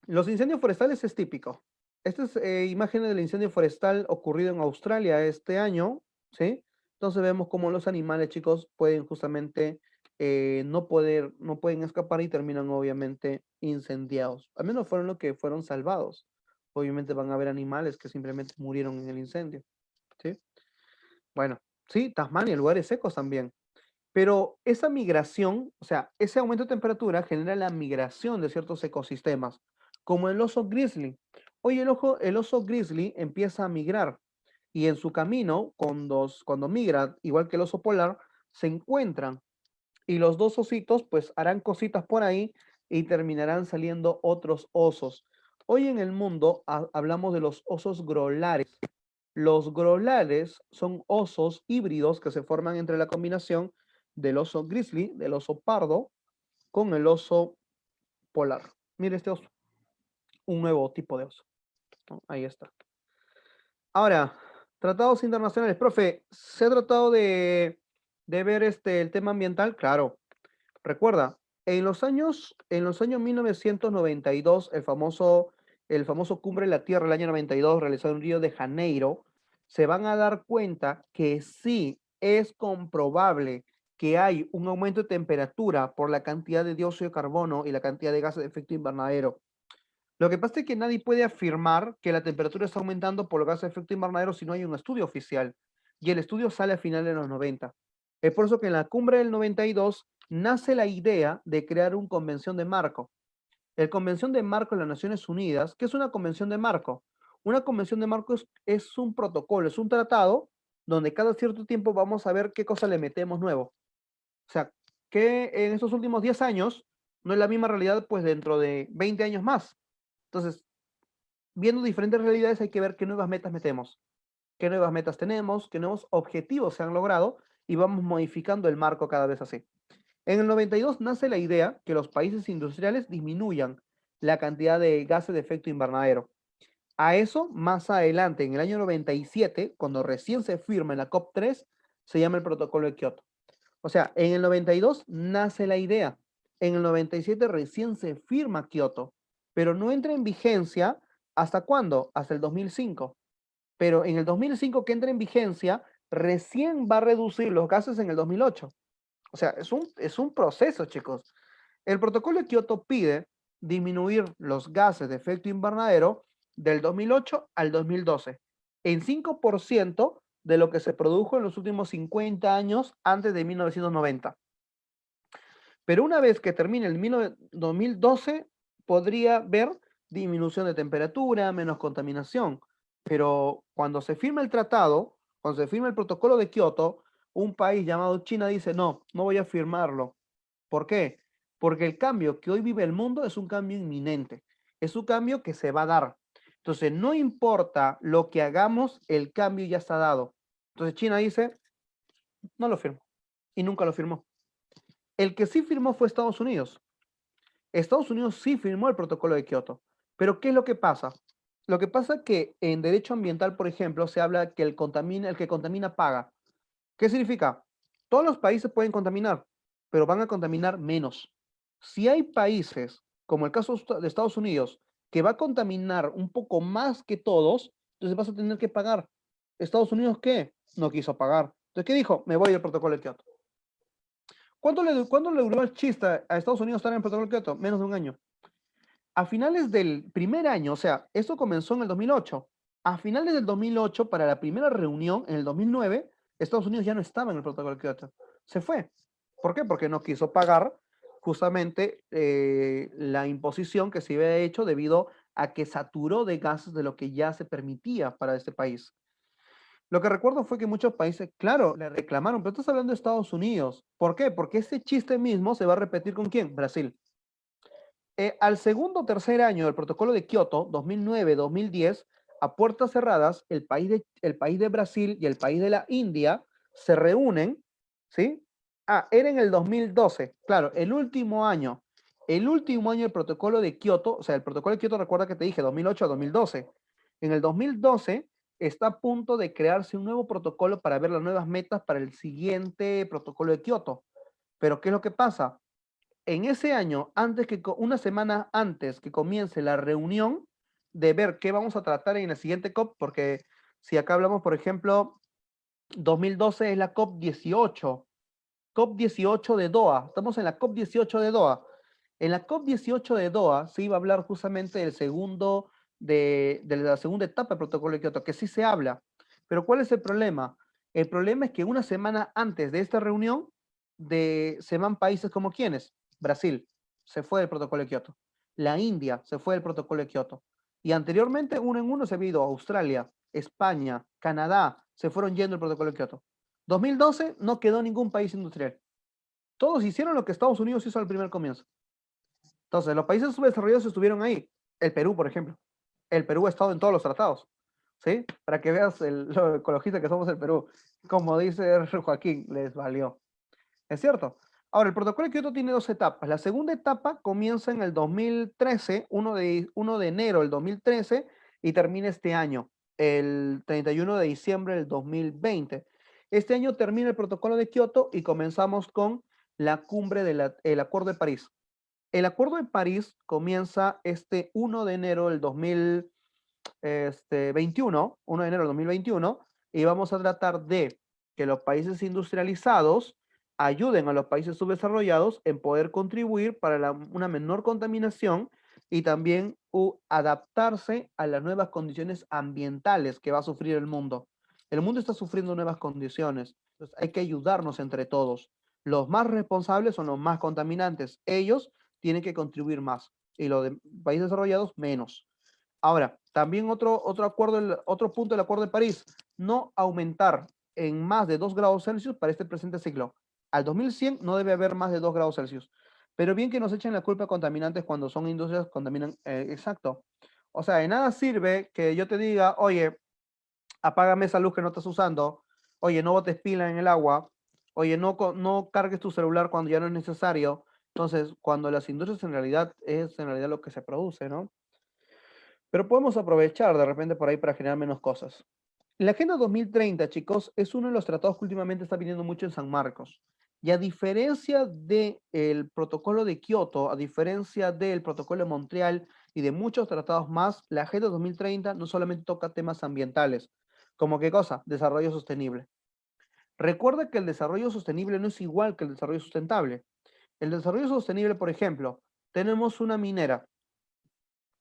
los incendios forestales es típico. Estas imágenes del incendio forestal ocurrido en Australia este año, ¿sí? Entonces vemos cómo los animales, chicos, pueden justamente no pueden escapar y terminan obviamente incendiados. Al menos fueron los que fueron salvados. Obviamente van a haber animales que simplemente murieron en el incendio, ¿sí? Bueno, sí, Tasmania, lugares secos también. Pero esa migración, o sea, ese aumento de temperatura genera la migración de ciertos ecosistemas, como el oso grizzly. Hoy el oso grizzly empieza a migrar y en su camino, cuando migra, igual que el oso polar, se encuentran y los dos ositos pues harán cositas por ahí y terminarán saliendo otros osos. Hoy en el mundo hablamos de los osos grolares. Los grolares son osos híbridos que se forman entre la combinación del oso grizzly, del oso pardo, con el oso polar. Mire este oso, un nuevo tipo de oso, ¿no? Ahí está. Ahora, tratados internacionales. Profe, ¿se ha tratado de ver el tema ambiental? Claro. Recuerda, en los años 1992, el famoso Cumbre de la Tierra, el año 92, realizado en Río de Janeiro, se van a dar cuenta que sí es comprobable que hay un aumento de temperatura por la cantidad de dióxido de carbono y la cantidad de gases de efecto invernadero. Lo que pasa es que nadie puede afirmar que la temperatura está aumentando por los gases de efecto invernadero si no hay un estudio oficial. Y el estudio sale a finales de los 90. Es por eso que en la cumbre del 92 nace la idea de crear una convención de marco. El Convención de Marco de las Naciones Unidas, ¿qué es una convención de marco? Una convención de marco es un protocolo, es un tratado donde cada cierto tiempo vamos a ver qué cosa le metemos nuevo. O sea, que en estos últimos 10 años no es la misma realidad pues dentro de 20 años más. Entonces, viendo diferentes realidades hay que ver qué nuevas metas metemos, qué nuevas metas tenemos, qué nuevos objetivos se han logrado y vamos modificando el marco cada vez así. En el 92 nace la idea que los países industriales disminuyan la cantidad de gases de efecto invernadero. A eso, más adelante, en el año 97, cuando recién se firma en la COP3, se llama el Protocolo de Kioto. O sea, en el 92 nace la idea. En el 97 recién se firma Kioto, pero no entra en vigencia ¿hasta cuándo? Hasta el 2005. Pero en el 2005 que entra en vigencia, recién va a reducir los gases en el 2008. O sea, es un proceso, chicos. El protocolo de Kioto pide disminuir los gases de efecto invernadero del 2008 al 2012 en 5% de lo que se produjo en los últimos 50 años antes de 1990. Pero una vez que termine el 2012, podría ver disminución de temperatura, menos contaminación. Pero cuando se firma el tratado, cuando se firma el protocolo de Kioto, un país llamado China dice, no, no voy a firmarlo. ¿Por qué? Porque el cambio que hoy vive el mundo es un cambio inminente, es un cambio que se va a dar. Entonces, no importa lo que hagamos, el cambio ya está dado. Entonces, China dice, no lo firmo. Y nunca lo firmó. El que sí firmó fue Estados Unidos. Estados Unidos sí firmó el protocolo de Kioto. Pero ¿qué es lo que pasa? Lo que pasa es que en derecho ambiental, por ejemplo, se habla que el que contamina paga. ¿Qué significa? Todos los países pueden contaminar, pero van a contaminar menos. Si hay países, como el caso de Estados Unidos, que va a contaminar un poco más que todos, entonces vas a tener que pagar. ¿Estados Unidos qué? No quiso pagar. Entonces, ¿qué dijo? Me voy del protocolo de Kioto. ¿Cuánto le duró el chiste a Estados Unidos estar en el protocolo de Kioto? Menos de un año. A finales del primer año, o sea, esto comenzó en el 2008. A finales del 2008, para la primera reunión, en el 2009, Estados Unidos ya no estaba en el protocolo de Kioto. Se fue. ¿Por qué? Porque no quiso pagar justamente la imposición que se había hecho debido a que saturó de gases de lo que ya se permitía para este país. Lo que recuerdo fue que muchos países, claro, le reclamaron, pero estás hablando de Estados Unidos. ¿Por qué? Porque ese chiste mismo se va a repetir ¿con quién? Brasil. Al segundo o tercer año del protocolo de Kioto, 2009-2010, a puertas cerradas, el país de Brasil y el país de la India se reúnen, ¿sí? Era en el 2012, claro, el último año del protocolo de Kioto, o sea, el protocolo de Kioto, recuerda que te dije, 2008 a 2012. En el 2012 está a punto de crearse un nuevo protocolo para ver las nuevas metas para el siguiente protocolo de Kioto. Pero ¿qué es lo que pasa? En ese año, una semana antes que comience la reunión de ver qué vamos a tratar en la siguiente COP, porque si acá hablamos, por ejemplo, 2012 es la COP 18 de Doha, estamos en la COP 18 de Doha. En la COP 18 de Doha se iba a hablar justamente de la segunda etapa del protocolo de Kioto, que sí se habla. Pero ¿cuál es el problema? El problema es que una semana antes de esta reunión se van países como ¿quiénes? Brasil se fue del protocolo de Kioto. la India se fue del protocolo de Kioto. Y anteriormente, uno en uno se había ido a Australia, España, Canadá, se fueron yendo el protocolo de Kioto. 2012 no quedó ningún país industrial. Todos hicieron lo que Estados Unidos hizo al primer comienzo. Entonces, los países subdesarrollados estuvieron ahí. El Perú, por ejemplo. El Perú ha estado en todos los tratados. ¿Sí? Para que veas lo ecologista que somos el Perú. Como dice Joaquín, les valió. ¿Es cierto? Ahora, el protocolo de Kioto tiene dos etapas. La segunda etapa comienza en el 2013, 1 de enero del 2013, y termina este año, el 31 de diciembre del 2020. Este año termina el protocolo de Kioto y comenzamos con la cumbre del Acuerdo de París. El Acuerdo de París comienza este 1 de enero del 2021, 1 de enero del 2021, y vamos a tratar de que los países industrializados ayuden a los países subdesarrollados en poder contribuir para una menor contaminación y también adaptarse a las nuevas condiciones ambientales que va a sufrir el mundo. El mundo está sufriendo nuevas condiciones, entonces hay que ayudarnos entre todos. Los más responsables son los más contaminantes. Ellos tienen que contribuir más y los de países desarrollados menos. Ahora, también otro punto del Acuerdo de París, no aumentar en más de 2 grados Celsius para este presente ciclo. Al 2100 no debe haber más de 2 grados Celsius. Pero bien que nos echen la culpa a contaminantes cuando son industrias que contaminan, exacto. O sea, de nada sirve que yo te diga, oye, apágame esa luz que no estás usando, oye, no botes pila en el agua, oye, no cargues tu celular cuando ya no es necesario. Entonces, cuando las industrias en realidad es en realidad lo que se produce, ¿no? Pero podemos aprovechar de repente por ahí para generar menos cosas. La Agenda 2030, chicos, es uno de los tratados que últimamente está viniendo mucho en San Marcos. Y a diferencia del protocolo de Kioto, a diferencia del protocolo de Montreal y de muchos tratados más, la Agenda 2030 no solamente toca temas ambientales, como qué cosa, desarrollo sostenible. Recuerda que el desarrollo sostenible no es igual que el desarrollo sustentable. El desarrollo sostenible, por ejemplo, tenemos una minera.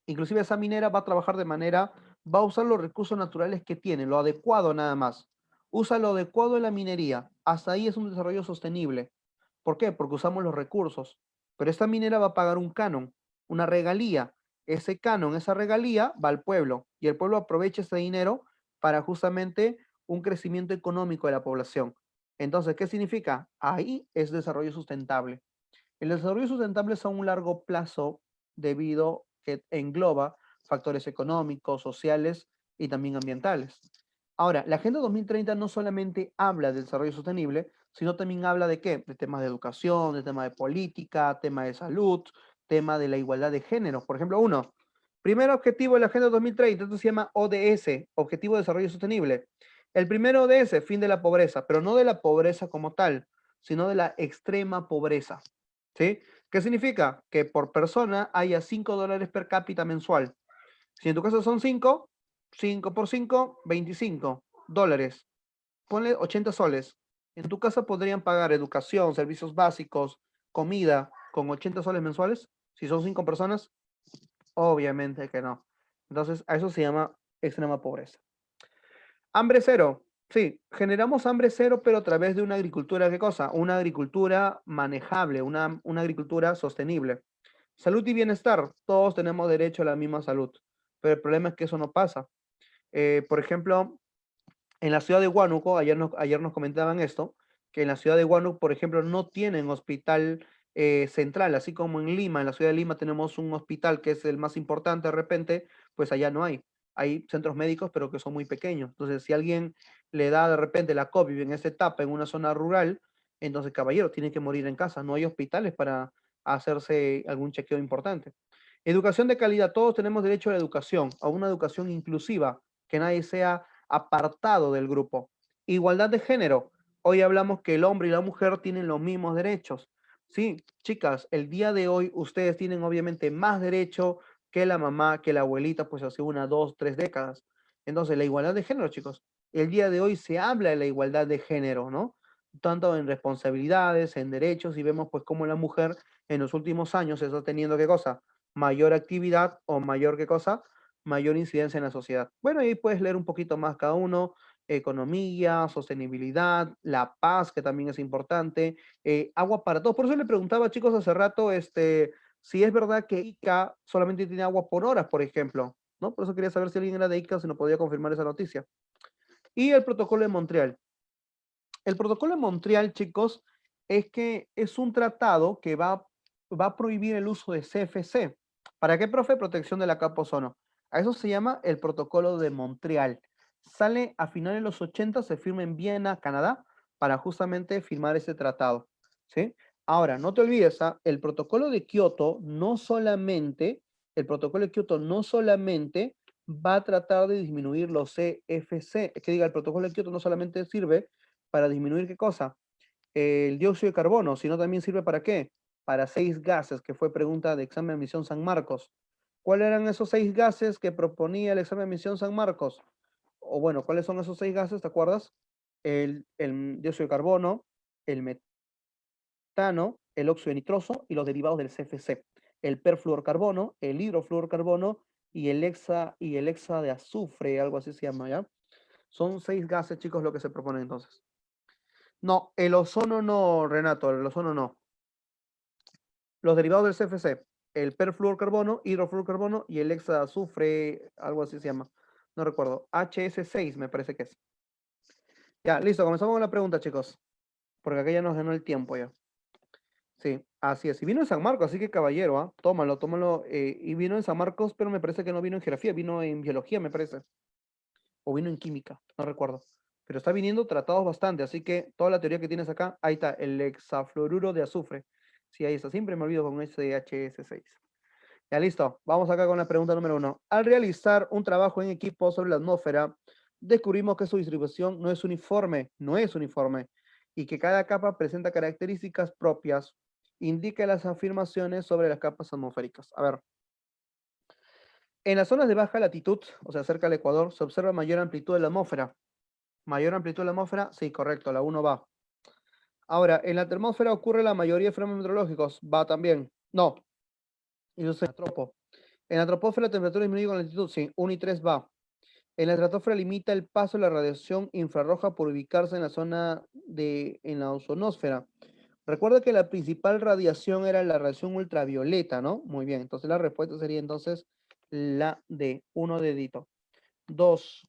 Inclusive esa minera va a usar los recursos naturales que tiene, lo adecuado nada más. Usa lo adecuado en la minería. Hasta ahí es un desarrollo sostenible. ¿Por qué? Porque usamos los recursos. Pero esta minera va a pagar un canon, una regalía. Ese canon, esa regalía va al pueblo y el pueblo aprovecha ese dinero para justamente un crecimiento económico de la población. Entonces, ¿qué significa? Ahí es desarrollo sustentable. El desarrollo sustentable es a un largo plazo debido que engloba factores económicos, sociales y también ambientales. Ahora, la Agenda 2030 no solamente habla del desarrollo sostenible, sino también habla de qué? De temas de educación, de temas de política, tema de salud, tema de la igualdad de género. Por ejemplo, primer objetivo de la Agenda 2030, esto se llama ODS, Objetivo de Desarrollo Sostenible. El primer ODS, fin de la pobreza, pero no de la pobreza como tal, sino de la extrema pobreza. ¿Sí? ¿Qué significa? Que por persona haya $5 per cápita mensual. Si en tu caso son 5, 5 por 5, $25. Ponle 80 soles. En tu casa podrían pagar educación, servicios básicos, comida con 80 soles mensuales. Si son 5 personas, obviamente que no. Entonces, a eso se llama extrema pobreza. Hambre cero. Sí, generamos hambre cero, pero a través de una agricultura, ¿qué cosa? Una agricultura manejable, una agricultura sostenible. Salud y bienestar. Todos tenemos derecho a la misma salud, pero el problema es que eso no pasa. Por ejemplo, en la ciudad de Huánuco, ayer nos comentaban esto, que en la ciudad de Huánuco, por ejemplo, no tienen hospital central, así como en Lima, en la ciudad de Lima tenemos un hospital que es el más importante de repente, pues allá no hay. Hay centros médicos, pero que son muy pequeños. Entonces, si alguien le da de repente la COVID en esta etapa en una zona rural, entonces, caballero, tiene que morir en casa. No hay hospitales para hacerse algún chequeo importante. Educación de calidad. Todos tenemos derecho a la educación, a una educación inclusiva, que nadie sea apartado del grupo. Igualdad de género. Hoy hablamos que el hombre y la mujer tienen los mismos derechos. Sí, chicas, el día de hoy ustedes tienen obviamente más derecho que la mamá, que la abuelita, pues hace 1, 2, 3 décadas. Entonces, la igualdad de género, chicos. El día de hoy se habla de la igualdad de género, ¿no? Tanto en responsabilidades, en derechos, y vemos pues cómo la mujer en los últimos años está teniendo qué cosa, mayor actividad o mayor qué cosa, mayor incidencia en la sociedad. Bueno, ahí puedes leer un poquito más cada uno, economía, sostenibilidad, la paz, que también es importante, agua para todos. Por eso le preguntaba, chicos, hace rato, Si es verdad que Ica solamente tiene agua por horas, por ejemplo, ¿no? Por eso quería saber si alguien era de Ica, si no podía confirmar esa noticia. Y el protocolo de Montreal. El protocolo de Montreal, chicos, es que es un tratado que va a prohibir el uso de CFC. ¿Para qué, profe? Protección de la capa ozono. A eso se llama el protocolo de Montreal. Sale a finales de los 80, se firma en Viena, Canadá, para justamente firmar ese tratado. ¿Sí? Ahora, no te olvides, ¿ah? El protocolo de Kioto el protocolo de Kioto no solamente va a tratar de disminuir los CFC, es que diga, el protocolo de Kioto no solamente sirve para disminuir qué cosa, el dióxido de carbono, sino también sirve para qué, para 6 gases, que fue pregunta de examen de admisión San Marcos. ¿Cuáles eran esos 6 gases que proponía el examen de admisión San Marcos? O bueno, ¿cuáles son esos 6 gases? ¿Te acuerdas? El dióxido de carbono, el metano, el óxido nitroso y los derivados del CFC. El perfluorcarbono, el hidrofluorcarbono y el hexa de azufre, algo así se llama, ¿ya? Son 6 gases, chicos, lo que se propone entonces. No, el ozono no, Renato, el ozono no. Los derivados del CFC, el perfluorcarbono, hidrofluorcarbono y el hexazufre, algo así se llama. No recuerdo. HS6 me parece que es. Ya, listo, comenzamos con la pregunta, chicos. Porque acá ya nos ganó el tiempo ya. Sí, así es. Y vino en San Marcos, así que caballero, ¿ah? Tómalo, tómalo. Y vino en San Marcos, pero me parece que no vino en geografía, vino en biología, me parece. O vino en química, no recuerdo. Pero está viniendo tratados bastante, así que toda la teoría que tienes acá, ahí está, el hexafluoruro de azufre. Sí, ahí está, siempre me olvido con ese HS6. Ya listo, vamos acá con la pregunta número 1. Al realizar un trabajo en equipo sobre la atmósfera, descubrimos que su distribución no es uniforme, y que cada capa presenta características propias. Indica las afirmaciones sobre las capas atmosféricas. A ver, en las zonas de baja latitud, o sea, cerca del Ecuador, se observa mayor amplitud de la atmósfera. Mayor amplitud de la atmósfera, sí, correcto, la 1 va. Ahora, en la termósfera ocurre la mayoría de fenómenos meteorológicos, va también. No, eso es en la tropo. En la troposfera la temperatura disminuye con la altitud, sí, 1 y 3 va. En la estratosfera limita el paso de la radiación infrarroja por ubicarse en la zona en la ozonosfera. Recuerda que la principal radiación era la radiación ultravioleta, ¿no? Muy bien, entonces la respuesta sería entonces la D, 1 dedito. 2.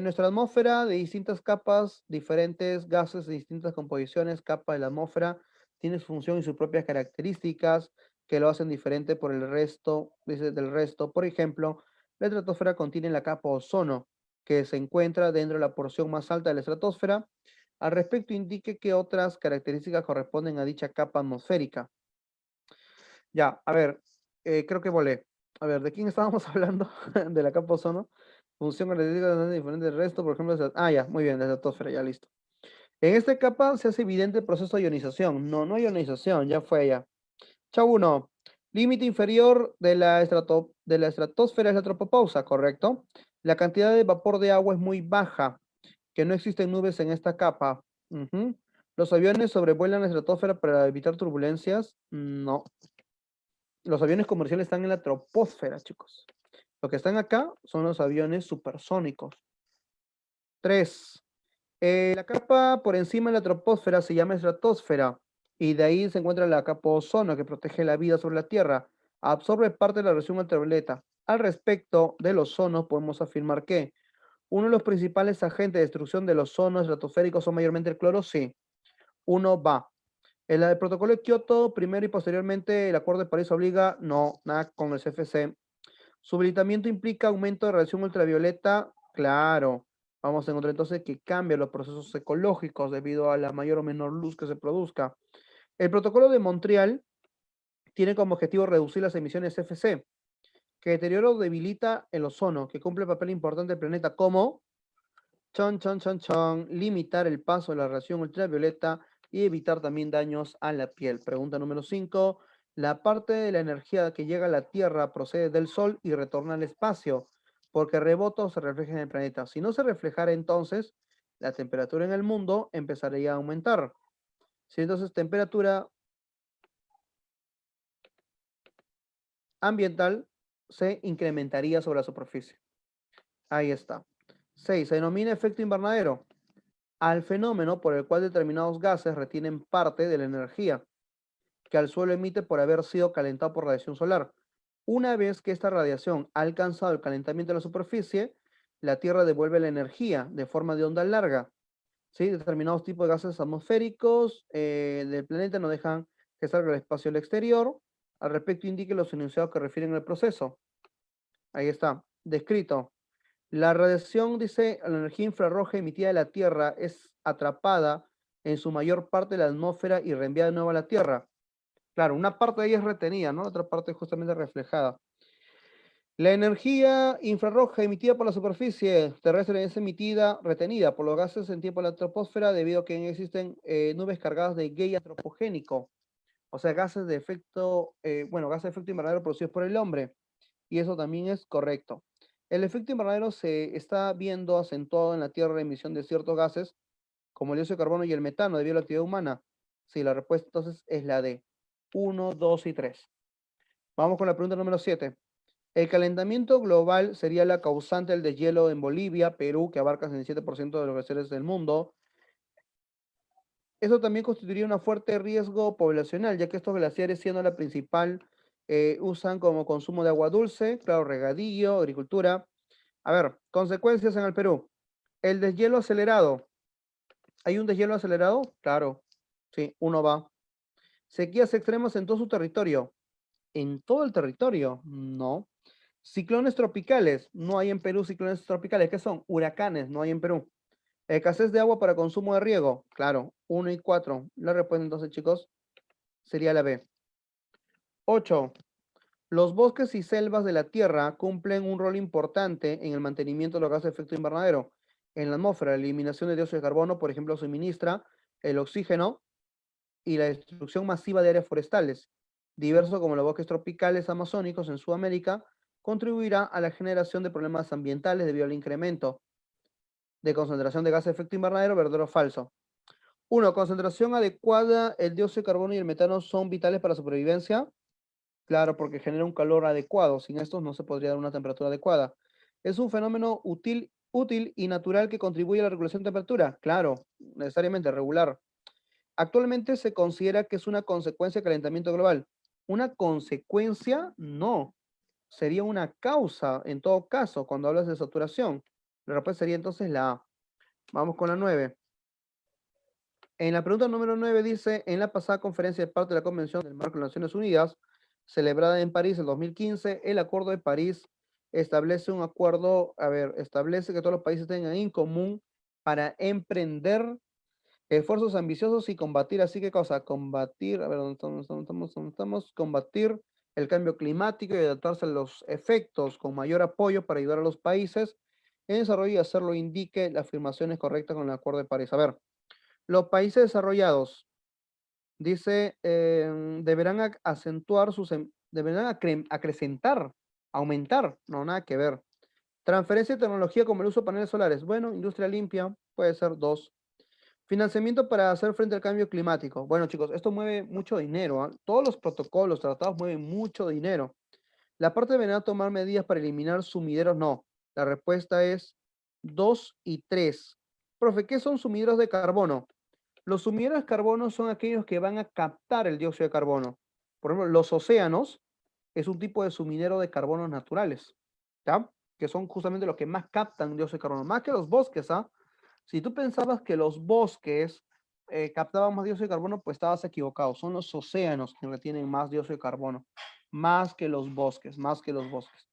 Nuestra atmósfera de distintas capas, diferentes gases de distintas composiciones, capa de la atmósfera, tiene su función y sus propias características que lo hacen diferente por el resto, del resto. Por ejemplo, la estratosfera contiene la capa ozono, que se encuentra dentro de la porción más alta de la estratosfera. Al respecto, indique que otras características corresponden a dicha capa atmosférica. Ya, a ver, creo que volé. A ver, ¿de quién estábamos hablando? De la capa ozono. Función característica diferente del resto, por ejemplo, ya, muy bien, la estratosfera, ya listo. En esta capa se hace evidente el proceso de ionización. No, no hay ionización, ya fue ya. Chau 1. Límite inferior de la estratosfera es la tropopausa, ¿correcto? La cantidad de vapor de agua es muy baja, que no existen nubes en esta capa. Ujú. ¿Los aviones sobrevuelan la estratosfera para evitar turbulencias? No. Los aviones comerciales están en la troposfera, chicos. Los que están acá son los aviones supersónicos. 3. La capa por encima de la troposfera se llama estratosfera y de ahí se encuentra la capa ozono que protege la vida sobre la Tierra. Absorbe parte de la radiación ultravioleta. Al respecto del ozono, podemos afirmar que uno de los principales agentes de destrucción del ozono estratosférico son mayormente el cloro, sí. Uno va. El protocolo de Kioto, primero y posteriormente el Acuerdo de París obliga, no, nada con el CFC. Su habilitamiento implica aumento de radiación ultravioleta, claro. Vamos a encontrar entonces que cambia los procesos ecológicos debido a la mayor o menor luz que se produzca. El protocolo de Montreal tiene como objetivo reducir las emisiones CFC, que deterioro debilita el ozono, que cumple un papel importante del planeta como limitar el paso de la radiación ultravioleta y evitar también daños a la piel. Pregunta número 5. La parte de la energía que llega a la Tierra procede del Sol y retorna al espacio, porque rebota o se refleja en el planeta. Si no se reflejara entonces, la temperatura en el mundo empezaría a aumentar. Si entonces temperatura ambiental se incrementaría sobre la superficie. Ahí está. 6. Se denomina efecto invernadero al fenómeno por el cual determinados gases retienen parte de la energía que al suelo emite por haber sido calentado por radiación solar. Una vez que esta radiación ha alcanzado el calentamiento de la superficie, la Tierra devuelve la energía de forma de onda larga. ¿Sí? Determinados tipos de gases atmosféricos del planeta no dejan que salga al espacio al exterior. Al respecto, indique los enunciados que refieren al proceso. Ahí está, descrito. La radiación, dice, la energía infrarroja emitida de la Tierra es atrapada en su mayor parte de la atmósfera y reenviada de nuevo a la Tierra. Claro, una parte de ella es retenida, ¿no? La otra parte es justamente reflejada. La energía infrarroja emitida por la superficie terrestre es retenida por los gases en tiempo de la troposfera debido a que existen nubes cargadas de gay antropogénico, o sea, gases de efecto, gases de efecto invernadero producidos por el hombre, y eso también es correcto. El efecto invernadero se está viendo acentuado en la Tierra la emisión de ciertos gases, como el dióxido de carbono y el metano, debido a la actividad humana. Sí, la respuesta entonces es la D. 1, 2 y 3. Vamos con la pregunta número 7. El calentamiento global sería la causante del deshielo en Bolivia, Perú, que abarca el 67% de los glaciares del mundo. Eso también constituiría un fuerte riesgo poblacional, ya que estos glaciares, siendo la principal, usan como consumo de agua dulce, claro, regadío, agricultura. A ver, consecuencias en el Perú. El deshielo acelerado. ¿Hay un deshielo acelerado? Claro, sí, uno va. Sequías extremas en todo su territorio. ¿En todo el territorio? No. Ciclones tropicales. No hay en Perú ciclones tropicales. ¿Qué son? Huracanes. No hay en Perú. Escasez de agua para consumo de riego. Claro, 1 y 4. La respuesta entonces, chicos, sería la B. 8. Los bosques y selvas de la Tierra cumplen un rol importante en el mantenimiento de los gases de efecto invernadero. En la atmósfera, la eliminación de dióxido de carbono, por ejemplo, suministra el oxígeno y la destrucción masiva de áreas forestales, diversos como los bosques tropicales amazónicos en Sudamérica, contribuirá a la generación de problemas ambientales debido al incremento de concentración de gases de efecto invernadero, verdadero o falso. 1. Concentración adecuada, el dióxido de carbono y el metano son vitales para la supervivencia. Claro, porque genera un calor adecuado. Sin estos no se podría dar una temperatura adecuada. Es un fenómeno útil y natural que contribuye a la regulación de temperatura. Claro, necesariamente regular. Actualmente se considera que es una consecuencia del calentamiento global. Una consecuencia, no. Sería una causa, en todo caso, cuando hablas de saturación. La respuesta sería entonces la A. Vamos con la 9. En la pregunta número 9 dice, en la pasada conferencia de parte de la Convención del Marco de las Naciones Unidas, celebrada en París en 2015, el Acuerdo de París establece un acuerdo, establece que todos los países tengan en común para emprender esfuerzos ambiciosos y combatir, así que cosa, combatir, a ver, ¿dónde estamos? Combatir el cambio climático y adaptarse a los efectos con mayor apoyo para ayudar a los países en desarrollo y hacerlo indique las afirmaciones correctas con el Acuerdo de París. A ver, los países desarrollados, dice, deberán acentuar deberán acrecentar, aumentar, no, nada que ver. Transferencia de tecnología como el uso de paneles solares. Bueno, industria limpia, puede ser 2. Financiamiento para hacer frente al cambio climático. Bueno, chicos, esto mueve mucho dinero, ¿ah? Todos los protocolos, tratados mueven mucho dinero. La parte deberá tomar medidas para eliminar sumideros, no. La respuesta es 2 y 3. Profe, ¿qué son sumideros de carbono? Los sumideros de carbono son aquellos que van a captar el dióxido de carbono. Por ejemplo, los océanos es un tipo de sumidero de carbonos naturales, ¿ya? Que son justamente los que más captan dióxido de carbono, más que los bosques, ¿ah? Si tú pensabas que los bosques captaban más dióxido de carbono, pues estabas equivocado. Son los océanos que retienen más dióxido de carbono, más que los bosques, más que los bosques.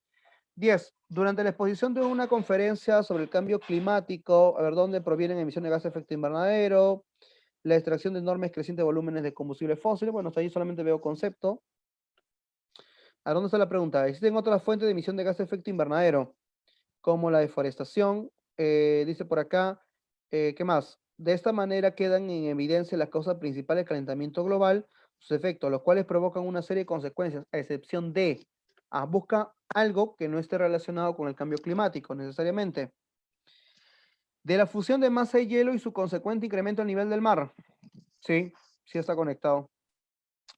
10. Durante la exposición de una conferencia sobre el cambio climático, a ver dónde provienen emisiones de gases de efecto invernadero, la extracción de enormes crecientes volúmenes de combustibles fósiles. Bueno, hasta ahí solamente veo concepto. ¿A dónde está la pregunta? ¿Existen otras fuentes de emisión de gases de efecto invernadero, como la deforestación? Dice por acá, ¿qué más? De esta manera quedan en evidencia las causas principales del calentamiento global, sus efectos, los cuales provocan una serie de consecuencias, a excepción de, busca algo que no esté relacionado con el cambio climático necesariamente. De la fusión de masa de hielo y su consecuente incremento al nivel del mar. Sí, sí está conectado.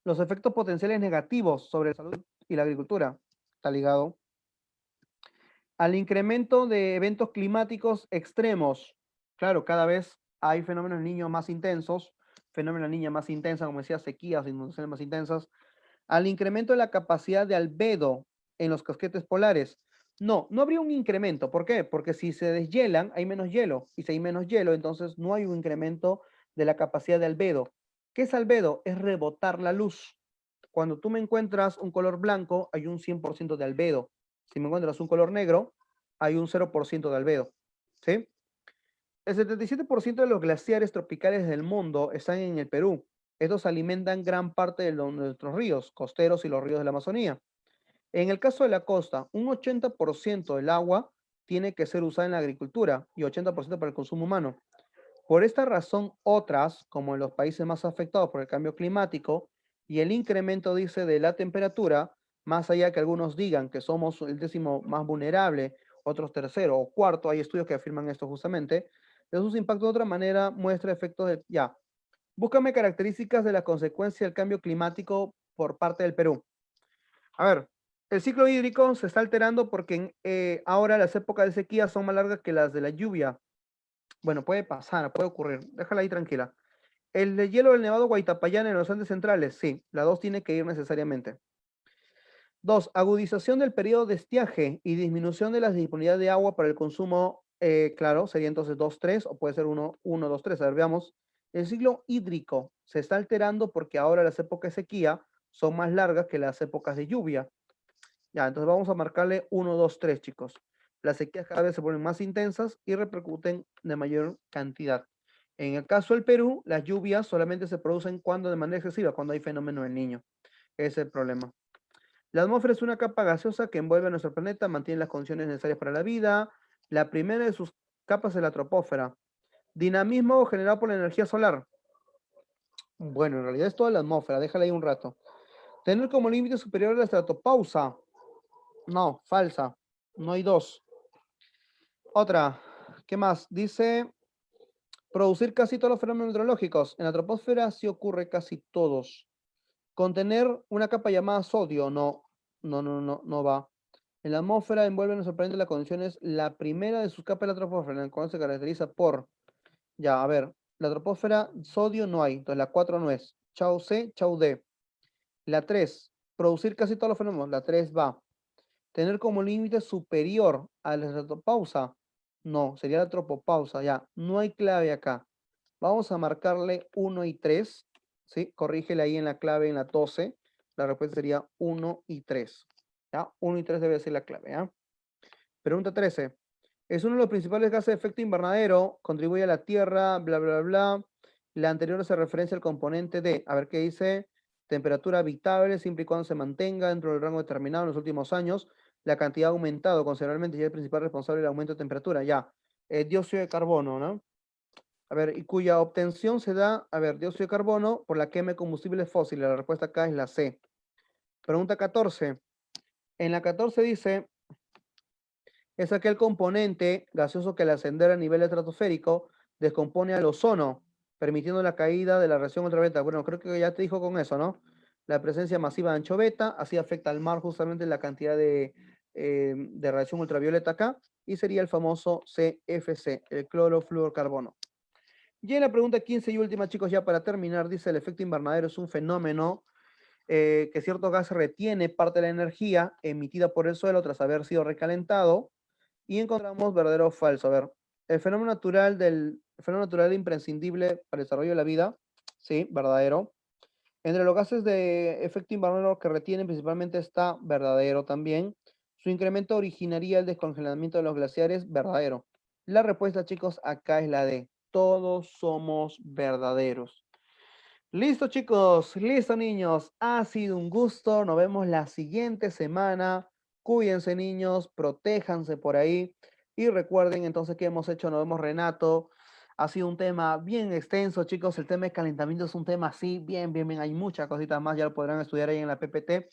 Los efectos potenciales negativos sobre la salud y la agricultura. Está ligado. Al incremento de eventos climáticos extremos. Claro, cada vez hay fenómenos del niño más intensos, fenómeno de la niña más intensa, como decía, sequías, inundaciones más intensas, al incremento de la capacidad de albedo en los casquetes polares. No, no habría un incremento. ¿Por qué? Porque si se deshielan, hay menos hielo. Y si hay menos hielo, entonces no hay un incremento de la capacidad de albedo. ¿Qué es albedo? Es rebotar la luz. Cuando tú me encuentras un color blanco, hay un 100% de albedo. Si me encuentras un color negro, hay un 0% de albedo. ¿Sí? El 77% de los glaciares tropicales del mundo están en el Perú. Estos alimentan gran parte de nuestros ríos costeros y los ríos de la Amazonía. En el caso de la costa, un 80% del agua tiene que ser usada en la agricultura y 80% para el consumo humano. Por esta razón, otras, como en los países más afectados por el cambio climático y el incremento, dice, de la temperatura, más allá que algunos digan que somos el décimo más vulnerable, otros tercero o cuarto, hay estudios que afirman esto justamente, de sus impactos de otra manera muestra efectos de, ya, búscame características de la consecuencia del cambio climático por parte del Perú. A ver, el ciclo hídrico se está alterando porque ahora las épocas de sequía son más largas que las de la lluvia. Bueno, puede pasar, puede ocurrir. Déjala ahí tranquila. El de hielo del Nevado Guaitapayán en los Andes centrales, sí, la 2 tiene que ir necesariamente. 2. Agudización del periodo de estiaje y disminución de la disponibilidad de agua para el consumo, claro, sería entonces 2, 3, o puede ser 1, 1, 2, 3. A ver, veamos. El ciclo hídrico se está alterando porque ahora las épocas de sequía son más largas que las épocas de lluvia. Ya, entonces vamos a marcarle 1, 2, 3, chicos. Las sequías cada vez se ponen más intensas y repercuten de mayor cantidad. En el caso del Perú, las lluvias solamente se producen cuando de manera excesiva, cuando hay fenómeno del niño. Ese es el problema. La atmósfera es una capa gaseosa que envuelve a nuestro planeta, mantiene las condiciones necesarias para la vida. La primera de sus capas es la troposfera. Dinamismo generado por la energía solar. Bueno, en realidad es toda la atmósfera, déjala ahí un rato. Tener como límite superior la estratopausa. No, falsa. No hay dos. Otra, ¿qué más? Dice producir casi todos los fenómenos meteorológicos. En la troposfera sí ocurre casi todos. Contener una capa llamada sodio, no, no va. En la atmósfera envuelve nos sorprende las condiciones. La primera de sus capas es la troposfera, en la cual se caracteriza por, ya, a ver, la troposfera, sodio no hay, entonces la 4 no es. Chau C, chau D. La 3 producir casi todos los fenómenos, la 3 va. Tener como límite superior a la estratopausa, no, sería la tropopausa, ya, no hay clave acá. Vamos a marcarle 1 y 3, ¿sí? Corrígele ahí en la clave, en la 12. La respuesta sería 1 y 3. ¿Ya? 1 y 3 debe ser la clave, ¿ya? Pregunta 13. Es uno de los principales gases de efecto invernadero, contribuye a la Tierra, bla, bla, bla. La anterior hace referencia al componente de, a ver qué dice, temperatura habitable, siempre y cuando se mantenga dentro del rango determinado en los últimos años. La cantidad ha aumentado considerablemente y es el principal responsable del aumento de temperatura, ya. Dióxido de carbono, ¿no? A ver, y cuya obtención se da, a ver, dióxido de carbono por la quema de combustibles fósiles. La respuesta acá es la C. Pregunta 14. En la 14 dice, es aquel componente gaseoso que al ascender a nivel estratosférico descompone al ozono, permitiendo la caída de la radiación ultravioleta. Bueno, creo que ya te dijo con eso, ¿no? La presencia masiva de ancho beta, así afecta al mar justamente la cantidad de radiación ultravioleta acá, y sería el famoso CFC, el clorofluorcarbono. Y en la pregunta 15 y última, chicos, ya para terminar, dice el efecto invernadero es un fenómeno que cierto gas retiene parte de la energía emitida por el suelo tras haber sido recalentado y encontramos verdadero o falso. A ver, el fenómeno natural imprescindible para el desarrollo de la vida, sí, verdadero. Entre los gases de efecto invernadero que retienen principalmente está verdadero también. Su incremento originaría el descongelamiento de los glaciares, verdadero. La respuesta, chicos, acá es la D. Todos somos verdaderos. Listo, chicos, listo, niños. Ha sido un gusto. Nos vemos la siguiente semana. Cuídense, niños, protéjanse por ahí. Y recuerden entonces que hemos hecho, nos vemos, Renato. Ha sido un tema bien extenso, chicos. El tema de calentamiento es un tema así, bien, bien, bien. Hay muchas cositas más, ya lo podrán estudiar ahí en la PPT.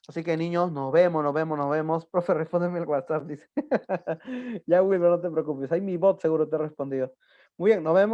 Así que, niños, nos vemos, nos vemos, nos vemos. Profe, respóndeme el WhatsApp, dice. Ya, Wilber, no te preocupes. Ahí mi bot seguro te ha respondido. Muy bien, nos vemos.